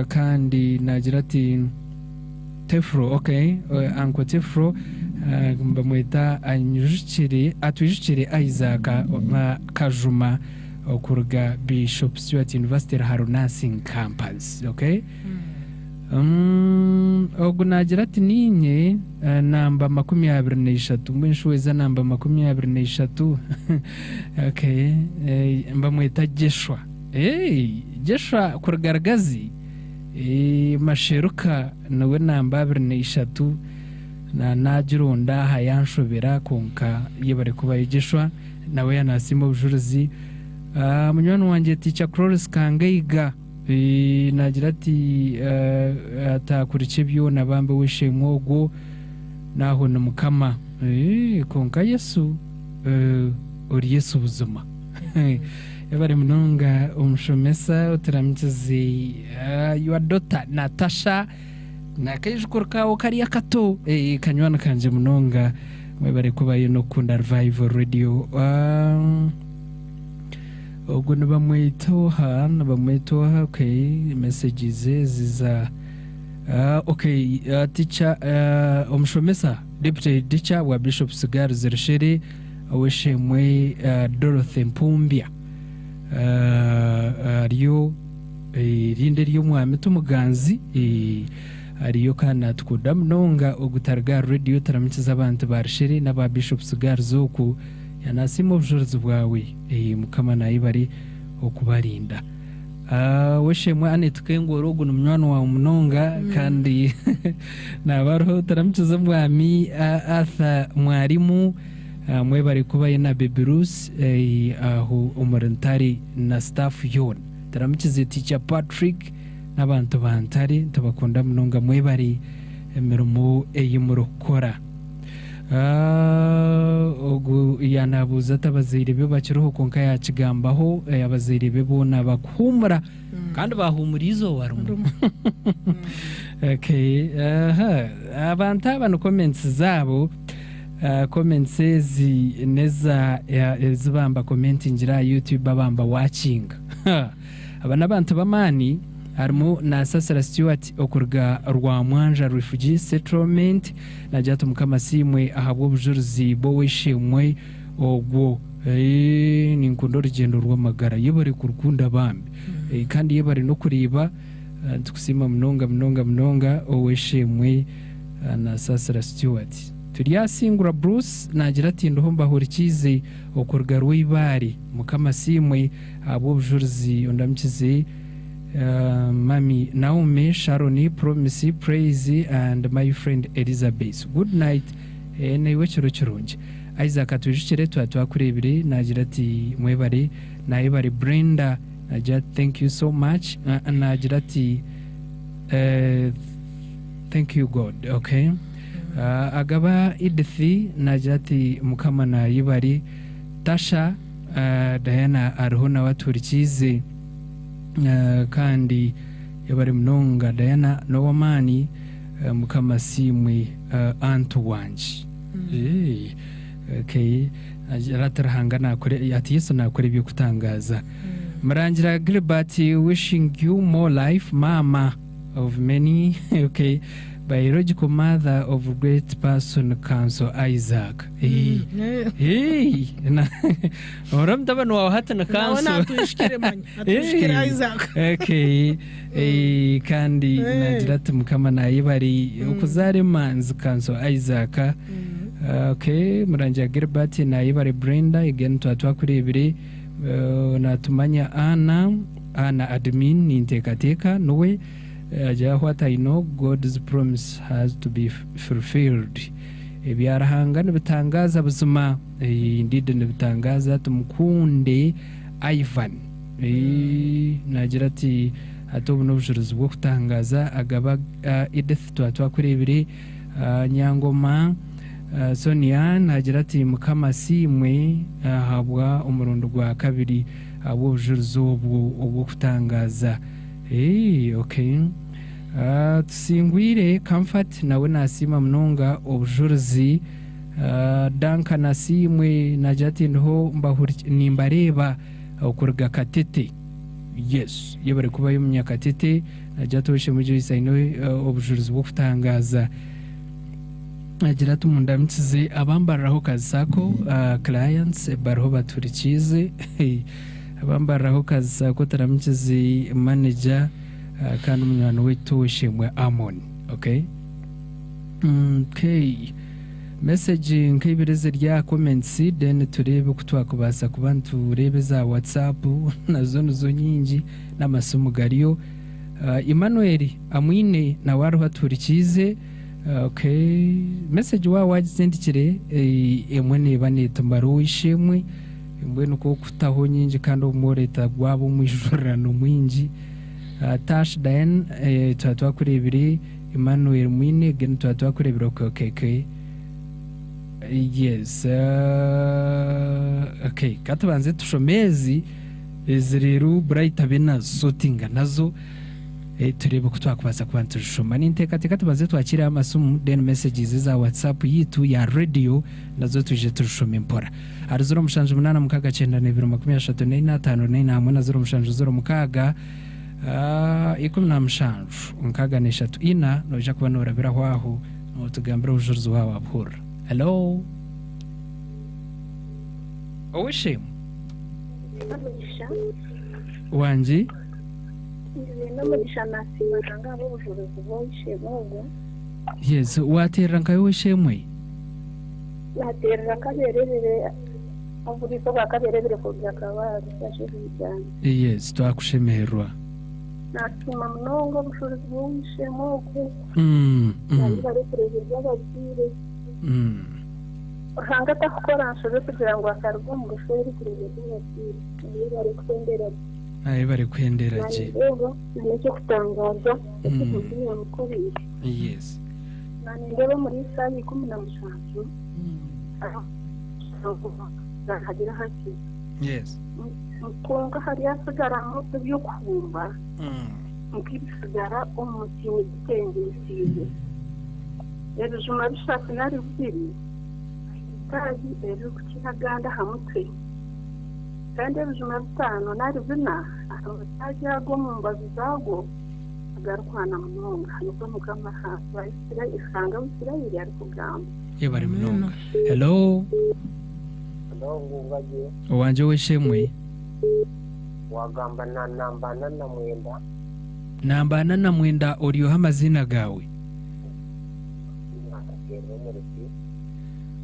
kandi nagira ati Tefro okay uncle Tefro mbamwita atujikire Isaac Kajuma okurga Bishop Stewart University Haro Nursing Campus okay ogunagira ati ninye namba 23 mwinshuweza namba 23 okay mbamwita Jeshua Jeshua kurgaragazi masheruka nawe namba 23 na najironda hayanshobera konka yebare kuba Jeshua nawe yanasimo bujurizi munywano wanje Teacher Cloris Kangaiga nagira ati atakurice byo nabambe wishemwogo naho namukama konka Yesu uri Yesu buzuma yabari munonga umushomesa uteramkize your daughter Natasha nakayishkurka kariya kato kanywana kanje munonga mwe bari kubaye no kunda Revival Radio ubwo nabamwitoha okay messages ziza okay teacher umushomesa deputy teacher wa Bishop Sigar Zersheri aweshemwe Dorothy Mpumbya ariyo rinde ryo mwami tumuganzi ariyo kana tukuda mnonga ogutarga radio taramkiza abantu barsheri n'aba Bishop Sigar zoku yanasimo bujurizi bwawe mukama naye bari okubarinda weshemwe anetukengoro guno munywano wa munonga kandi nabarho taramkiza mwami Arthur mwarimu mwe bari kuba yana Bebirus aho umurantari na staff yon taramkize Teacher Patrick n'abantu bantari tubakunda munonga mwe bari emirimo eyimurokora ogu yanabuza tabazire be bakiroho konka yakigambaho abazire be bona bakumura kandi bahumurizo warumu okay abantu abano comments zabo comments neza zibamba comment ngira YouTube abamba watching aba nabantu bamani harimo na Sasara Stewart okurga Rw'amagara refugee settlement najatu mukamasimwe ahabwo bujuruzi bo wishimwe ogwo ni nkundo Orugyendo Rw'amagara yebare kurukunda bambi kandi yebare no kuriba tukusima mnonga owishimwe na Sasara Stewart turyasingura Bruce nagira ati ndohomba horikize okurga Rw'ibari mukamasimwe abo bujuruzi ondamkize Mami Naomi, Sharoni, Promise, Praise, and my friend Elizabeth. Good night. Newe churunji. Isaac atujikire twakurebire nagira ati mwebare naibare Brenda nagira thank you so much nagira ati thank you God. Okay. Agaba Edith nagira ati mukama na yibari Tasha Diana arhona waturikize kandi yabari mnonga Diana Nowamani mukamasimwe antu wanje okay aratarahanga nakore ati Yesu nakore byo kutangaza Marangira Gilbert wishing you more life mama of many okay biological mother of great person Council Isaac hey na oram tabano wa hata na Council naona tuishikire manya atushikire Isaac okay kandi nagira tumukama naye bari ukuzare manzi Council Isaac okay Marangira Gilbert naye bari Brenda again twakurebire natumanya ana admin ni ntekateka nowe what I know God's promise has to be fulfilled ebyarahanga nibitangaza buzima indeed nibitangaza tumukunde Ivan nagira ati atobu n'ubujuruzi bwo kutangaza agaba Edith twakurebire Nyangoma Sonia nagira ati mukamasimwe habwa umurundo gwa kabiri abo bujuruzi obwo kutangaza okay tusingwire Comfort nawe nasima mnonga obujuruzi Danka nasimwe najati nho nimbareba okurga Katete yes yebare kuba yumnya Katete najati oshe mujo isaino obujuruzi bwo kutangaza agira tumundamtsize abambaraho kazako clients barho baturikize abambaraho kazako taramkize manager kandi umunyano wetu wishimwe Amon okay okay message nkibireze rya comments then turebe kutwakubasa kubantu urebe za WhatsApp nazo nyingi n'amasomo gariyo Emmanuel amwine na wari haturikize okay message wa wagizendikire emwe bane tumaro wishimwe mbwe nuko kutaho nyingi kandi umureta gwabo mwijurano mwingi Tash Diane twakurebire Emmanuel mwine gen twakurebire okay yes okay katubanze tushomezi eziriru bright abena sotinga nazo turebe kutwakubaza kubantu rushoma n'inteka tubanze twakira amasumu then messages za WhatsApp yitu ya radio nazo tuje turushoma impora arizoro mushanje 8 mukaga 9 hamwe na zoro mushanje zoro mukaga ikumna mushanju mukaga ne 3 ina noja kubanura birahwaho no tugambira ujuruzi wawe abhura hello owishim wanji yes waterra nkayo wishemwe naterra kaberere avurizo bakaberere kugira kabari cyashizijana yes twakushemerwa natuma mnongo bushobozi bw'ishemo ko bari kurezerwa abagire hanga takora nshobe kugira ngo akarwo mu gusheri kurezerwa abagire bari kwendera bari kwendera je yego n'icyo kutangaza kugira ngo yes nani ndebe muri sayi 15 hagira haki yes konga hariya sigara mu byo kumba mkisigara umutima gitengesiye rero juma bishaka nari biri masaji rero kukihaganda hamutwe kandi ebijuma bitano nari bina amasaji ago mu mbazi zago agarukwana munonga nuko mukama bayisira isanga bisirayiri ari kugamba yebare munonga. Hello ngungage wanje weshemwe wagamba nambana na mwenda oriyo amazina gawe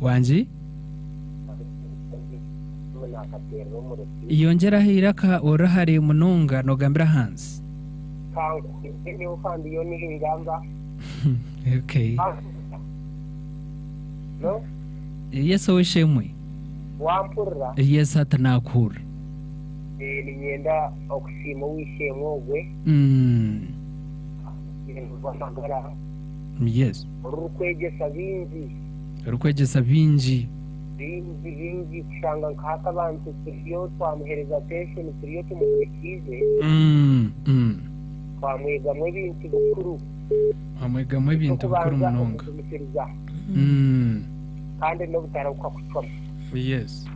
wanje yongera hiraka orahare munonga nogambira hansi. Okay. No? Yes weshemwe. Wampurra. Yes atanakura. Ninyenda okusima wishemwe Rw'amagara. Yes. Rukwegesa bingi kushanga nkaka abantu turiyo twamuhereza attention turiyo tumukurikize twamwegamwe ibintu bikuru munonga kandi no butaruka kucwamo. Yes.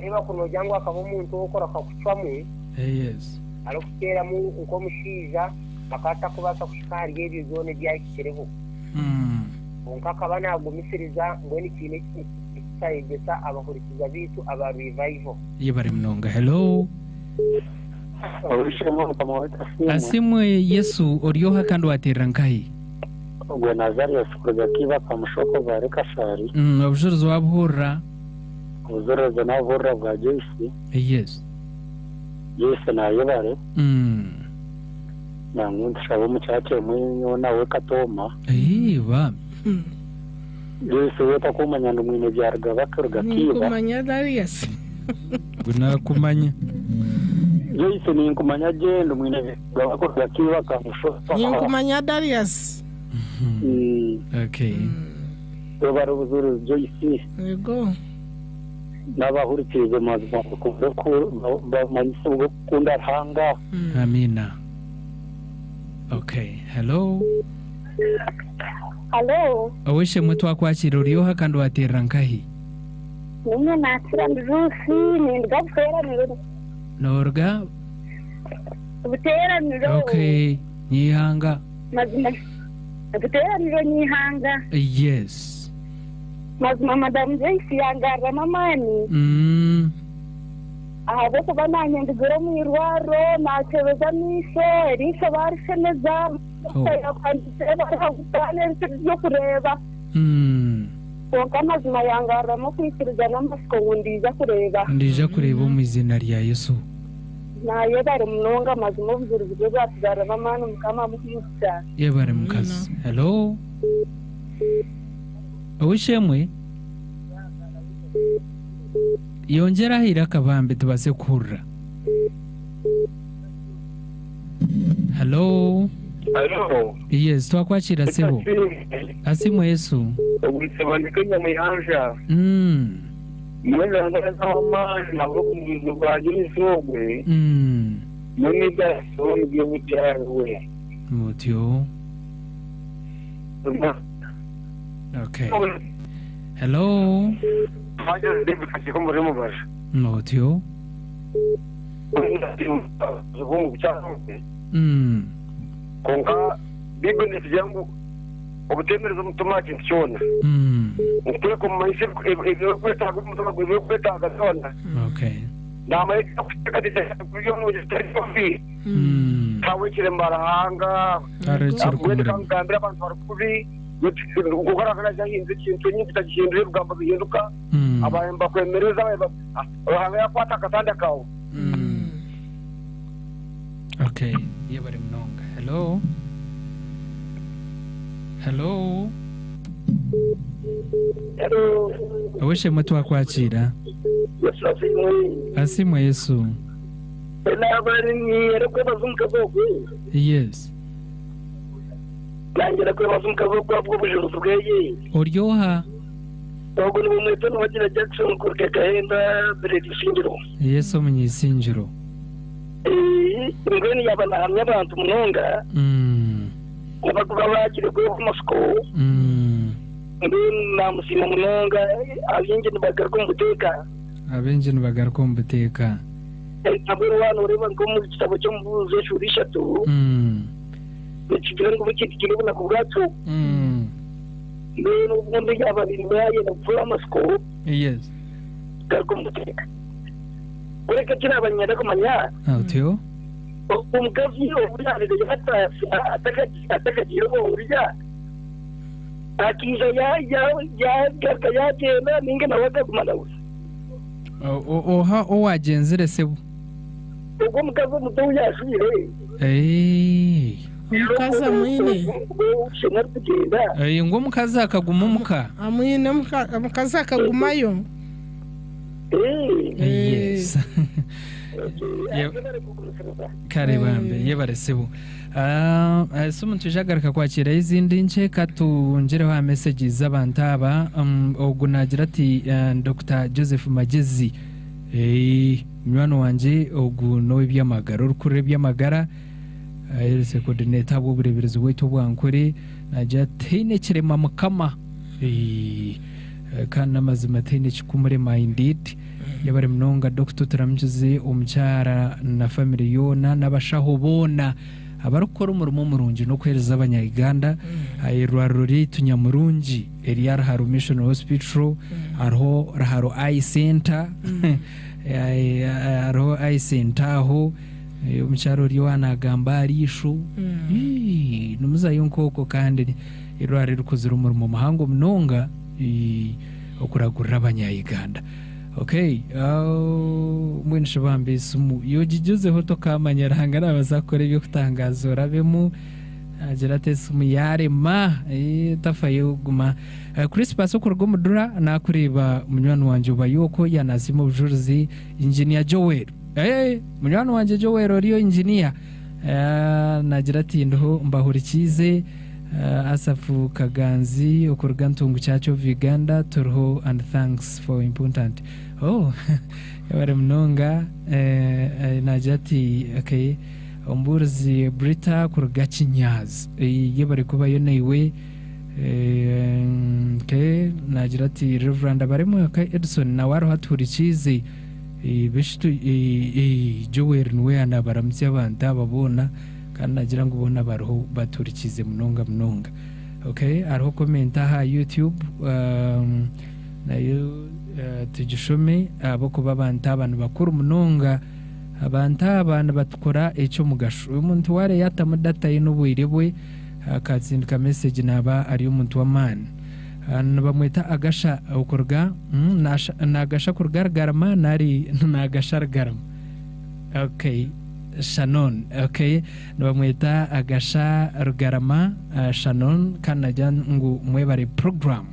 Reba kuno jangwa akaba umuntu ukora akakucwamo. Yes. Arokutera mu uko mushiza akata kubasa kushikari y'ibyo zone byakireho. Unkaka banagumisiriza ngo ni kintu cyayigesa abahurikiza bitu aba revival. Yebare munonga. Hello. Asimwe Yesu oriyoha kandi waterankahi. Ubwo Nazariya sukuruga kiba kamushoko bare kashari. Obujuruzi wabuhurra. Obujuruzi nabuhurra bwa Joyce. Yes. Joyce na yebare. Na nshabo muchache mwenyo nawe katoma. Ba. Joyce weta kumanya ndumwine byarga bakurga kiba. Kumanya Darius. Guna kumanya. Joyce ni kumanya gendo mwine bakurga kiba kamushoko. Ni kumanya Darius. Okay. Robaro buzuru Joyce. Yego. N'abahurikiye mazwa ko bamanyiso kunda hanga. Amina. Okay. Hello. Hello. Aweshe mtu akwakira uriyoha kandi waterankahi. Nimwe natira ndurusi ni ndabwera niro. Norga. Ubutera niro. Okay. Nyihanga. Mazima. Ubutera niro nyihanga. Yes. Mazima Madam Joyce yangara mamani. Ahabo kuba nanyandugura mu irwaro natebeza niso eriso barishemeza. Yo kureba. Konka mazima yangara mo kwikiriza n'amasiko ngundiza kureba. Ndija kureba mu izina rya Yesu. Na yebare munonga mazima ubuzuru bwo batugara bamana mukama mukiyusa. Yebare mukazi. Hello. Awishemwe. Yongera hira kabambe tubase kurra. Hello. Hello. Yes, twakwakira sebo. Asimwe Yesu. Ubisabandikanya mu yanja. Mwana ngazama nabo kumwizo bwaje nisogwe. None da so ngiye mutyawe. Mutyo. Okay. Hello. Haja ndebe kaje komore mu baje. Mutyo. Konka bibone byangu obutemereza mutomati ncyona. Ukwe ko mayise ebyo kwetaga mutoma gwe kwetaga zona. Okay. Nama kutaka dite kuyo mu tarifi. Kawe kire marahanga. Abwe kangambira abantu barukubi gukora kana cyahinze kintu nyinshi cyagihindura ubwamba bihinduka. Abayemba kwemereza abahanga yakwata katanda kawo. Okay, yebare mnonga. Hello. Hello. Hello. Aweshe mtu akwakira. Asimwe Yesu. Elabari ni erako bazumka boko. Yes. Langira ko bazumka boko bwo bujuru bweye. Oryoha. Ogo ni mweto no wagira Jackson kurke kahenda beredishingiro. Yesu munyisinjiro. Ngeni yabahamya abantu munonga. Abakuba bagire ko musko. namusima munonga abenje nibagaruka mu buteka abenje nibagaruka mu buteka aboro wano ureba ngo mu kitabo cyo mubuze shurisha tu kigira ngo bikikire buna ku bwacu rero ubwo y'ababiri baye na Flamasco yes garuka mu buteka ureka kina abanyada kumanya Teo umugavi uburarire atakagiye urya akiza yagenda ninge nawaga kumana gusa oha owagenzere sebo ubwo mugavi muto yashire mukaza mwine shena kugenda ngo mukaza akaguma muka amwine mukaza akagumayo yes karebambe yebaresebo umuntu ujagaruka kwakira izindi nce katungereho messages z'abantu aba ubwo nagira ati Dr Joseph Magezi mwana wanje ubwo no by'amagara urukure by'amagara yerese coordinator bw'ubureberezi bw'ito bwankore nagira tine kirema mukama kandi amazima tine kikumurema indeed yabare mnonga Dr Turamjuze umucyara na family yona n'abashaho bona abarukora umurimo murungi no kwereza abanyayiganda ayirwaruri tunyamurungi Eliar Haru Mission Hospital arho Haro Eye Center arho Eye Center aho umucyaro uri wanagamba arisho numuzayo nkoko kandi irwari rukozira umurimo muhango mnonga okuragurira abanyayiganda okay mwinshe bambise yogijuzeho tokamanyaranga nabazakora ibyo kutangazura bemu agira tese umuyarema tafaye guma Christmas okurgo mudura nakureba munywano wanje ubayoko yanazimo bujuruzi engineer Joel munywano wanje Joel oriyo engineer nagira ati ndo mbahurikize Asafu Kaganzi okurga ntungu cyacho Viganda turho and thanks for important yabare mnonga najati okay omburzi Brita kurga Kinyazi yabare kuba yo naiwe ke nagira ati Reverend barimo ka Edson na waro haturikize bishitu Joel nwe anabaramzi abantu ababona kandi nagira ngo ubona bariho baturikize mnonga okay ariho komenta ha YouTube nayo tugishome abo kuba abantu bakuru mnonga abantu batukora icyo mugasho umuntu ware yatamudata y'ubwire bwe akatsindika message naba ari umuntu wa man bamwita agasha ukorga nagasha kurgargarama nari nagashargarama okay Shannon okay nabamwita agasha rugarama Shannon kanajya ngo mwebare program.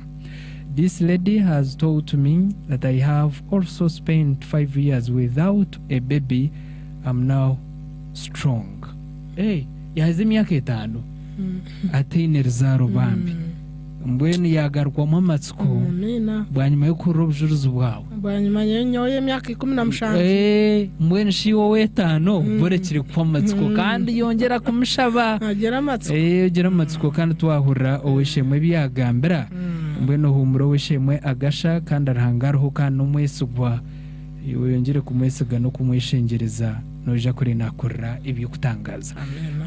This lady has told me that I have also spent 5 years without a baby. I'm now strong. Yahize imyaka 5 atiniriza rubambi mbweni yagarwa mu matsiko bwanyuma yo kurobjuruza bwawe bwanyuma nyoye imyaka 15 mbweni shiwo wetano borekire kwa matsiko kandi yongera kumushaba agera amatsiko ugera amatsiko kandi twahurira owishemwe byagambira mbweni humuro wishemwe agasha kandi arahangaraho kandi umwesugwa yongere kumwesiga no kumwishengereza noja kuri nakorera ibyo kutangaza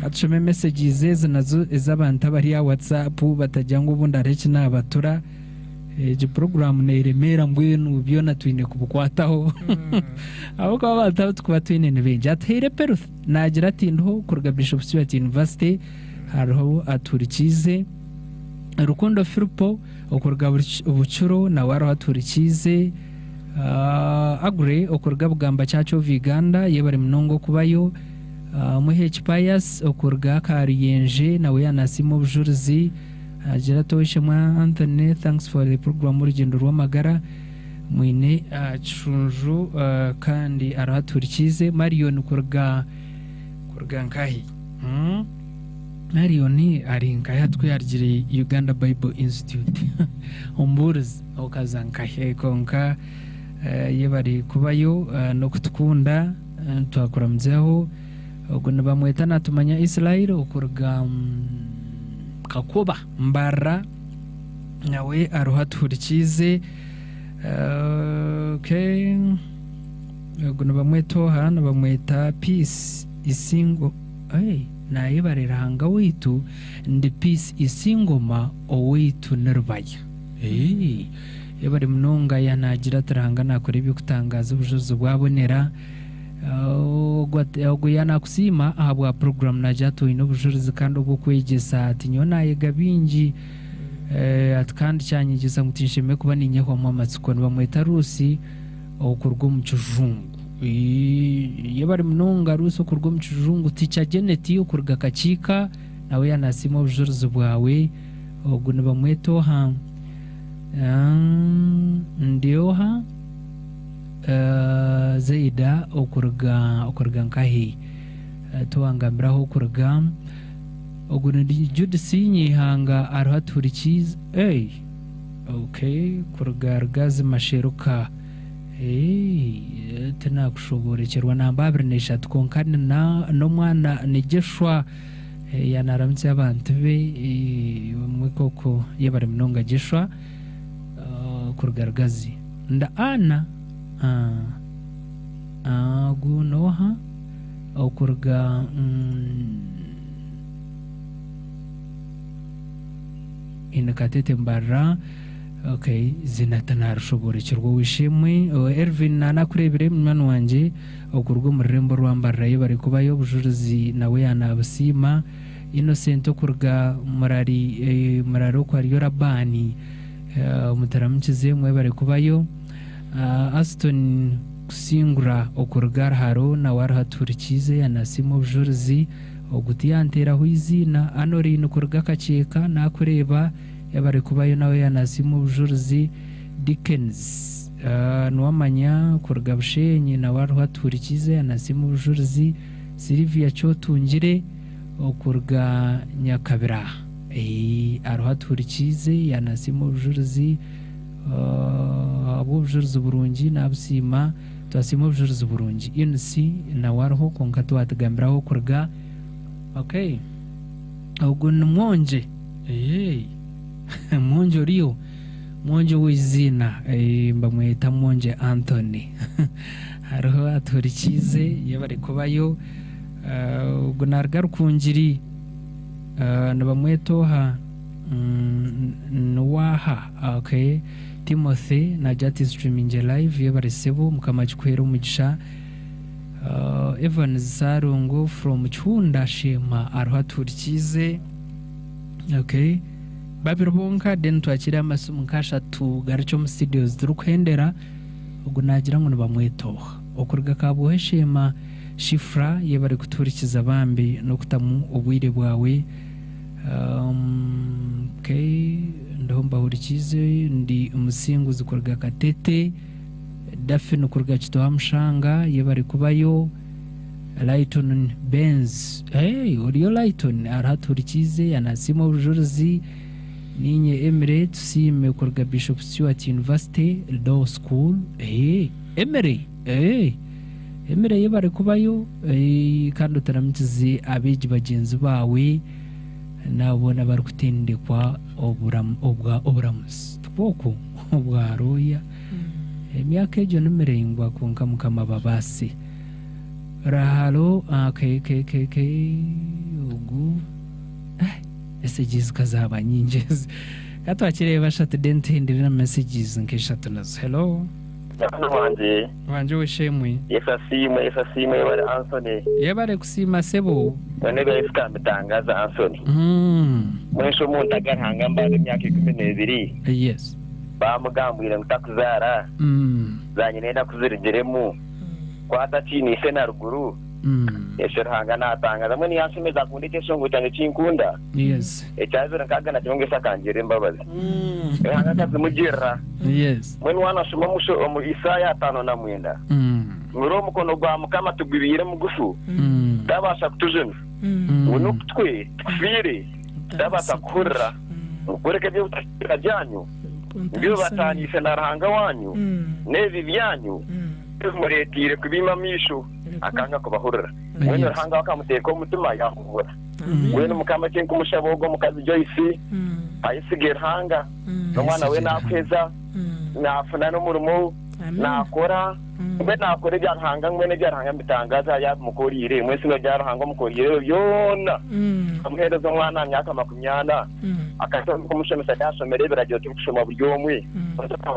atume messages zeze nazo ez'abantu bari ya WhatsApp batajyango ubundi areki nabatura igi program neremera mbwenu byo natwine kubukwataho abo kwa batatu kuba twine nebenje atere Perth nagira ati ndo kurga Bishop Stewart University hariho aturikize Rukundo Filipo okurga ubucuro na waro aturikize agure okurga bugamba cyacho Viganda yebare mnongo kubayo muhech pius okurga kariyenje nawe yanasimo bujuruzi agira toshemwa Anthony thanks for the program Orugyendo Rw'amagara mwine chunju kandi arahaturikize Marion kurga nkahi Marion ari nkaya twyargire Uganda Bible Institute omburz okazankahe konka yebari kubayo no kutukunda twakuramzeho ubwo nabamweta natumanya Israel okurga kakoba mbara nawe aruhaturikize okay guno bamwetoha na bamweta peace isingo naye bareranga witu ndi peace isingoma owitu nerubaya yabari munonga yanagira taranga nakora ibyo kutangaza ubujozo bwabonera ogwo yanakusima ahabwa program najato ino bujozo kandi ubwo kwegesa ati nyona yega bingi atkandi cyanyigeza mutinshime kuba ninyeho mu matsiko bamweta rusi okurwo mu kijungu yabari munonga ruso kurwo mu kijungu ticha geneti okurga kachika nawe yanasima ubujozo bwawe ogwo bamwetoha ndioha zaida okurga nkahi tuangambiraho okurga ogune judisi nyihanga aruhaturikize okay kurga rgazi masheruka tena kushoborekerwa nambabire neshatu konkane no mwana nigeshwa yanaramutse abantu be bamwe koko yabari munonga geshwa kurgaragazi nda ana gunoha okurga inakatete mbara okay zinatana rushoborekerwa wishimwe Ervin nana kurebere mwana wanje okurwa mu rembo rwambara yabari kubayo bujuruzi nawe yanabusima Innocent okurga muraro kwa yorabani mutaramukize mwe bari kubayo Aston kusingura okurgar haro na warhaturikize yanasimo bujuruzi ogutiyantera huizina anori nukurga kacheka nakureba yabari kubayo nawe yanasimo bujuruzi Dickens nwamanya kurga bushenyi na warhaturikize yanasimo bujuruzi Sylvia Chotungire okurga Nyakabira aruhaturikize yanasimo bujuruzi abo bujuruzi burungi nabusima twasimo bujuruzi burungi insi na warho konka twatagambiraho kurga okay ogun mwonje mwonje rio mwonje wizina mbamweta mwonje Anthony hariho aturikize yabari kubayo gunargar kungiri nabamwetoha nwaha okay Timothy na jati streaming live yabarisebo mukamachikwero mugisha Evans Sarungo from Chunda Shema aruhaturikize okay babirobonka den twakira amasumu nkashatu garicho mu studios turukwendera ubwo nagira ngo bamwetoha okurga kabuhe Shema Shifra yebari kuturikiza bambi no kutamu obwire bwawe okay ndomba hurikize ndi umusinguzi kurga Katete Dafi no kurga Kitoha Mshanga yebari kubayo Lighton Benz uriyo Lighton araturikize yanasimo bujuruzi ninye Emirates sime kurga Bishop Stewart University Law School Emere yebari kubayo kandi utaramutize abeji bagenzi bawe nabona bari kutendekwa oburamusi twoko obwaroya emyaka ejo nemerengwa konka mukama babasi rahalo ugu messages kazaba nyinjezi katwakireba shatu dentendera messages nkeshatu nazo hello wanje wishemwe efasime yabari Anthony yabare kusima sebo none besika mitangaza Anthony mwisho muntu agarhanga mbaga imyaka 12 yes bamugambwira ngutakuzara zanye nenda kuzirigeremu kwata chini sena ruguru esherhanga natangaza mwe niyashimeza kundike shongo cyane cinkunda yes ecyazira kaga na cyonge sakangire mbabazi hanga kazi mugira yes mwe wana shuma musho mu Isaya 5:9 ngiro mukono gwa mukama tugwibire mugufu dabasha kutujena unukutwe twire dabata kurra ukoreke byo utakajyanyu byo batanyise narahanga wanyu nezi byanyu muretire kubima misho akanga kubahurira mwe narahanga wakamuteka umutima yahura mwe mukama cyenko mushabogo mukazi Joyce ayisigera hanga umwana we nakweza nafuna n'umurimo nakora mbe nakora ibyarahanga mwene byarahanga bitangaza ya mukorire mwese no byarahanga mukorire yona amuhereza umwana myaka 20 akasa kumushemesa yasomere biragiye tukushoma buryo mwe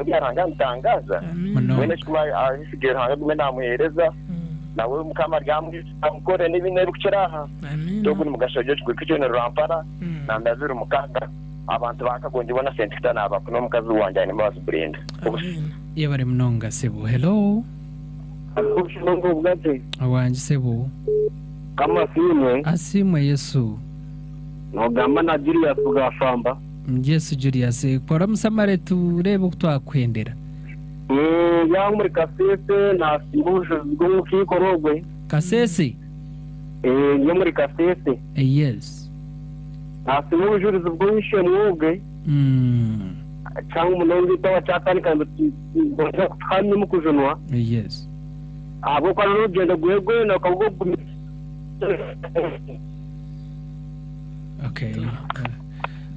byarahanga bitangaza mwene kuma asigera hanga mwe namuhereza nawe mukama ryamwe amukore n'ibintu bikiraha dogo ni mugashoje kwikijene rampara nandazira umukanda abantu bakagonje bona sentikita nabakuno mukazi wanje ani mazi Brenda yebare mnonga sebo hello Orugyendo Rw'amagara awanje sebo kama simwe asimwe Yesu nogamba na Julius ugafamba Yesu Julius kora musamare turebe kutwakwendera ya muri kasese na simbuje z'umukiko rogwe kasese yo muri kasese yes asimbuje z'ubwishe mwuge cyangwa umuntu utawa cyatani kandi kandi mu kujunwa yes abo kwa Orugyendo Rw'amagara no kavuga okay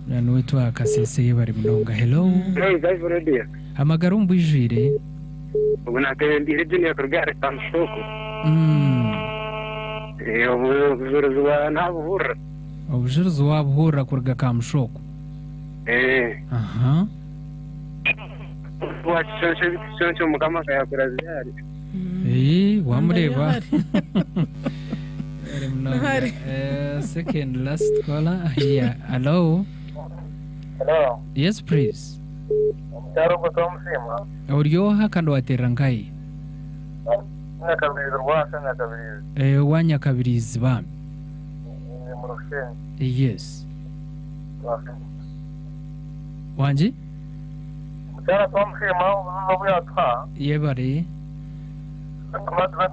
nanu witwa kasese bari mnonga hello guys already hamagara umbwijire ubona ndire junior kurgare tansoko ubujuruzwa nabuhura ubujuruzwa wabuhura kurga kamushoko aha wacho mukama ya Brazil wamureba second last caller here hello yes please Mtaro kutomsima uryoha kandi waterangaye nakabiriza rwasa nakabiriza wanyakabirizi bami ni murushenye yes wanje Mtaro kutomsima ubuyatwa yebare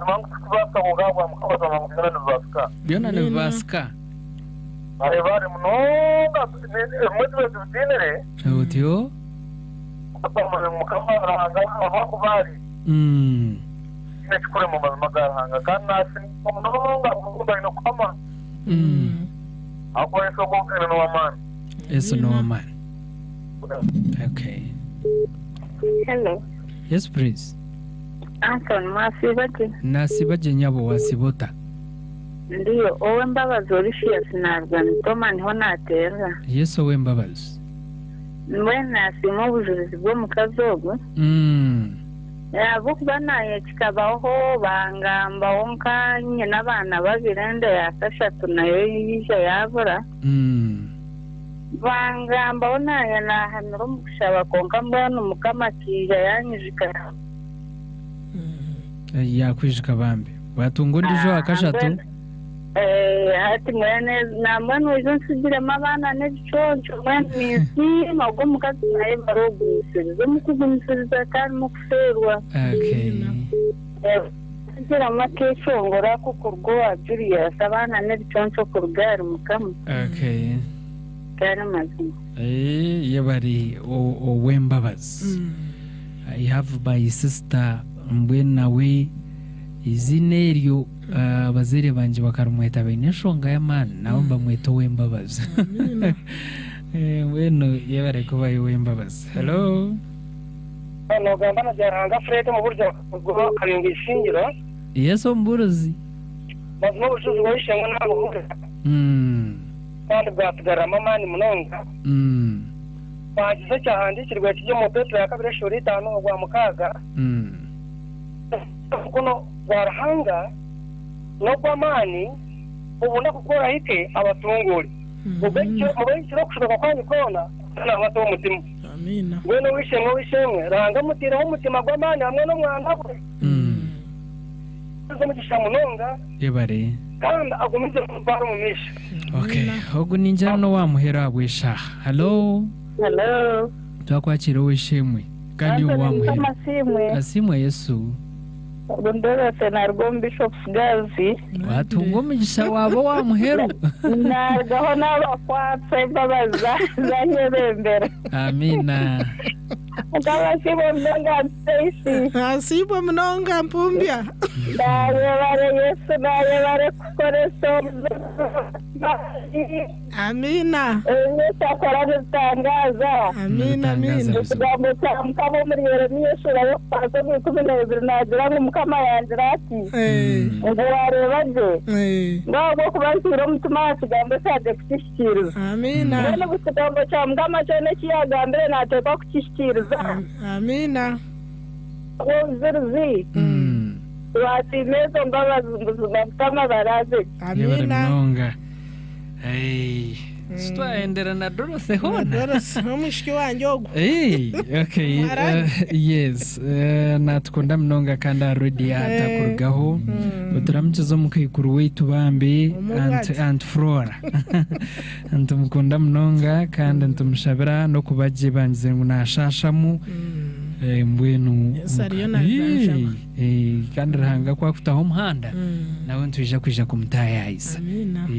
Mangu tukubasa kugabwa mukabasa mukigana nubasika byona nubasika bari mnonga mwe tudinere utyo mukama arahanga aho bari nekure mu magara kandi nasi mnonga kuvuga ino kama ako eso bokene no amani eso no amani okay Hello. yes please Anton Masibaje. Nasibaje nyabo wasibota. Ndiyo, owe mbabazi orishiya sinarwa nitoma niho naterera. Yesu owe mbabazi. Mwe nasima ubujurizi bwo mu kazogo. Kuba naye kikabaho bangamba wonka nye n'abana babirende yakashatu nayo yije yabura. Bangamba onaye nahanura mu kushaba konka mbona umukama kija yanyijika. Yakwijika bambi watungundi jo akashatu hati mwene namwe izo nsigiremo abana n'ebiconco mwene minsi nabwo mukazi naye barogwisiriza mukugumisiriza kandi mukuferwa kugira amakecongora kuko urwo wajuriye abana n'ebiconco ku rugari mukama kandi amazima yabari owembabazi I have my sister mbwena we izineryo abazere banje bakarumweta beneshonga y'amana nawo mbamweto wembabaza weno yebare kuba wembabaza hello no gamba na jaranga frete mu buryo bwo karinga ishingiro yeso mburuzi bazimo bushuzi wayishenga n'abuhura kandi bwatugarama mani munonga bagize cyahandikirwa kijye mu Petro ya 2:5 rwa mukaga kuno barahanga no kwamani ubona gukora hike abatunguri ubekiro kushaka kwani kona na wato umutima amina weno wishemwe ranga mutira umutima gwamani hamwe no mwanda we mugisha munonga yebare kandi agumize kubara mu misha okay ogu ninja no wamuhera abwesha hello twakwakira wishemwe kandi wamuhera asimwe Yesu Gondora tenargom Bishop's Gazi watungo mugisha wabo wamuheru nagaho n'abakwatse babaza zanyebembera amina ndabasibo mnonga Stacy asibo mnonga mpumbya ndayebare Yesu ndayebare kukoresha amina Yesu akora bitangaza amina amina ikigambo cya mukama muri Yeremiya yo kwaza mu 12 nagira ngo mukama yanjira ati ngo wareba je ngo kubasira umutima ikigambo cya dekishikiriza amina none ikigambo cya mukama cyane kiyagambire natekwa kukishikiriza amina Zirzi wati mezo ngabazunguzunga kama baraze amina twaendera na Dorothy hona Dorothy umushiki wanje ogo okay yes natukunda mnonga kanda already atakurugaho uturamukizo mukikuru wetu bambi and Flora ntumukunda mnonga kandi ntumushabira no kubaje banze ngunashashamu mbwenu kandi rahanga kwa kutaho muhanda nawe ntuje kuja kumutayayisa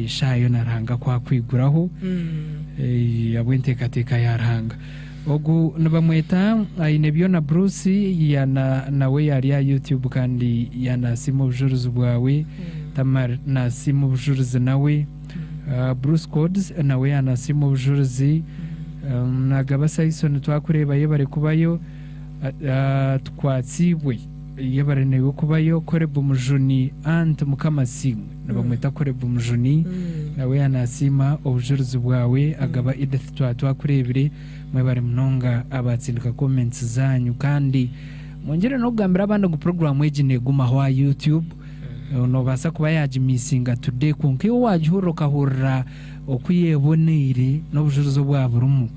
shayo naranga kwa kwiguraho abwentekateka yaranga ogu nabamweta ainebyo na Bruce yana nawe yari ya YouTube kandi yana simu bujuruzi bwawe tamar na simu bujuruzi nawe Bruce Codes nawe yana simu bujuruzi nagaba Saison twakureba ye bare kubayo twatsibwe yebarenewe kubayo Korebu Mujuni ant mukamasimu nabamweta Korebu Mujuni nawe yanasima obujuruzi bwawe agaba Edith twakurebire mwebare mnonga abatsindika comments zanyu kandi mwongere no kugambira abandi ku program ejine guma kwa YouTube no basa kuba yajimisinga today kunke wajhuroka hurra okuyebonere no bujuruzi bwa burumu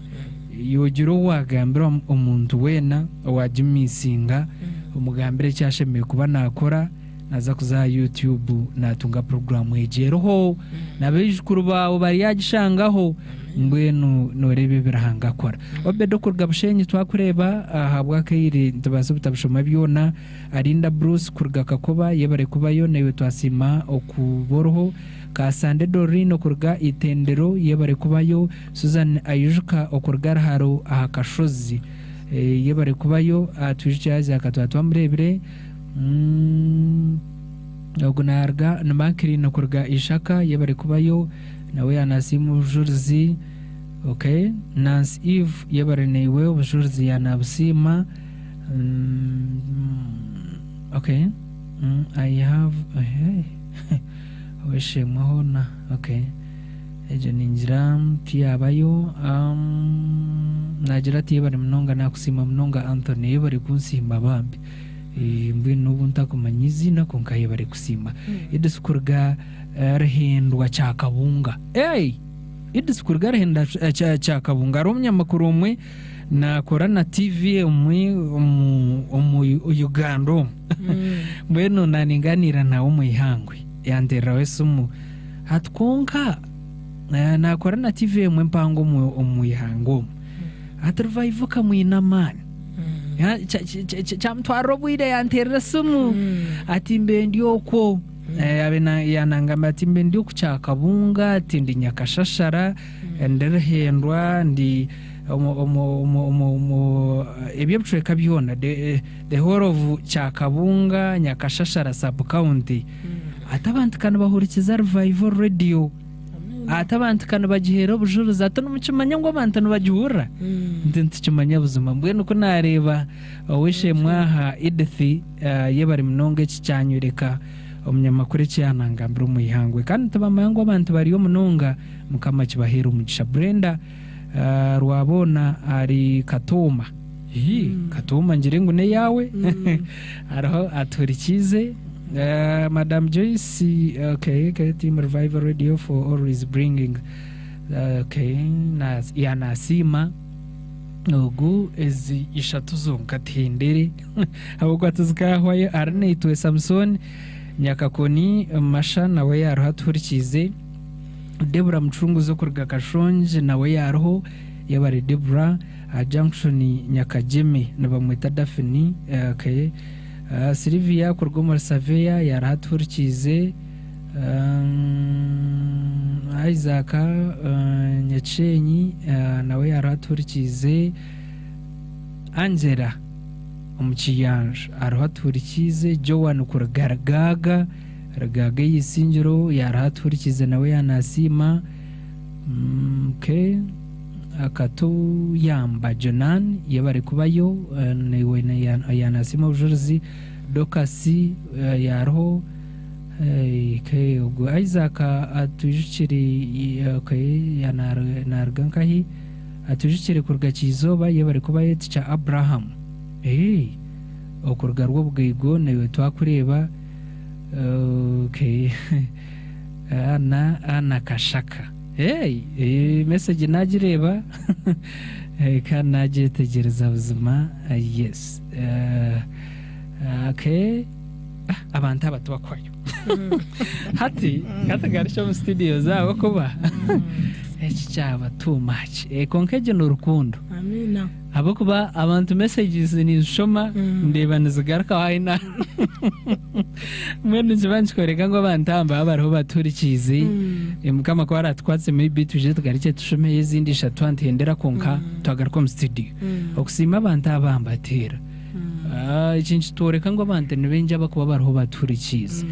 yogiro wagambira umuntu wena wajimisinga umugambire cyashemeye kuba nakora naza kuza YouTube natunga program ejeroho nabejukuru bawo bari yagishangaho ngwenu norebe birahanga kora obedo kurga bushenyi twakureba habwa kaire ntabaso butabishoma byona arinda Bruce kurga kakoba yebare kubayo nayo twasima okuboroho kasande dorino kurga itendero yebare kubayo Susan ayujuka okurga haro ahakashozi yebare kubayo atwijaza akatwatwamrebire ogunarga namakiri no kurga ishaka yebare kubayo nawe anasimu bujurzi okay Nancy Eve yebare newe bujurzi yanabusima okay I have weshe mahona okay ejo ninjira tiyabayo nagira tiyebare mnonga nakusima mnonga Anthony yebare kunsimba bambi mbwino ubunta kumanyizi na konkaye bari kusima idisukurga rehindwa cyakabunga idisukurga rehindwa cyakabunga romya makuru umwe nakora na TV umwe Uganda mbwino naninganira na umuyihangwe yandera wesumu hatkonka nakora na TV umwe mpango umuyihango aturvive kamwinamani chamtwaro bwide yanterera sumu ati mbendio ko abena yanangamba ati mbendio kucyakabunga ati ndi nyakashashara nderehendwa ndi ebyo bicweka byona the whole of cyakabunga nyakashashara sub county atabantu kana bahurikiza revival radio atabantu kana bagihera bujuruza ato n'umucimanya ngo abantu bagihura ntikimanya buzima mbwene uko nareba wishe mwaha Edith yebari mnonge cyanyureka umunyamakuru cyanangambira umuyihangwe kandi tabamango abantu bari yo munonga mukama kibahera umugisha Brenda rwabona ari Katoma Katoma ngirengo ne yawe araho aturikize Madam Joyce okay team revival radio for always bringing okay yanasima ogu ezi ishatu zonka tindere ahubwo atuzikahoye arneitwe Samson nyakakoni masha nawe yaro haturikize Debra mchungu zo kurga kashonje nawe yaro yabari Debra junction nyakajeme nabamwita Daphne okay Sylvia kurgomo Saveya yarahaturikize Isaac Nyachenyi nawe yarahaturikize Angela omukiyanja arahaturikize Joan kuragagaga ragaga yisingiro yarahaturikize nawe yanasima okay akato yamba Jonan yabari kubayo niwe yanasima ujuruzi dokasi yarho ke ugo Isaac atujukiri okay yanargankahi atujukiri kurgakizoba yabari kubayo tica Abraham okurga rw'ubwigo niwe twakureba okay ana kashaka message nagireba kandi nagitegereza buzima yes okay abantu abatubakwayo hati katagarisha mu studio zabo kuba cyaba too much konkeje n'urukundo amina abo kuba abantu messages ni shoma ndeba nizigaruka wayina mwene jibanchi koreka ngo bantamba abariho baturikize mukama ko baratwatse maybe tuje tugarike tushome yezindi shatu antendera konka twagaruka mu studio okusima abantu abambatera ikintu toreka ngo abantu nibenje abakuba bariho baturikize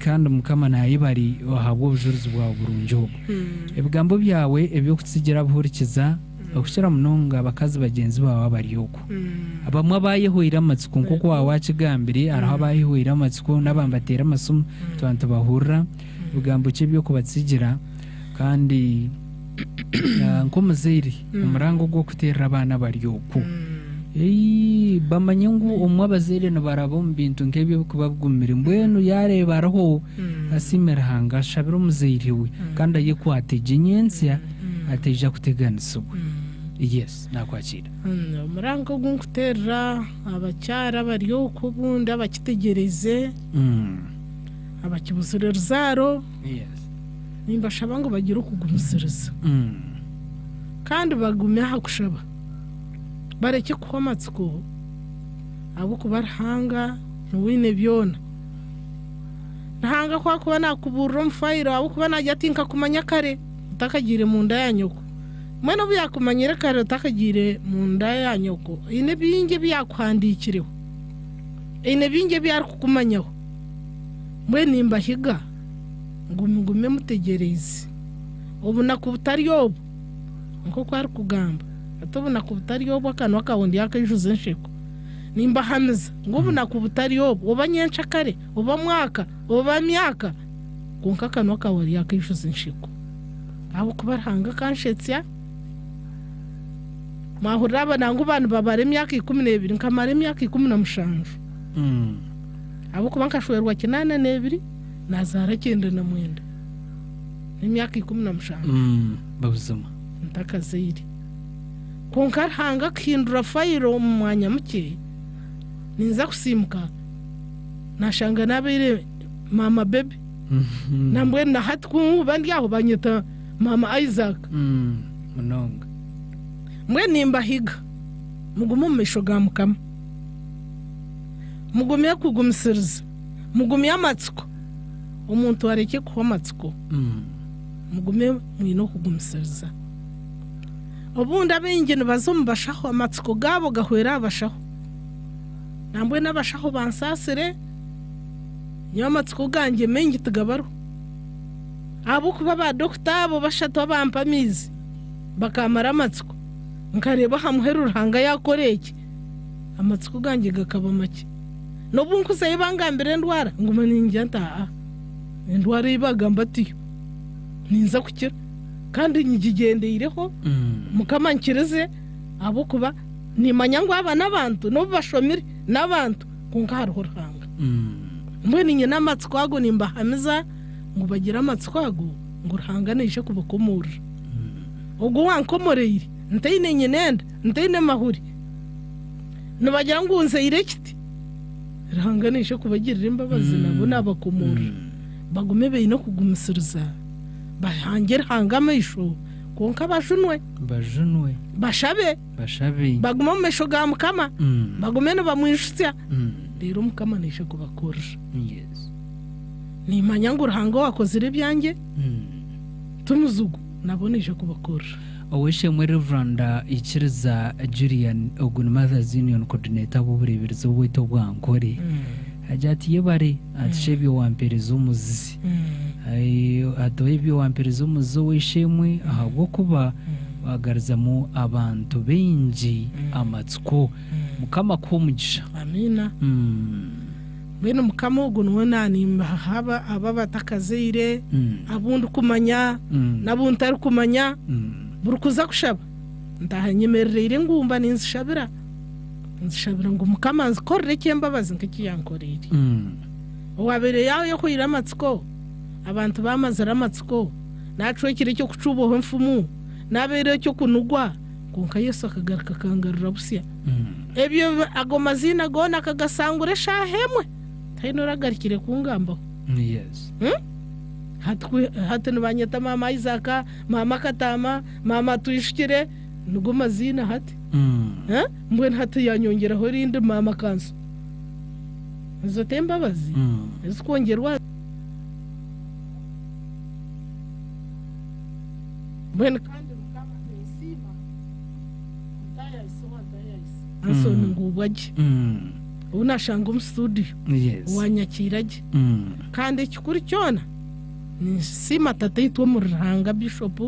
kandi mukama naye bari wahabwo ubujuruzi bwawe burunjo ebigambo byawe ebyo kutsigira buhurikiza okushira munonga bakazi bagenzi bawe bari yuko abamwe bayihurira amatsiko nkuko wawakigambire araho abayihurira amatsiko nabambatera amasumu twantu bahurira bigambo cyebyo kubatsigira kandi nkomuziri umurango gwo kutera abana bari yuko bamanyengu umwabazere nabarabo mbintu nkebyo kubabgumira mbwenu yareba araho asimera hanga shabiro muziriwe kandi ayikwate jinyensia ateja kuteganisa yes nakwakira umurango gwo kutera abacyara bari yuko bundi abakitegereze abakibuzerezaro yes nimba shabango bagira ukugumusiriza kandi bagume hakushaba bareke kuba amatsiko abo kubarhanga nuwine byona nahanga kwa kuba nakuburira mfayiro abo kuba najya tinka kumanya kare utakagire mu nda ya nyoko mwana ubu yakumanyira kare utakagire mu nda ya nyoko ine binge byakwandikireho ine binge byarkukumanyaho mwe nimba higa ngume mutegereze ubu nakubutari yobo nko kwari kugamba atobona kubutari yobo akanwa kawundi yakajuze nsheko nimba hamiza ngubu nakubutari yobo uba nyenca kare uba mwaka uba myaka kunka akanwa kawari yakajuze nsheko abo kubarhanga kanshetsya mahuraba nangu bantu babare myaka 12 nkamare myaka 17 abo kubankashwerwa kinana nebiri nazara 9 n'imyaka 17 babuzuma ntakaziri konka hanga khindura fayiro mu mwanya muke ninza kusimuka nashanga nabere mama baby nambwe na hatku bandi aho banyita mama Isaac munonga mwe nimba higa mugumu meshoga mukama mugumye kugumisiriza mugumye amatsiko umuntu wareke kuba amatsiko mugume mwino kugumisiriza ubundi abengene bazombashaho amatsiko gabo gahwera abashaho nambwe n'abashaho bansasire nyo amatsiko gange mengi tugabaro abo kuba ba doctor abo bashato bampamizi bakamara amatsiko nkareba hamuherura hanga yakoreke amatsiko gange gakaba make no bunkuze ibangambire ndwara nguma ninjya nta ndwara ibagamba tiyo ninza kukira kandi nyigigendeireho mukamankirize abo kuba nimanya ngo aba nabantu no bashomire nabantu kunka hariho ruhanga mwe ninye n'amatsiko ago nimba hamiza ngo bagira amatsiko ago ngo ruhanga nishe kubakomura ubwo wankomoreye ntayine nyenenda ntayine mahuri nubagira ngo unze irekiti ruhanga nishe kubagirira imbabazi nabo nabakomura bagume beino kugumisiriza bahangera hangama isho konka bajunwe bashabe baguma mu mesho ga mukama bagume no bamwishutya rero mukama nishe kubakora yes nimanya ngo ruhanga wakozire byanjye tumuzugu naboneje kubakora oweshemwe Reverend Ikiriza Julian Ogun Mothers Union Coordinator w'ubureberizo bwito bwankore ajati yebare atshebyo wampereza umuzi atoyebyo wampereza umuzi weshemwe ahabwo kuba bagarizamo abantu benji amatsiko mukama kumugisha amina bene mukama ogunwe nani haba ababatakazire abundu kumanya nabuntu ari kumanya burukuza kushaba ndahanyemerere ngumba ninzishabira ngo mukama nzikorere cyembabazi nkiyankorere wabere yawe yo kuyira amatsiko abantu bamazara amatsiko naco kire cyo kucuboho mfumu nabere cyo kunugwa konka Yesu akagaruka kangarura busya ebyo ago mazina gona kagasangure shahemwe tainoragarikire kungamba yes hatwe banyeta mama Isaka mama Katama mama tuyishikire nugo mazina hati mbwen hati yanyongeraho rinde mama kanso zo tembabazi zikongerwa mbwen kandi mukama nesima ndaya isoma ndaya aso ngubwaje unashanga mu studio wanyakiraje kandi kikuri cyona sima tatayitwo mu ranga bishop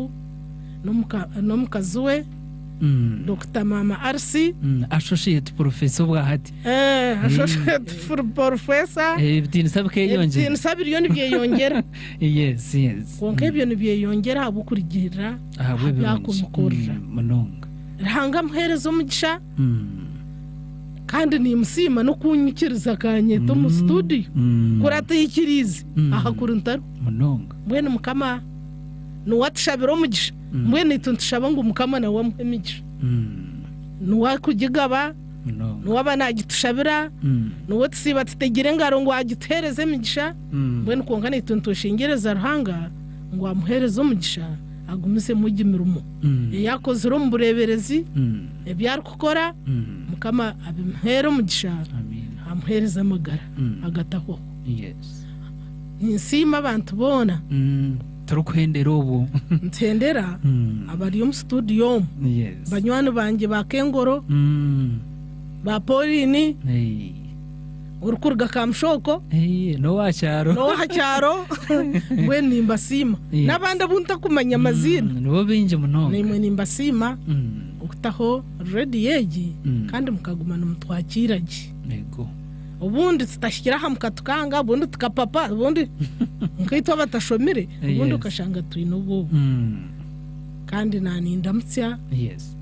no mukazuwe Dr. Mama Arsi associate professor bwa hati associate professor ibintu sabiriyo nibiyongera yes konke ibyo nibiyongera abukurigira yakumukorera munonga ranga muherezo mugisha kandi ni musima no kunyikiriza kanyeto mu studio kuratayikirize aha kuruntaro munonga mwene mukama nuwatishabiro mugisha mwene tuntushaba ngo mukama na wamuhemigisha nuwakugigaba nuwaba nagitushabira nuwatisiba tutegire ngaro ngo agitereze migisha mwene konka ne tuntushingereza ruhanga ngo amuhereze umugisha agumise mugi mirumo yakoze ro mbureberezi ebyari gukora mukama abimuhere umugisha amuhereza amagara agataho yes insima abantu bona turukwendera ubu ntendera abari mu studio banywani banje bakengoro ba Pauline urukurga kamshoko no wacyaro we nimbasima nabanda bunta kumanya amazina no binje muno nimwe nimbasima ukutaho ready yeji kandi mukagumana umutwakiraje yego ubundi tutashikira hamkatukanga ubundi tukapapa ubundi nkito batashomire ubundi ukashanga twinobo kandi nani ndamtsya yes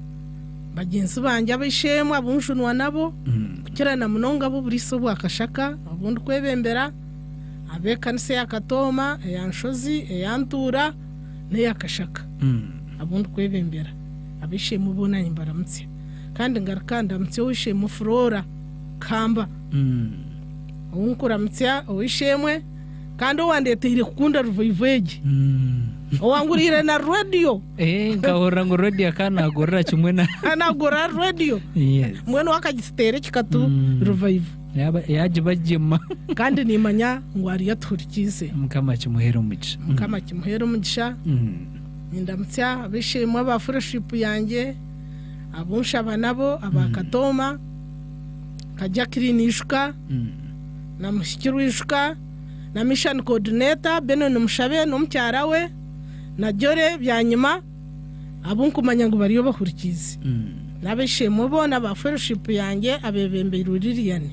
bagenzi banje abishemwa bunshunwa nabo kukirana munonga bo buriso bwakashaka ubundi kwebembera abekanise yakatoma eyanshozi eyantura ne yakashaka ubundi kwebembera abishemu bona imbaramtsya kandi ngarakanda mtsyo wishemu Flora kamba unkuramtsya wishemwe kandi wandetire kukunda ruviveje owangurire na radio ngahora ngo radio kana gorra chimwena anagora radio yes mwene wakagistere kikatu revive yaje bajima kandi nimanya ngo ari yaturikise mukama kimuhero umugisha ndamtsya bishimwe ba fellowship yanjye abunsha nabo abakatoma kajakrinishka na mushikirwishka na mission coordinator beno numushabe numcyarawe na jore byanyuma abunkumanya ngo bariyo bahurikize nabishemo bona ba fellowship yanjye abebembiruririane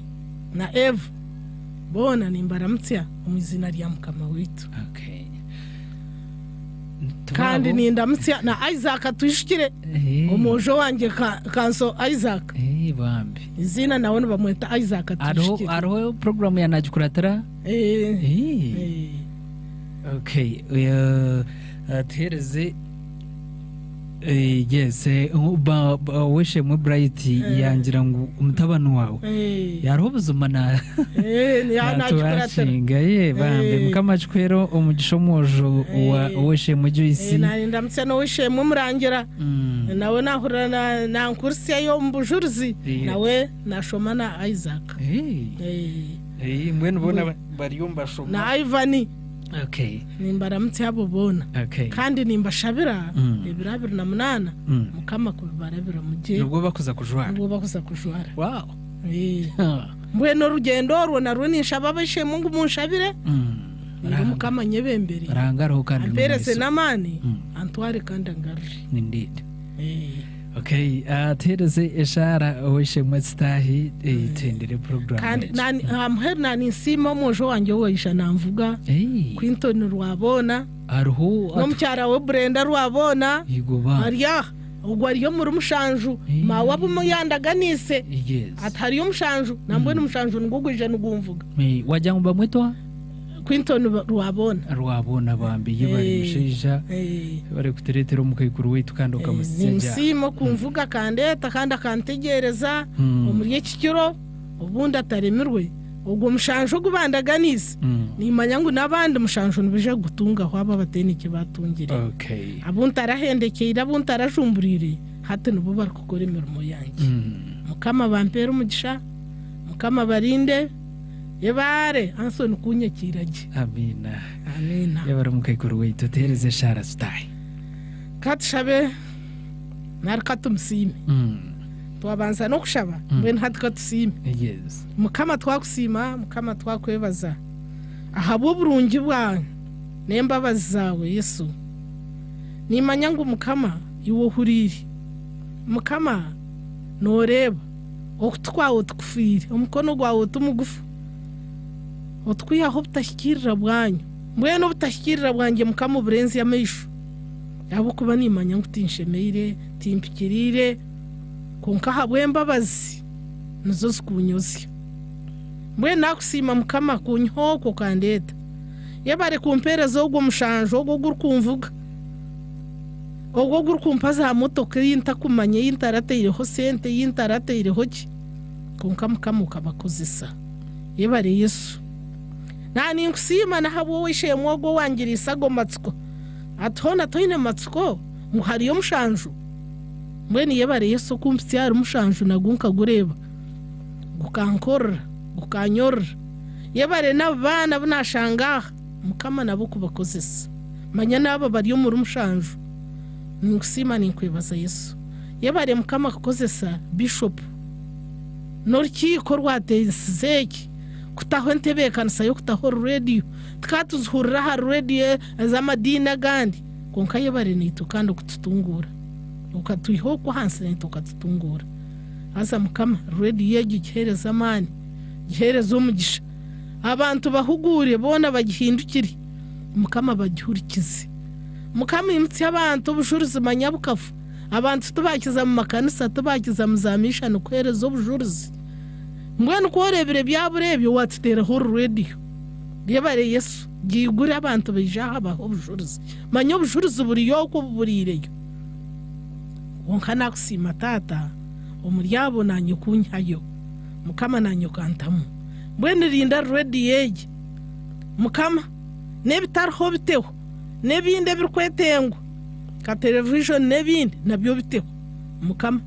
na Eve bona nimbaramtsya umuzina rya mukama witu okay kandi nindamtsya na Isaac tuyishikire umujo wanje kanso Isaac bambi izina nawe bamweta Isaac tuyishikire aro program ya najikuratara okay tereze yes wishe mu bright yangira ngo umutabano wawe yarobuzuma na najikuratara bambe mukamachwero umugisho mojo wa wishe mu Joyce ndamutse no wishe mu murangira nawe nahurana na nkursiya yo mbujurzi nawe nashomana Isaac mwene bona bariyumba shoma na Ivani Okay. nimbaramutse abo bona Okay. kandi nimbashabira 2008 mukama kubarabira mugiye nubwo bakuza kujwara. nubwo bakuza kujwara Wow. mbweno rugendo rwona runisha babashe mungu munshabire mukama nyebembere Rangaro kandi amperese namani antware kandi angaruri indeed. Okay, tereze eshara wishe mwestahi itendere program. kandi nani amher nani simo mojo wanje woyisha namvuga Quinton Rwabona Arho no mucyara we Brenda Rwabona Igoba. Arya ubwo ariyo muri mushanju mawabo muyandaganise Yes. atari yo mushanju nambwe n'umushanju nguguje n'ugumvuga Wajya ngumba mwitwa Quinton Rwabona bambiye bari mushija bari kuteretera mukayikuru wetu kandi ukamusija. Nimsimo kumvuga kandeta kandi akantegereza umuriye kikiro ubundi ataremerwe ubwo mushanju gubandaganise nimanya ngo nabandi mushanju nbije gutunga aho aba batenike batungire. Okay. Abunta arahendekeye abunta arajumburire hate nubo bari gukora imirimo yanjye. Mukama bampera umugisha mukama barinde yebare ansoni kunyekirage. Amina. Amina. Yabara mukayikuru wetu tereze shara stai. Katshabe narkatumsime. Twabanza no kushaba mbene hatkatusime. Yes. Mukama twakusima mukama twakwebaza ahabo burungi bwanyu nembabazi zawe Yesu nimanya ngo mukama iwo huriri mukama noreba okutwawo tukufire umukono gwawo tumugufu otwiyaho butashyikirira bwanyu mbwene butashyikirira bwanjye mukama uburenzi y'ameisho abo kuba nimanya ngo tinshemeire timpikirire konka habwe mbabazi nazo zikunyozi mbwe nakusima mukama kunyhoko kandeta yabare kumpereza ogwo mushanjo ogwo gurkumvuga ogwo gurkumpaza motoka yintakumanye yintarateyeho sente yintarateyeho ki konka mukama ukabakozesa yabare Yesu nani nkusima na habo wishe mwogo wangirisa go matsiko atona toine matsiko muhari yo mushanjo mbweni yabare Yesu kumpyara umushanjo nagunka gureba gukankora gukanyorra yabare n'abana bunashangaha mukama nabo kubakozesa manya nabo bari yo muri mushanjo ningusima ninkwebaza Yesu yabare mukama kukozesa bishop norkiko rwatezeki kutaho ntebekanisa yo kutaho radio tukatuzhurira ha radio z'amadini gandi konka yabare nitu kandi kututungura ukatuiho ko hanse nitu katutungura asa mukama radio yegihereza amani gihereza umugisha abantu bahugure bona bagihindukire mukama bagihurikize mukama imutsi abantu ubushuruzi manyabukafu abantu tubakiza mu makanisa tubakiza muzamisha no kwereza ubushuruzi mbwene korebere byaburebye watitera ho radio yebare Yesu gigure abantu bijaha baho ubushuruzi manya ubushuruzi buri yoko burireyo wonka nakusima tata umuryabo nanyo kunyayo mukama nanyo kantamu mbwene rinda ready yeje mukama nebitariho biteho nebinde birkwetengwa ka television nebinde nabyo biteho mukama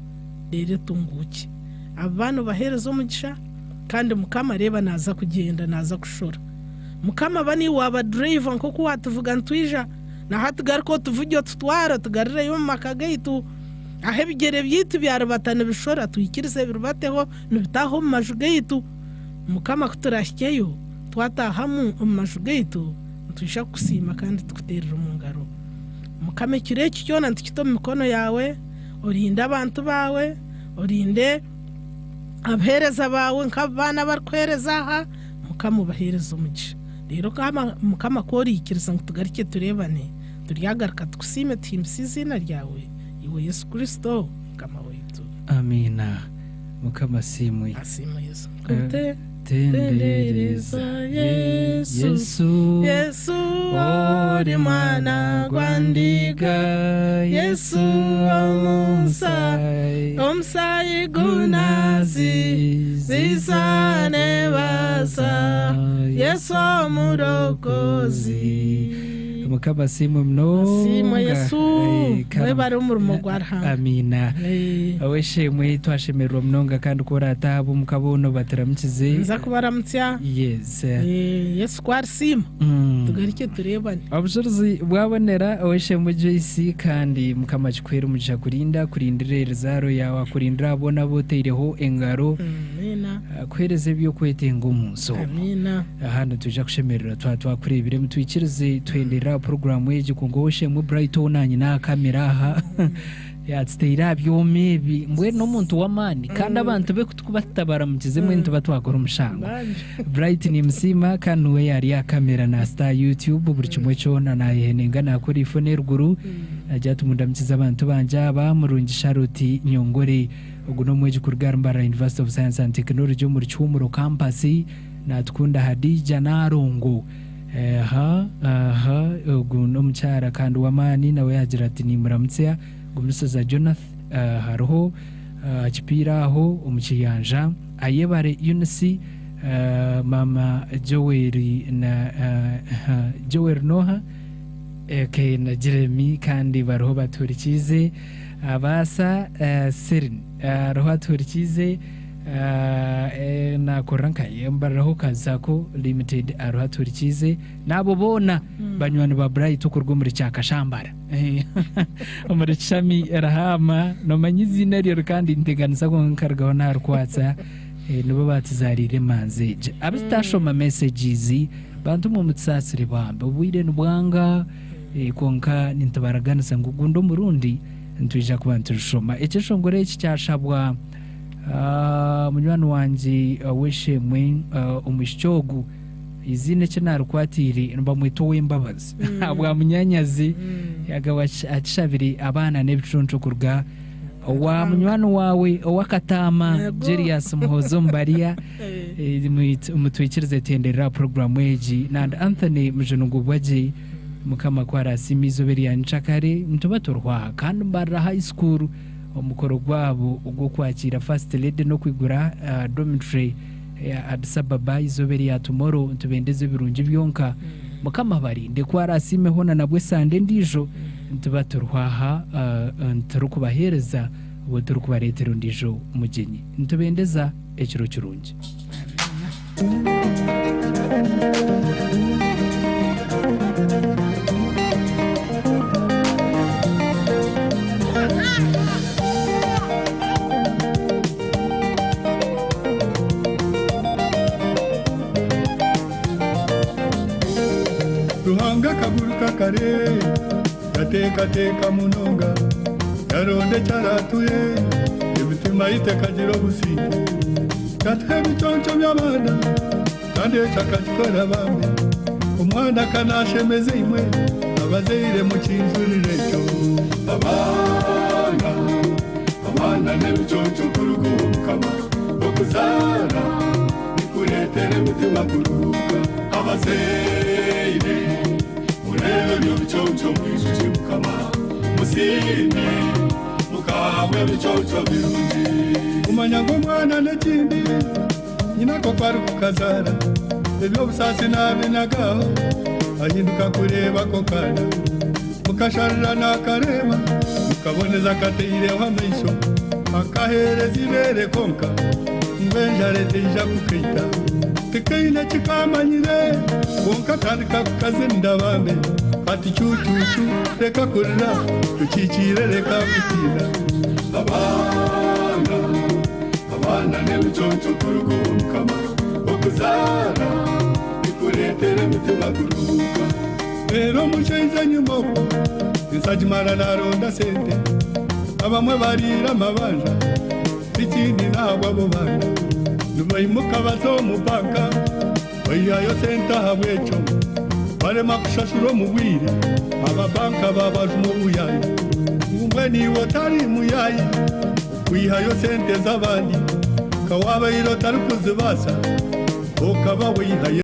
rere tunguki abantu bahereza umugisha kandi mukama reba naza kugenda naza kushora mukama bani waba driver nko kuwatuvuga ntwija na hatugar ko tuvujyo tutwara tugarire yo makagaitu ahe bigere byitu byarabatana bishora tuyikirize birubateho nibitaho mu majugaitu mukama kuturashyeyo twatahamu mu majugaitu twisha kusima kandi tukuterera mu ngaro mukame kireki cyona ntikito mu mikono yawe urinde abantu bawe urinde abhereza bawe nk'abana barkwereza ha mukama ubahereza umugisha rero kama mukama kori ikiriza ngo tugarike turebane turyagaraka tukusime timsizina ryawe iwe Yesu Kristo kama wetu amina mukama simwe asima Yesu tendereza Yesu ori mwana gwandiga Yesu omsai gunazi zisane basa Yesu murokozi mukama simu mno Simo Yesu mwe bari umurimo gwarahanga amina aweshe mwe twashemerwa mnonga kandi kurata abo mukabono bataramukize nza kubaramutya yes Yesu kwari simo tugarike turebane abushozi bwabonera aweshe mu Joyce kandi mukama chikwera umugisha kurindira zaro yawe kurindira abona boteireho engaro amina kwereze byo kwetenga umunsi amina hano tuje kushemerera twakurebire mutwikirize twendera program yeje kungoshe mu Brighton nanyi na kamera ha yatsteira byome mbwe no muntu wamani kandi abantu be kutubatabara mukize mwe ntubatwakora umushango Bright ni msima kandi we yari ya kamera na star YouTube buri kimwe cyona nayenenga nakora ifone ruguru ajya tumundamkiza abantu banja bamurungi Charlotte Nyongore uguno mweje kurugambara University of Science and Technology mu Cyumuro campus natukunda Hadija narongo uguno mchara kandi wamani nawe yagira ati ni muramutse gumusoza Jonathan haroho kipira aho umukiyanja ayebare Unisi mama Joel na Joel Noha ke na Jeremy kandi baroho baturikize abasa Serin roho baturikize na koranka yembaraho kazako limited aroho turikize nabo bona banywani ba Bright ukurwo muri cyakashambara muri chami rahama no manyizina ryo kandi integanisa ko nkargaho na rwatsa nibo batizarire manzeje abastashoma messages bantu mu mutsasire bambe ubwire nubwanga konka nintabaraganisa ngugundo murundi ntuje kubantu rushoma ekishongore iki cyashabwa munywani wanje weshe mwe umushyogu izine cyenaro kwatiri mba mwito w'imbabazi abwa munyanyazi yagawa acishabiri abana n'ebicuncu kurga wa munywani wawe wakatama Julius Muhozo Mbaria umutwikirize tendera program weji na Anthony Mujunungu bwaje mukama kwara simizo beri yancakare ntubatorwa kandi mbara high school umukoro gwabo ubwo kwakira first lady no kwigura dormitory ya Addis Ababa izoberi ya tomorrow ntubendeze birungi byonka mukama bari ndekwara sime hona nabwe sande ndijo ntubatorwaha ntarukubahereza ubo turukubaretero ndijo mugenyi ntubendeza ekiro kirungi Ruhanga kaguruka kare gateka munonga yaronde cyaratuye imitima yitekagiro businde gathe bitoncho by'abana kandi cyakakora bamwe umwana kanashemeze imwe abazeire mu kinzurire cyo abana n'ebitoncho kurugo mukama okuzara nikuretere imitima kuruka abazeire murebe by'obicoco mwijuje mukama musime mukawe bicoco birungi umanya ngo mwana n'ekindi nyina ko kwari kukazara ebyo busasi nabinagaho ahinduka kureba ko kana mukasharira nakareba mukaboneza kateireho amaisho akahereza ibere konka mbenjarete ija kukeita kekaina chikamanyire konka kandi kakukaze ndabambe ati chuchuchu reka kurira tuchikire reka kutira abana n'ebicoco kurugo mukama okuzara ikuretere imitima kuruka rero mushenze nyumoko insajimara naronda sente abamwe barira amabanja ikindi ntabwo abo bana nubayimuka bazo mu banka bayihayo sente ahabweco barema kushashuro mu bwire ababanka babaje mu buyayi ngumwe niwo tari muyayi kwihayo sente z'abandi kawaba irota rukuzibasa ukaba wihaye